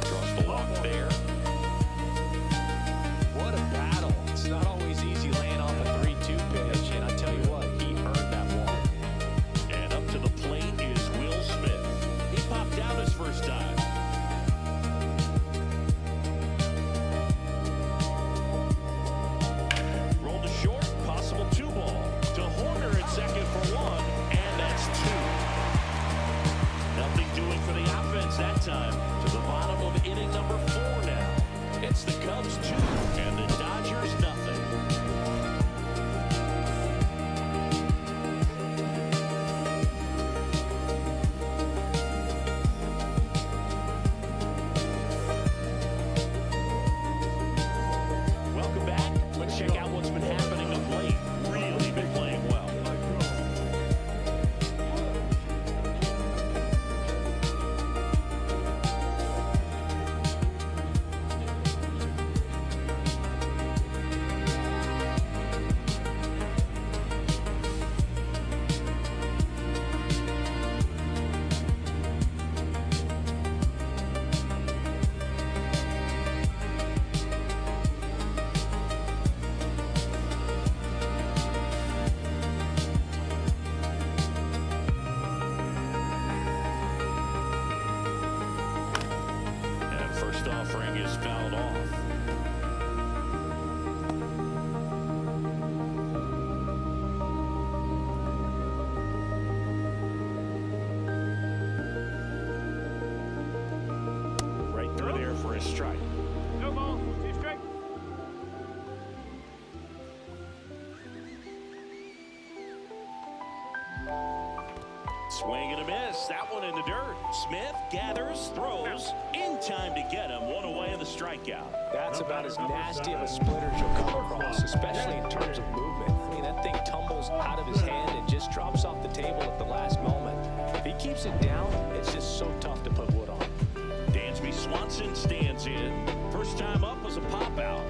Speaker 1: Draws the walk there.
Speaker 2: What a battle. It's not always easy laying off a 3-2 pitch, and I tell you what, he earned that walk.
Speaker 1: And up to the plate is Will Smith. He popped out his first time. Rolled to short, possible 2 ball. To Horner at second for 1, and that's 2. Nothing doing for the offense that time. To the bottom of inning number 4 now. It's the Cubs 2, and the Dodgers nothing. Welcome back. Let's check out what's been happening of late. Really been playing well. And first offering is fouled off. Right through there for a strike.
Speaker 5: No ball, 2 strike.
Speaker 1: Swing and a miss. That one in the dirt. Smith gathers, throws, in time to get him. 1 away in the strikeout.
Speaker 2: That's about as nasty of a splitter as you'll come across, especially in terms of movement. That thing tumbles out of his hand and just drops off the table at the last moment. If he keeps it down, it's just so tough to put wood on.
Speaker 1: Dansby Swanson stands in. First time up was a pop out.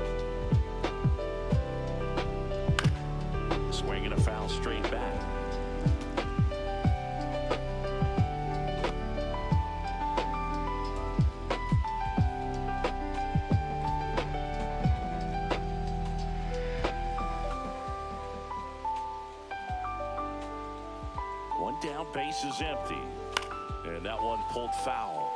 Speaker 1: Swing and a foul straight back. One down, base is empty. And that one pulled foul.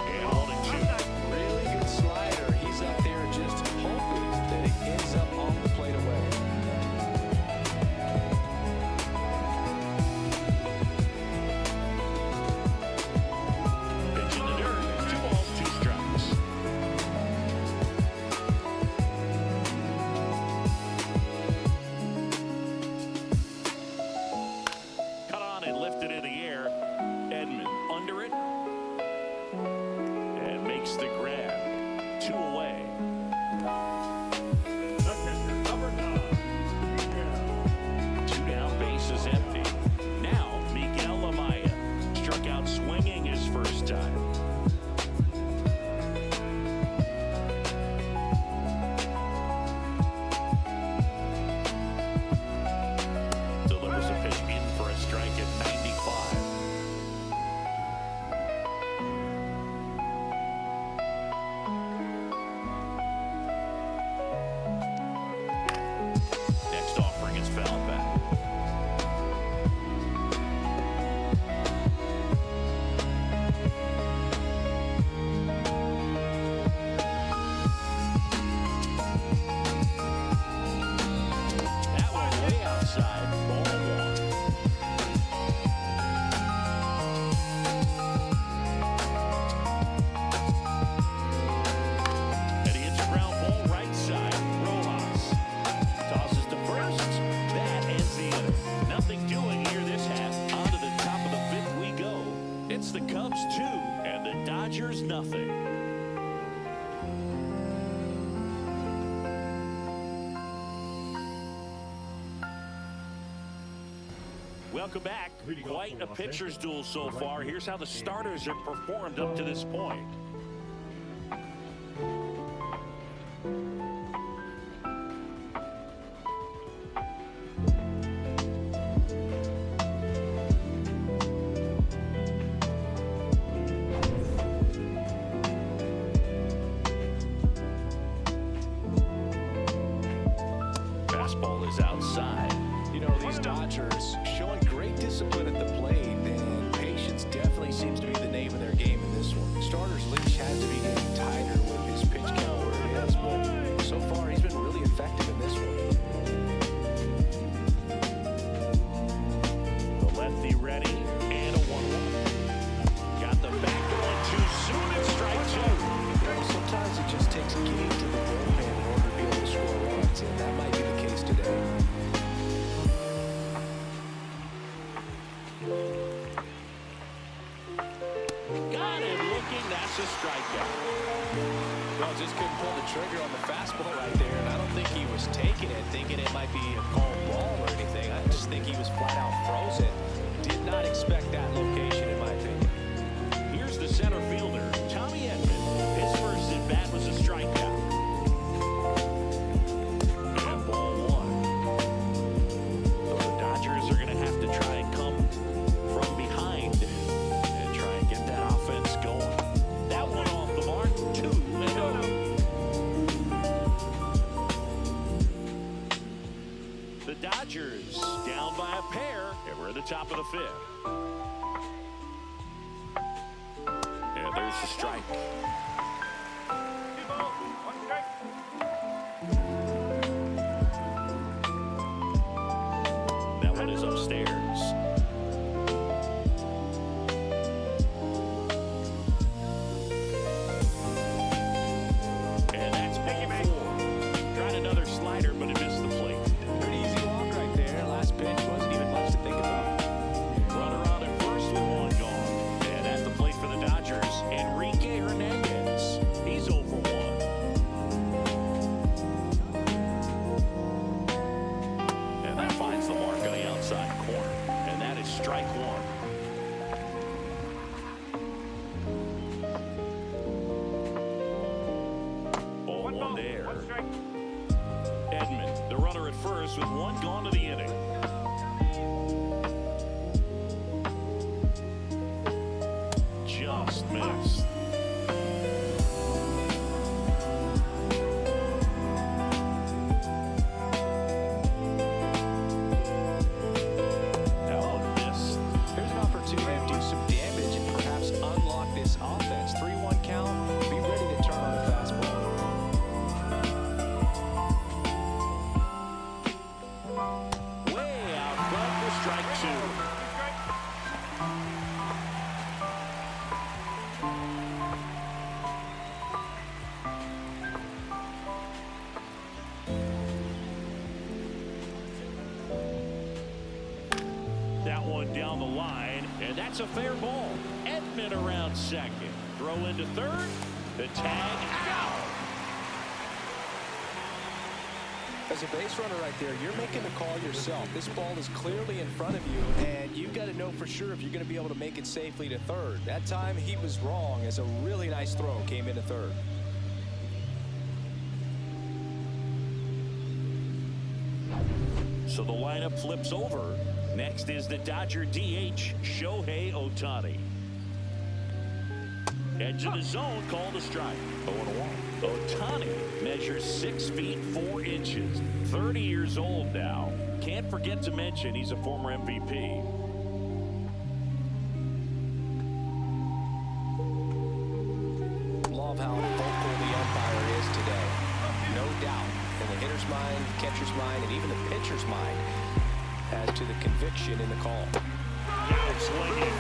Speaker 1: And 1-2.
Speaker 2: Really good slider. He's up there just hoping that it ends up off the plate away.
Speaker 1: Pitch in the dirt. 2 balls, 2 strikes. Welcome back. Quite a pitcher's duel so far. Here's how the starters have performed up to this point. Fastball is outside.
Speaker 2: You know, these Dodgers showing great discipline at the plate, and patience definitely seems to be the name of their game in this one. Starter's leash has to be getting tighter with his pitch count where it is, but so far he's been really effective in this one.
Speaker 1: The lefty ready, and a 1-1. Got the back going too soon, and strike two.
Speaker 2: Well, sometimes it just takes getting to the bullpen in order to be able to score runs, and that might be the case today.
Speaker 1: Got him looking. That's a strikeout.
Speaker 2: Well, just couldn't pull the trigger on the fastball right there, and I don't think he was taking it, thinking it might be a called ball or anything. I just think he was flat out frozen. Did not expect that location, in my opinion.
Speaker 1: Here's the center fielder, Tommy Edman. His first at bat was a strikeout. And ball one. So the Dodgers are going to have to try and come from behind and try and get that offense going. That one off the mark, 2-0. The Dodgers down by a pair, and we're at the top of the fifth. And there's the strike.
Speaker 5: 2 balls, 1 strike.
Speaker 1: That one is upstairs. And that's ball 4. Tried another slider, but it missed the plate.
Speaker 2: Pretty easy walk right there. Last pitch wasn't even much to think about.
Speaker 1: Runner on at first with 1 gone. And at the plate for the Dodgers, Enrique Hernandez. He's 0 for 1. And that finds the mark on the outside corner. And that is strike 1. Ball
Speaker 5: 1
Speaker 1: 1
Speaker 5: ball,
Speaker 1: there.
Speaker 5: 1 strike.
Speaker 1: Edman, the runner at first with 1 gone to the inning. Just missed. That one missed.
Speaker 2: Here's an opportunity to do some damage and perhaps unlock this offense. 3-1 count. Be ready to turn on the fastball.
Speaker 1: Way out front for strike 2.
Speaker 5: 2 strike.
Speaker 1: That one down the line, and that's a fair ball. Edman around second. Throw into third. The tag out.
Speaker 2: As a base runner right there, you're making the call yourself. This ball is clearly in front of you, and you've got to know for sure if you're going to be able to make it safely to third. That time he was wrong, as a really nice throw came into third.
Speaker 1: So the lineup flips over. Next is the Dodger DH, Shohei Otani. Edge of the zone, called a strike. 0-1. Otani measures 6 feet 4 inches. 30 years old now. Can't forget to mention he's a former MVP.
Speaker 2: Love how vocal the umpire is today. No doubt. In the hitter's mind, catcher's mind, and even the pitcher's mind as to the conviction in the call.
Speaker 1: Got him swinging.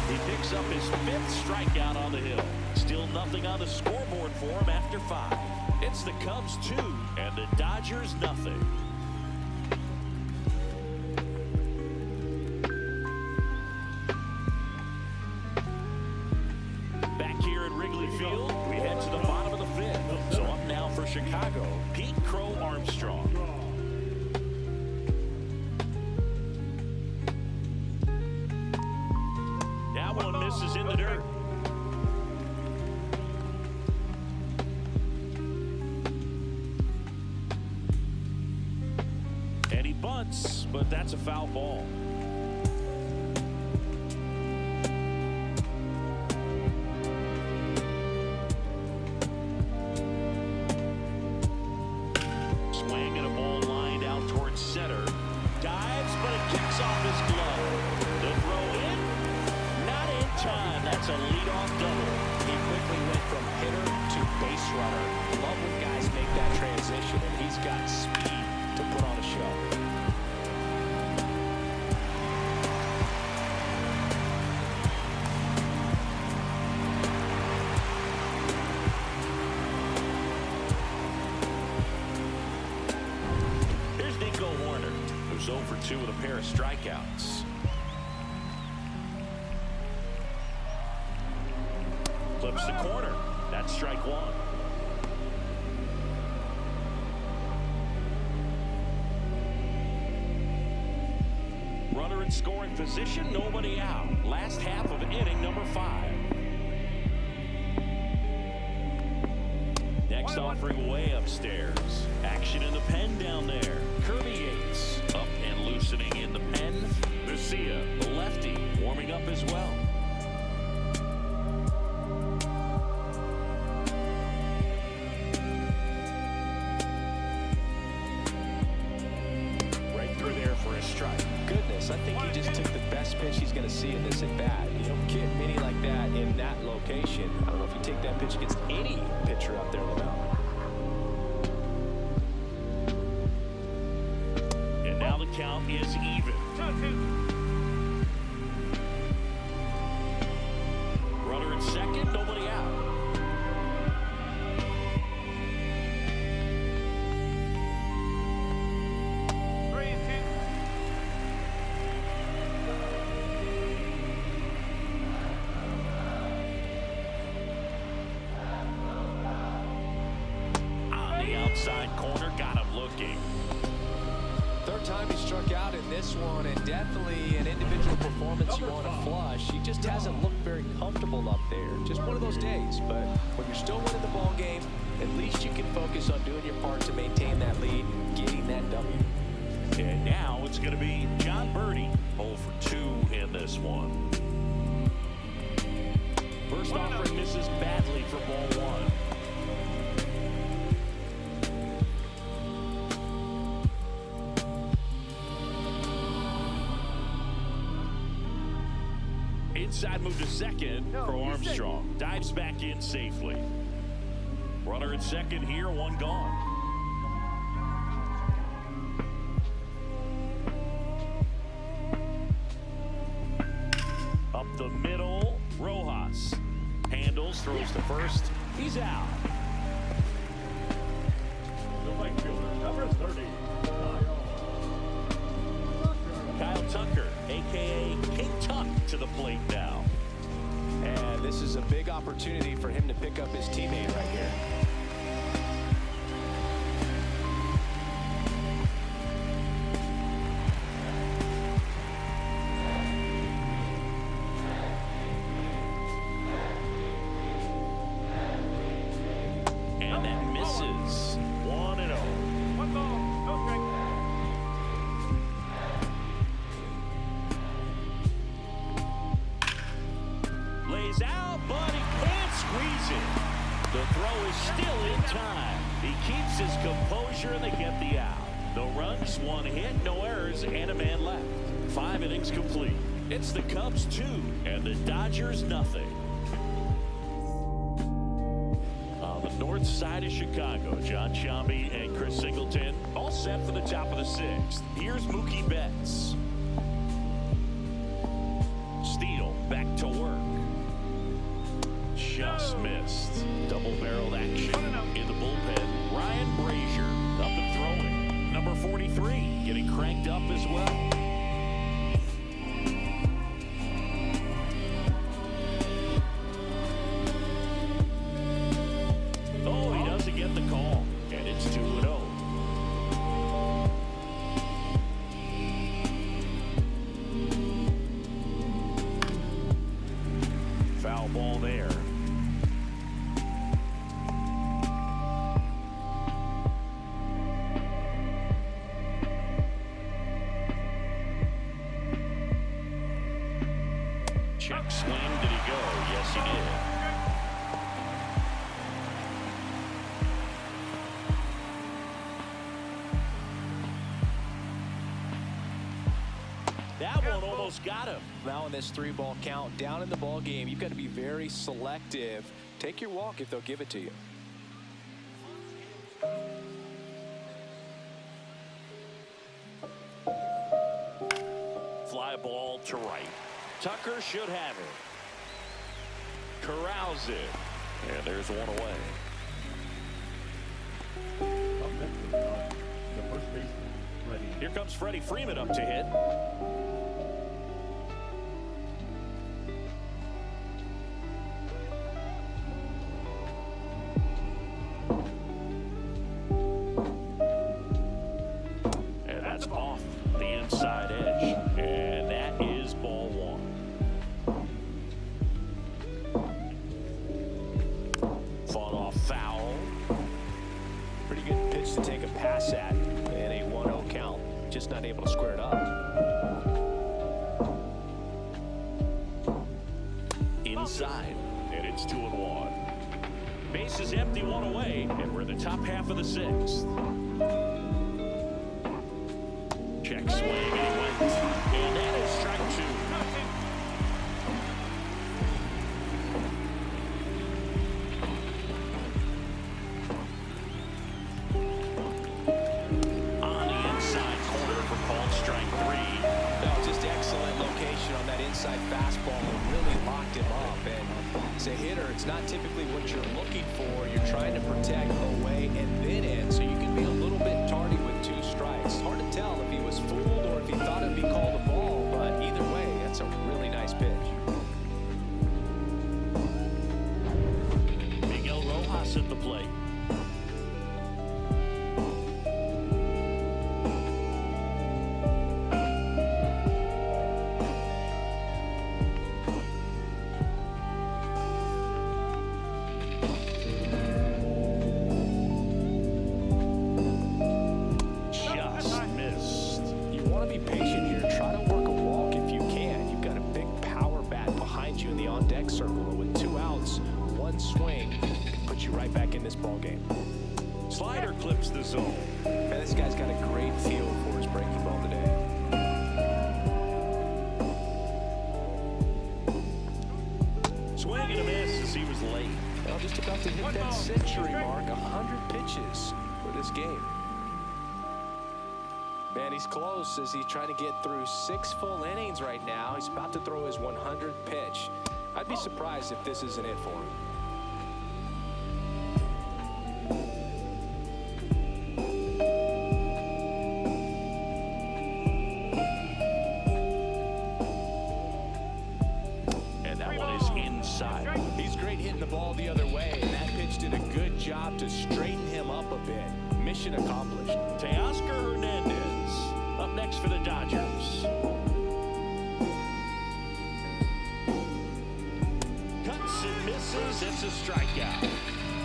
Speaker 1: He picks up his 5th strikeout on the hill. Still nothing on the scoreboard for him after 5. It's the Cubs 2 and the Dodgers nothing. Back here at Wrigley Field, we head to the bottom of the 5th. So up now for Chicago, Pete Crow Armstrong. bunts, but that's a foul ball. Swing and a ball lined out towards center. Dives, but it kicks off his glove. The throw in, not in time. That's a leadoff double.
Speaker 2: He quickly went from hitter to base runner. Love when guys make that transition, and he's got speed to put on a show.
Speaker 1: Here's Nico Warner, who's 0 for 2 with a pair of strikeouts. Flips the corner. That's strike one. Runner in scoring position, nobody out. Last half of inning number 5. Next offering way upstairs. Action in the pen down there. Kirby Yates up and loosening in the pen. Lucia, the lefty, warming up as well.
Speaker 2: Goodness, I think he just took the best pitch he's going to see in this at bat. You don't get many like that in that location. I don't know if you take that pitch against any pitcher up there in the mound.
Speaker 1: And now the count is even.
Speaker 5: 2-2.
Speaker 1: Runner in second, nobody out. Side corner, got him looking.
Speaker 2: Third time he struck out in this one, and definitely an individual performance you want to flush. He just hasn't looked very comfortable up there. Just one of those days, but when you're still winning the ball game, at least you can focus on doing your part to maintain that lead, getting that W.
Speaker 1: And now it's going to be John Birdie, 0 for 2 in this one. First offering misses badly for ball 1. Inside move to second for Armstrong. Dives back in safely. Runner at second here, one gone. Up the middle, Rojas. Handles, throws to first. He's out.
Speaker 4: The right fielder, number 30,
Speaker 1: Kyle Tucker, a.k.a. King Tuck, to the plate now.
Speaker 2: And this is a big opportunity for him to pick up his teammate right here.
Speaker 1: And that misses. 1-0.
Speaker 5: 1 ball, no strike.
Speaker 1: Lays out, but he can't squeeze it. The throw is still in time. He keeps his composure, and they get the out. No runs, 1 hit, no errors, and a man left. 5 innings complete. It's the Cubs 2 and the Dodgers nothing. On the north side of Chicago, John Sciambi and Chris Singleton all set for the top of the 6th. Here's Mookie Betts. Steele back to work. Just missed. Double-barreled action in the bullpen. Ryan Brazier up and throwing. Number 43 getting cranked up as well. Oh, he doesn't get the call, and it's 2-0. Foul ball there. Check swing. Did he go? Yes, he did. That one almost got him.
Speaker 2: Now in this 3-ball count, down in the ball game, you've got to be very selective. Take your walk if they'll give it to you.
Speaker 1: Fly ball to right. Tucker should have it. Corrals it. And there's one away.
Speaker 4: Up next for the Dodgers, the first baseman, Freddie.
Speaker 1: Here comes Freddie Freeman up to hit. And that's off the inside edge. And that is ball one. Fought off foul.
Speaker 2: Pretty good pitch to take a pass at in a 1-0 count. Just not able to square it up.
Speaker 1: Inside, and it's 2-1. Base is empty, one away, and we're in the top half of the 6th. Check swing, and he went. And that is strike 2. On the inside corner for called strike 3.
Speaker 2: No, just excellent location on that inside fastball. It really locked him up. And as a hitter, it's not typically what you're looking for. You're trying to protect away and then in, so you can be a little bit tardy with 2 strikes. Hard to tell if he was fooled or if he thought it'd be called a ball, but either way, that's a really nice pitch.
Speaker 1: Miguel Rojas at the plate. Just missed.
Speaker 2: You want to be patient here. Try to work a walk if you can. You've got a big power bat behind you in the on-deck circle. With 2 outs, 1 swing can put you right back in this ball game.
Speaker 1: Slider clips the zone.
Speaker 2: Man, this guy's got a great feel for his breaking ball today.
Speaker 1: Swing and a miss as he was late.
Speaker 2: Well, just about to hit that century mark. 100 pitches for this game. Man, he's close as he's trying to get through 6 full innings right now. He's about to throw his 100th pitch. I'd be surprised if this isn't it for him.
Speaker 1: And that one is inside.
Speaker 2: He's great hitting the ball the other way, and that pitch did a good job to straighten him up a bit. Mission accomplished.
Speaker 1: Teoscar Hernandez up next for the Dodgers. Cuts and misses. It's a strikeout.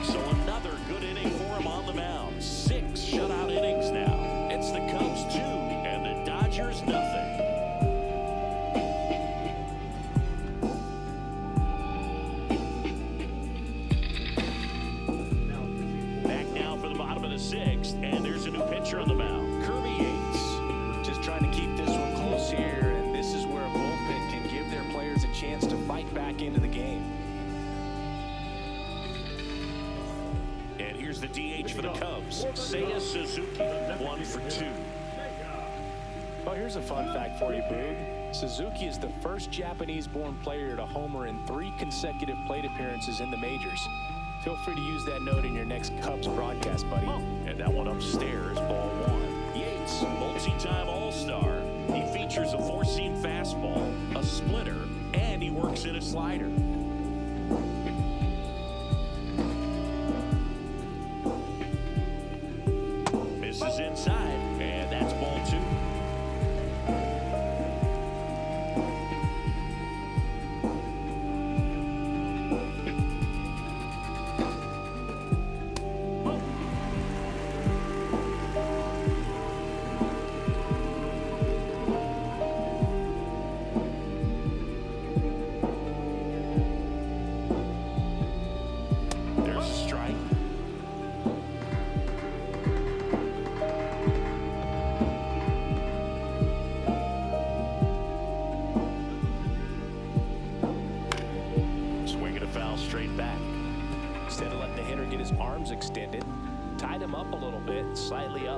Speaker 1: So another good inning for him on the mound. 6 shutout innings now. It's the Cubs 2 and the Dodgers nothing. Back now for the bottom of the 6th, and there's a new pitcher on the mound. Kirby Yates.
Speaker 2: Just trying to keep this one close here, and this is where a bullpen can give their players a chance to fight back into the game.
Speaker 1: And here's the DH for the Cubs, Seiya Suzuki, 1 for 2.
Speaker 2: Well, here's a fun fact for you, Boog. Suzuki is the first Japanese-born player to homer in 3 consecutive plate appearances in the majors. Feel free to use that note in your next Cubs broadcast, buddy.
Speaker 1: And that one upstairs, ball 1. Yates, multi-time All-Star. He features a 4-seam fastball, a splitter, and he works in a slider. Misses inside, and that's ball 2.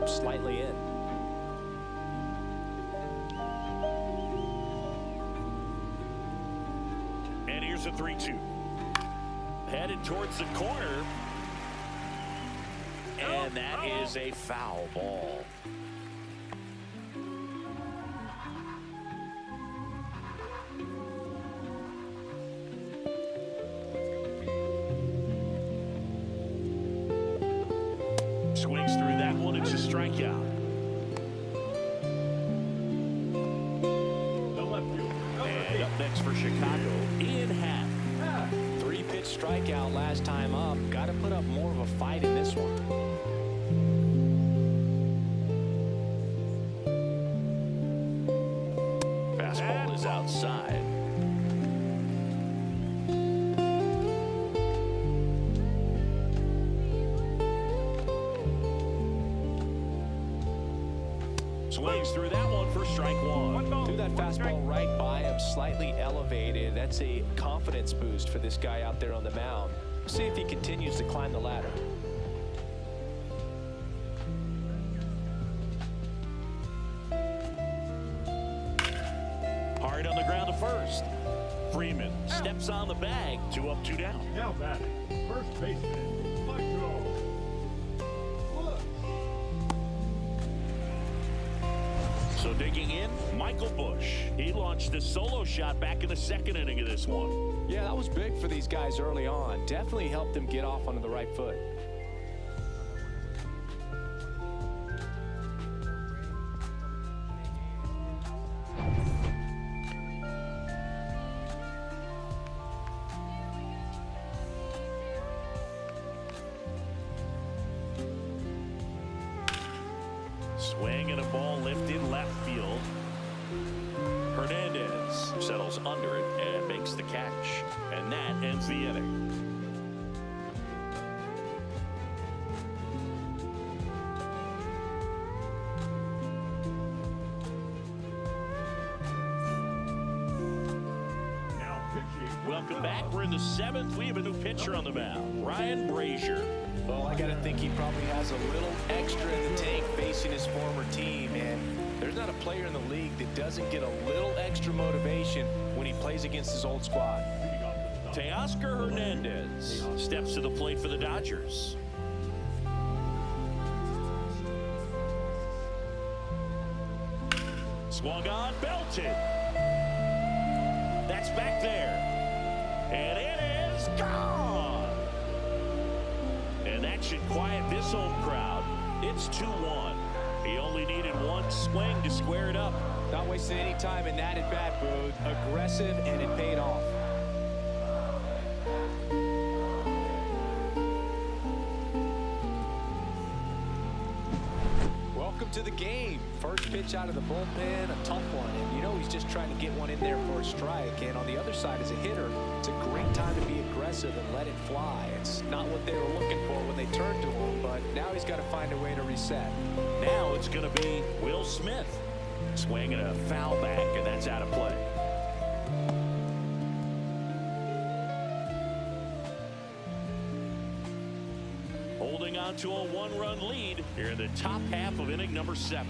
Speaker 2: up slightly in.
Speaker 1: And here's a 3-2. Headed towards the corner. And that is a foul ball. Swings through that one. It's a strikeout. And up next for Chicago, Ian Happ.
Speaker 2: 3-pitch strikeout last time up. Got to put up more of a fight in this one.
Speaker 1: Fastball is outside. Swings through that one for strike one.
Speaker 2: Threw that fastball right by him, slightly elevated. That's a confidence boost for this guy out there on the mound. See if he continues to climb the ladder.
Speaker 1: Hard on the ground to first. Freeman steps on the bag. 2 up, 2 down.
Speaker 4: Now batting, first baseman, Michael.
Speaker 1: So digging in, Michael Busch. He launched a solo shot back in the second inning of this one.
Speaker 2: Yeah, that was big for these guys early on. Definitely helped them get off onto the right foot.
Speaker 1: Swing and a ball lifted left field. Hernandez settles under it and makes the catch. And that ends the inning.
Speaker 4: Now pitching.
Speaker 1: Welcome back. We're in the 7th. We have a new pitcher on the mound, Ryan Brazier.
Speaker 2: Well, I got to think he probably has a little extra in the tank facing his former team. And there's not a player in the league that doesn't get a little extra motivation when he plays against his old squad.
Speaker 1: Teoscar Hernandez steps to the plate for the Dodgers. Swung on, belted. That's back there. And it is gone. And that should quiet this home crowd. It's 2-1. He only needed one swing to square it up.
Speaker 2: Not wasting any time in that at-bat, Booth. Aggressive, and it paid off. Welcome to the game. First pitch out of the bullpen, a tough one. And you know he's just trying to get one in there for a strike. And on the other side, as a hitter, it's a great time to be aggressive and let it fly. It's not what they were looking for when they turned to him, but now he's got to find a way to reset.
Speaker 1: Now it's going to be Will Smith. Swinging a foul back, and that's out of play. Holding on to a 1-run lead here in the top half of inning number 7.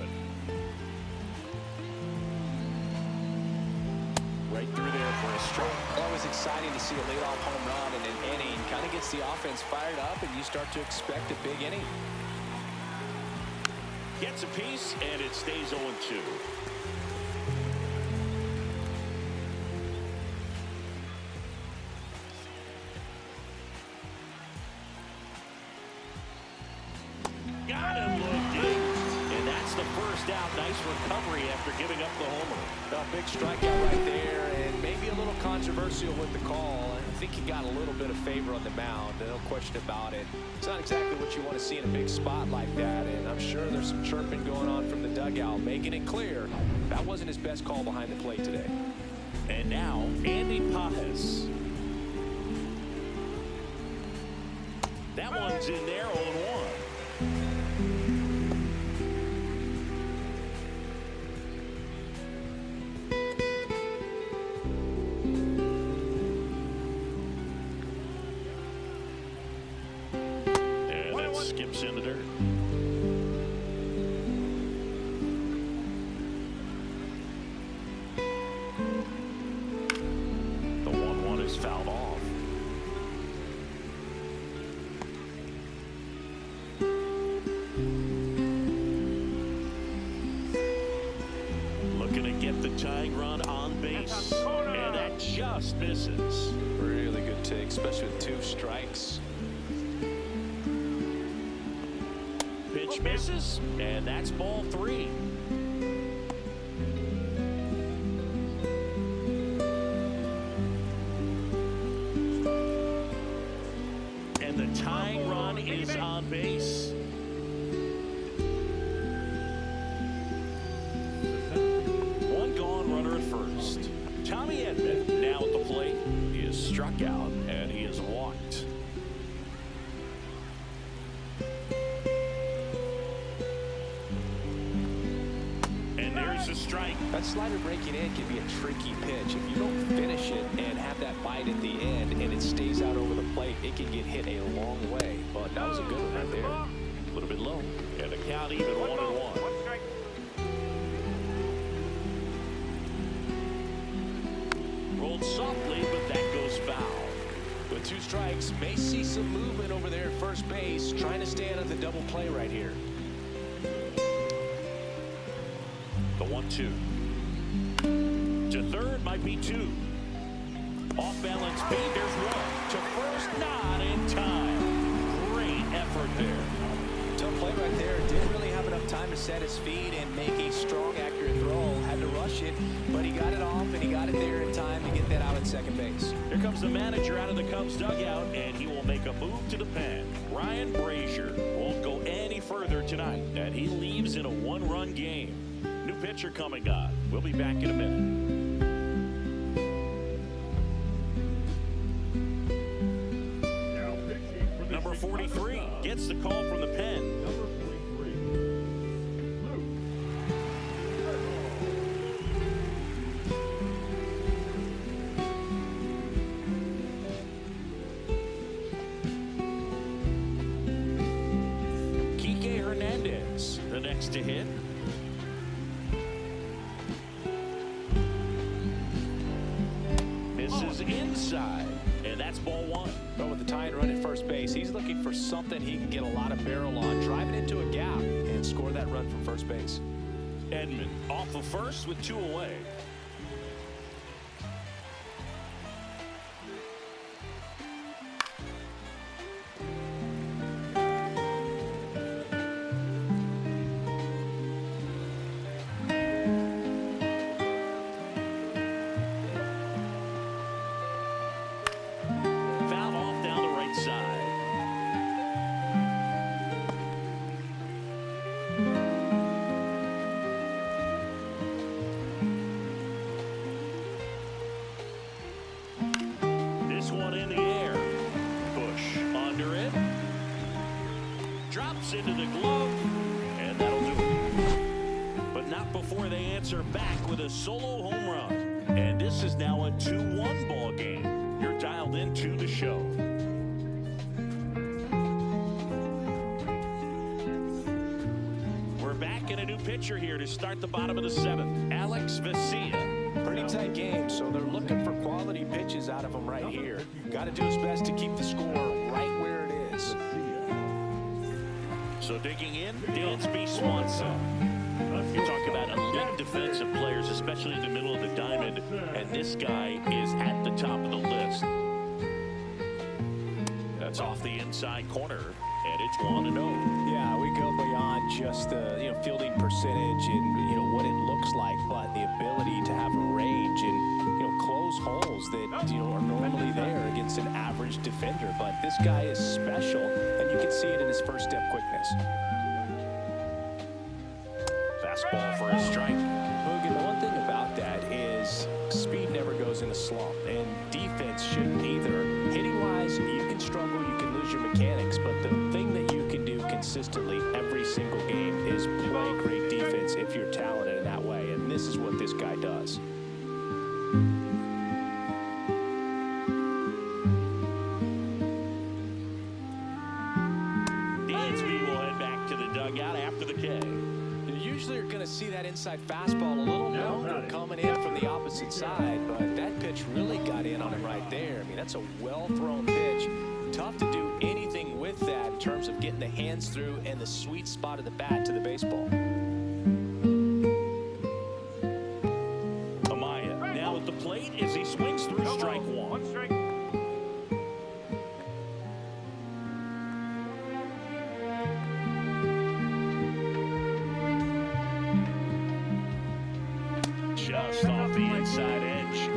Speaker 1: Right through there for a strike.
Speaker 2: Always exciting to see a leadoff home run in an inning. Kind of gets the offense fired up, and you start to expect a big inning.
Speaker 1: Gets a piece, and it stays 0-2. Got him looking. And that's the first out. Nice recovery after giving up the homer.
Speaker 2: A big strikeout right there, and maybe a little controversial with the call. I think he got a little bit of favor on the mound, no question about it. It's not exactly what you want to see in a big spot like that, and I'm sure there's some chirping going on from the dugout, making it clear that wasn't his best call behind the plate today.
Speaker 1: And now, Andy Pajes. That one's in there, 0-1. Skips in the dirt. tying run on base, and that just misses.
Speaker 2: Really good take, especially with 2 strikes.
Speaker 1: Pitch misses, and that's ball 3. And the tying run is on base. One gone, runner at first. Tommy Edman now at the plate. He is struck out, and he is walked. And there's a strike.
Speaker 2: That slider breaking in can be a tricky pitch. If you don't finish it and have that bite at the end and it stays out over the plate, it can get hit a long way. But that was a good one right there.
Speaker 1: A little bit low. And the count even 1-1.
Speaker 5: 1 strike.
Speaker 1: Rolled softly, but that goes foul.
Speaker 2: With 2 strikes, may see some movement over there at first base, trying to stay out of the double play right here.
Speaker 1: The 1-2. To third might be 2. Off balance speed, there's 1. To first, not in time. Great effort there.
Speaker 2: Tough play right there. Didn't really have enough time to set his feet and make a strong, accurate throw. Had to rush it, but he got it off and he got it there in time to get that out at second base.
Speaker 1: Here comes the manager out of the Cubs dugout, and he will make a move to the pen. Ryan Brazier won't go any further tonight, and he leaves in a 1-run game. New pitcher coming on. We'll be back in a minute.
Speaker 4: Now pitching for the
Speaker 1: Number 43 gets the call from the pen.
Speaker 4: Number 43. Luke.
Speaker 1: Kike Hernandez, the next to hit. Misses inside, and that's ball 1.
Speaker 2: But with the tying run at first base, he's looking for something he can get a lot of barrel on, drive it into a gap, and score that run from first base.
Speaker 1: Edman off of first with 2 away. Foul off down the right side. This one in the air. Bush under it. Drops into the glove. And that'll do it. But not before they answer back with a solo home run. And this is now a 2-1 ball game. You're dialed into the show. We're back in a new pitcher here to start the bottom of the 7th. Alex Vesia.
Speaker 2: Pretty tight game, so they're looking for quality pitches out of him right here. Got to do his best to keep the score right where it is.
Speaker 1: So digging in, Dansby Swanson. You talk about elite defensive players, especially in the middle of the diamond, and this guy is at the top of the list. That's off the inside corner, and it's 1-0.
Speaker 2: Yeah, we go beyond just the fielding percentage and what it looks like, but the ability to have a range and close holes that are normally there against an average defender. But this guy is special, and you can see it in his first step quickness.
Speaker 1: Fastball for a strike.
Speaker 2: Hogan, the one thing about that is speed never goes in a slump, and defense shouldn't either. Hitting-wise, you can struggle, you can lose your mechanics, but the thing that you can do consistently every single game is play great defense if you're talented in that way, and this is what this guy does.
Speaker 1: Dansby will head back to the dugout after the K.
Speaker 2: You usually are going to see that inside fastball a little longer coming in from the opposite side, but that pitch really got in on him right there. I mean, that's a well-thrown pitch. Tough to do anything with that in terms of getting the hands through and the sweet spot of the bat to the baseball.
Speaker 1: Just off the inside edge.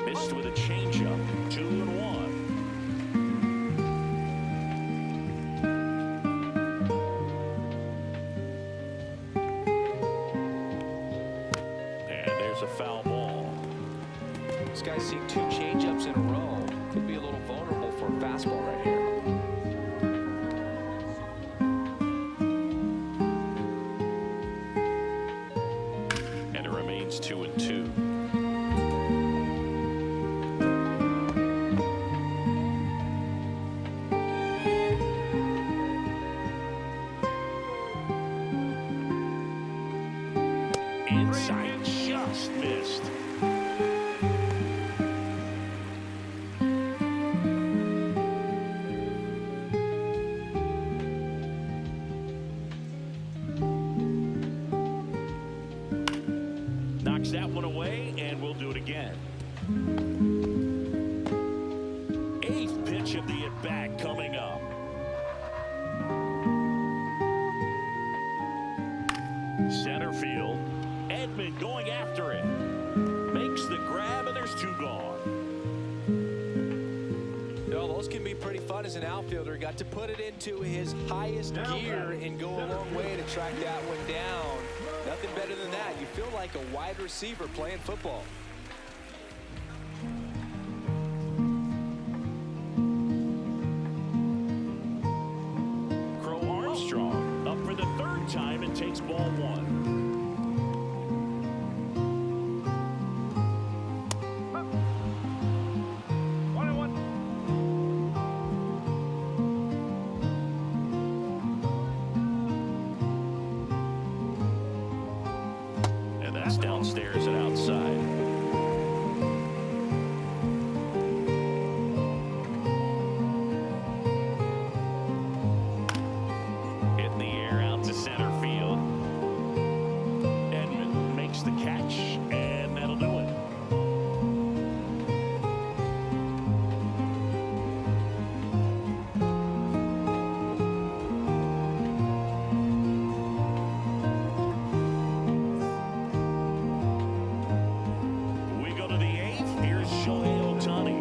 Speaker 1: Missed with a changeup. 2-1. And there's a foul ball.
Speaker 2: This guy's seen 2 changeups in a row. Could be a little vulnerable for a fastball right here.
Speaker 1: And it remains 2-2. Inside, just missed. Knocks that one away, and we'll do it again. 8th pitch of the at-bat coming up. Center field. Edman going after it. Makes the grab, and there's 2 gone.
Speaker 2: You know, those can be pretty fun as an outfielder. Got to put it into his highest gear and go a long way to track that one down. Nothing better than that. You feel like a wide receiver playing football.
Speaker 1: Crow Armstrong up for the 3rd time and takes ball 1. And that's downstairs and outside. Hit in the air out to center field. Edman makes the catch, and that'll do it. We go to the 8th. Here's Otani.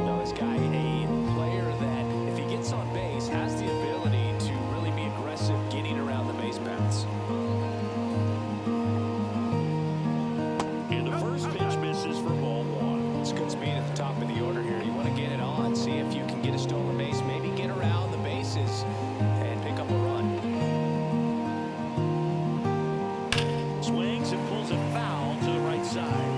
Speaker 2: Now this guy, a player that if he gets on base has the ability to really be aggressive getting around the base paths.
Speaker 1: And the first pitch misses for ball 1.
Speaker 2: It's good speed at the top of the order here. You want to get it on, see if you can get a stolen base, maybe get around the bases and pick up a run.
Speaker 1: Swings and pulls it foul to the right side.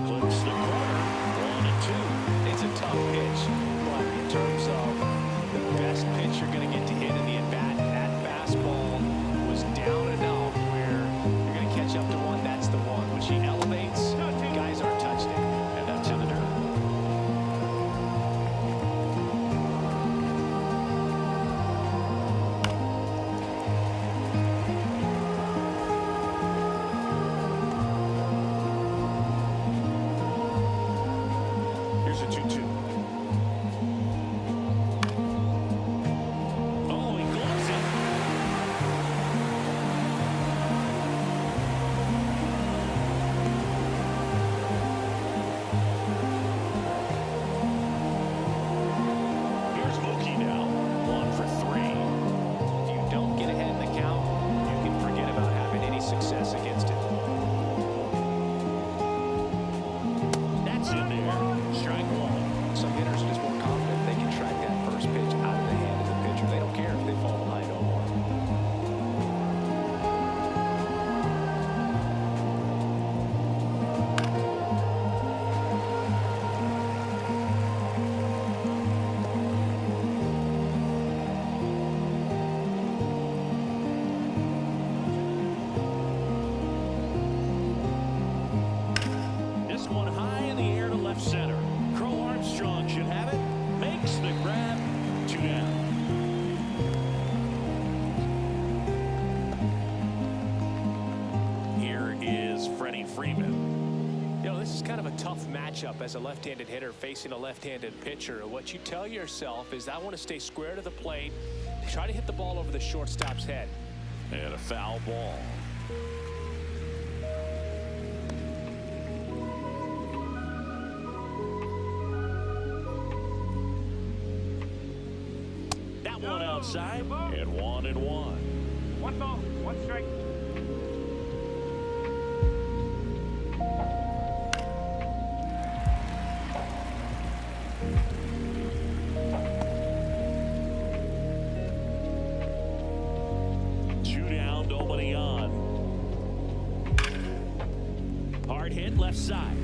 Speaker 1: Clips the corner. 1-2.
Speaker 2: It's a tough pitch, but in terms of the best pitch you're going to get to hit in the at-bat, that fastball was down enough where you're going to catch up to one. That's the one. When she elevates, guys aren't touching it.
Speaker 1: And that's in the dirt. Here's a 2-2. Oh, he gloves it. Here's Mookie now. 1 for 3.
Speaker 2: If you don't get ahead in the count, you can forget about having any success against it.
Speaker 1: That's in there. Strike 1.
Speaker 2: Some hitters are just more confident they can track that first pitch out of the hand of the pitcher. They don't care if they fall behind no more.
Speaker 1: This one high in the air to left center. Crow Armstrong should have Freeman.
Speaker 2: You know, this is kind of a tough matchup as a left-handed hitter facing a left-handed pitcher. What you tell yourself is, I want to stay square to the plate, try to hit the ball over the shortstop's head.
Speaker 1: And a foul ball. That one outside, and 1-1.
Speaker 5: 1 ball, 1 strike.
Speaker 1: Hard hit left side.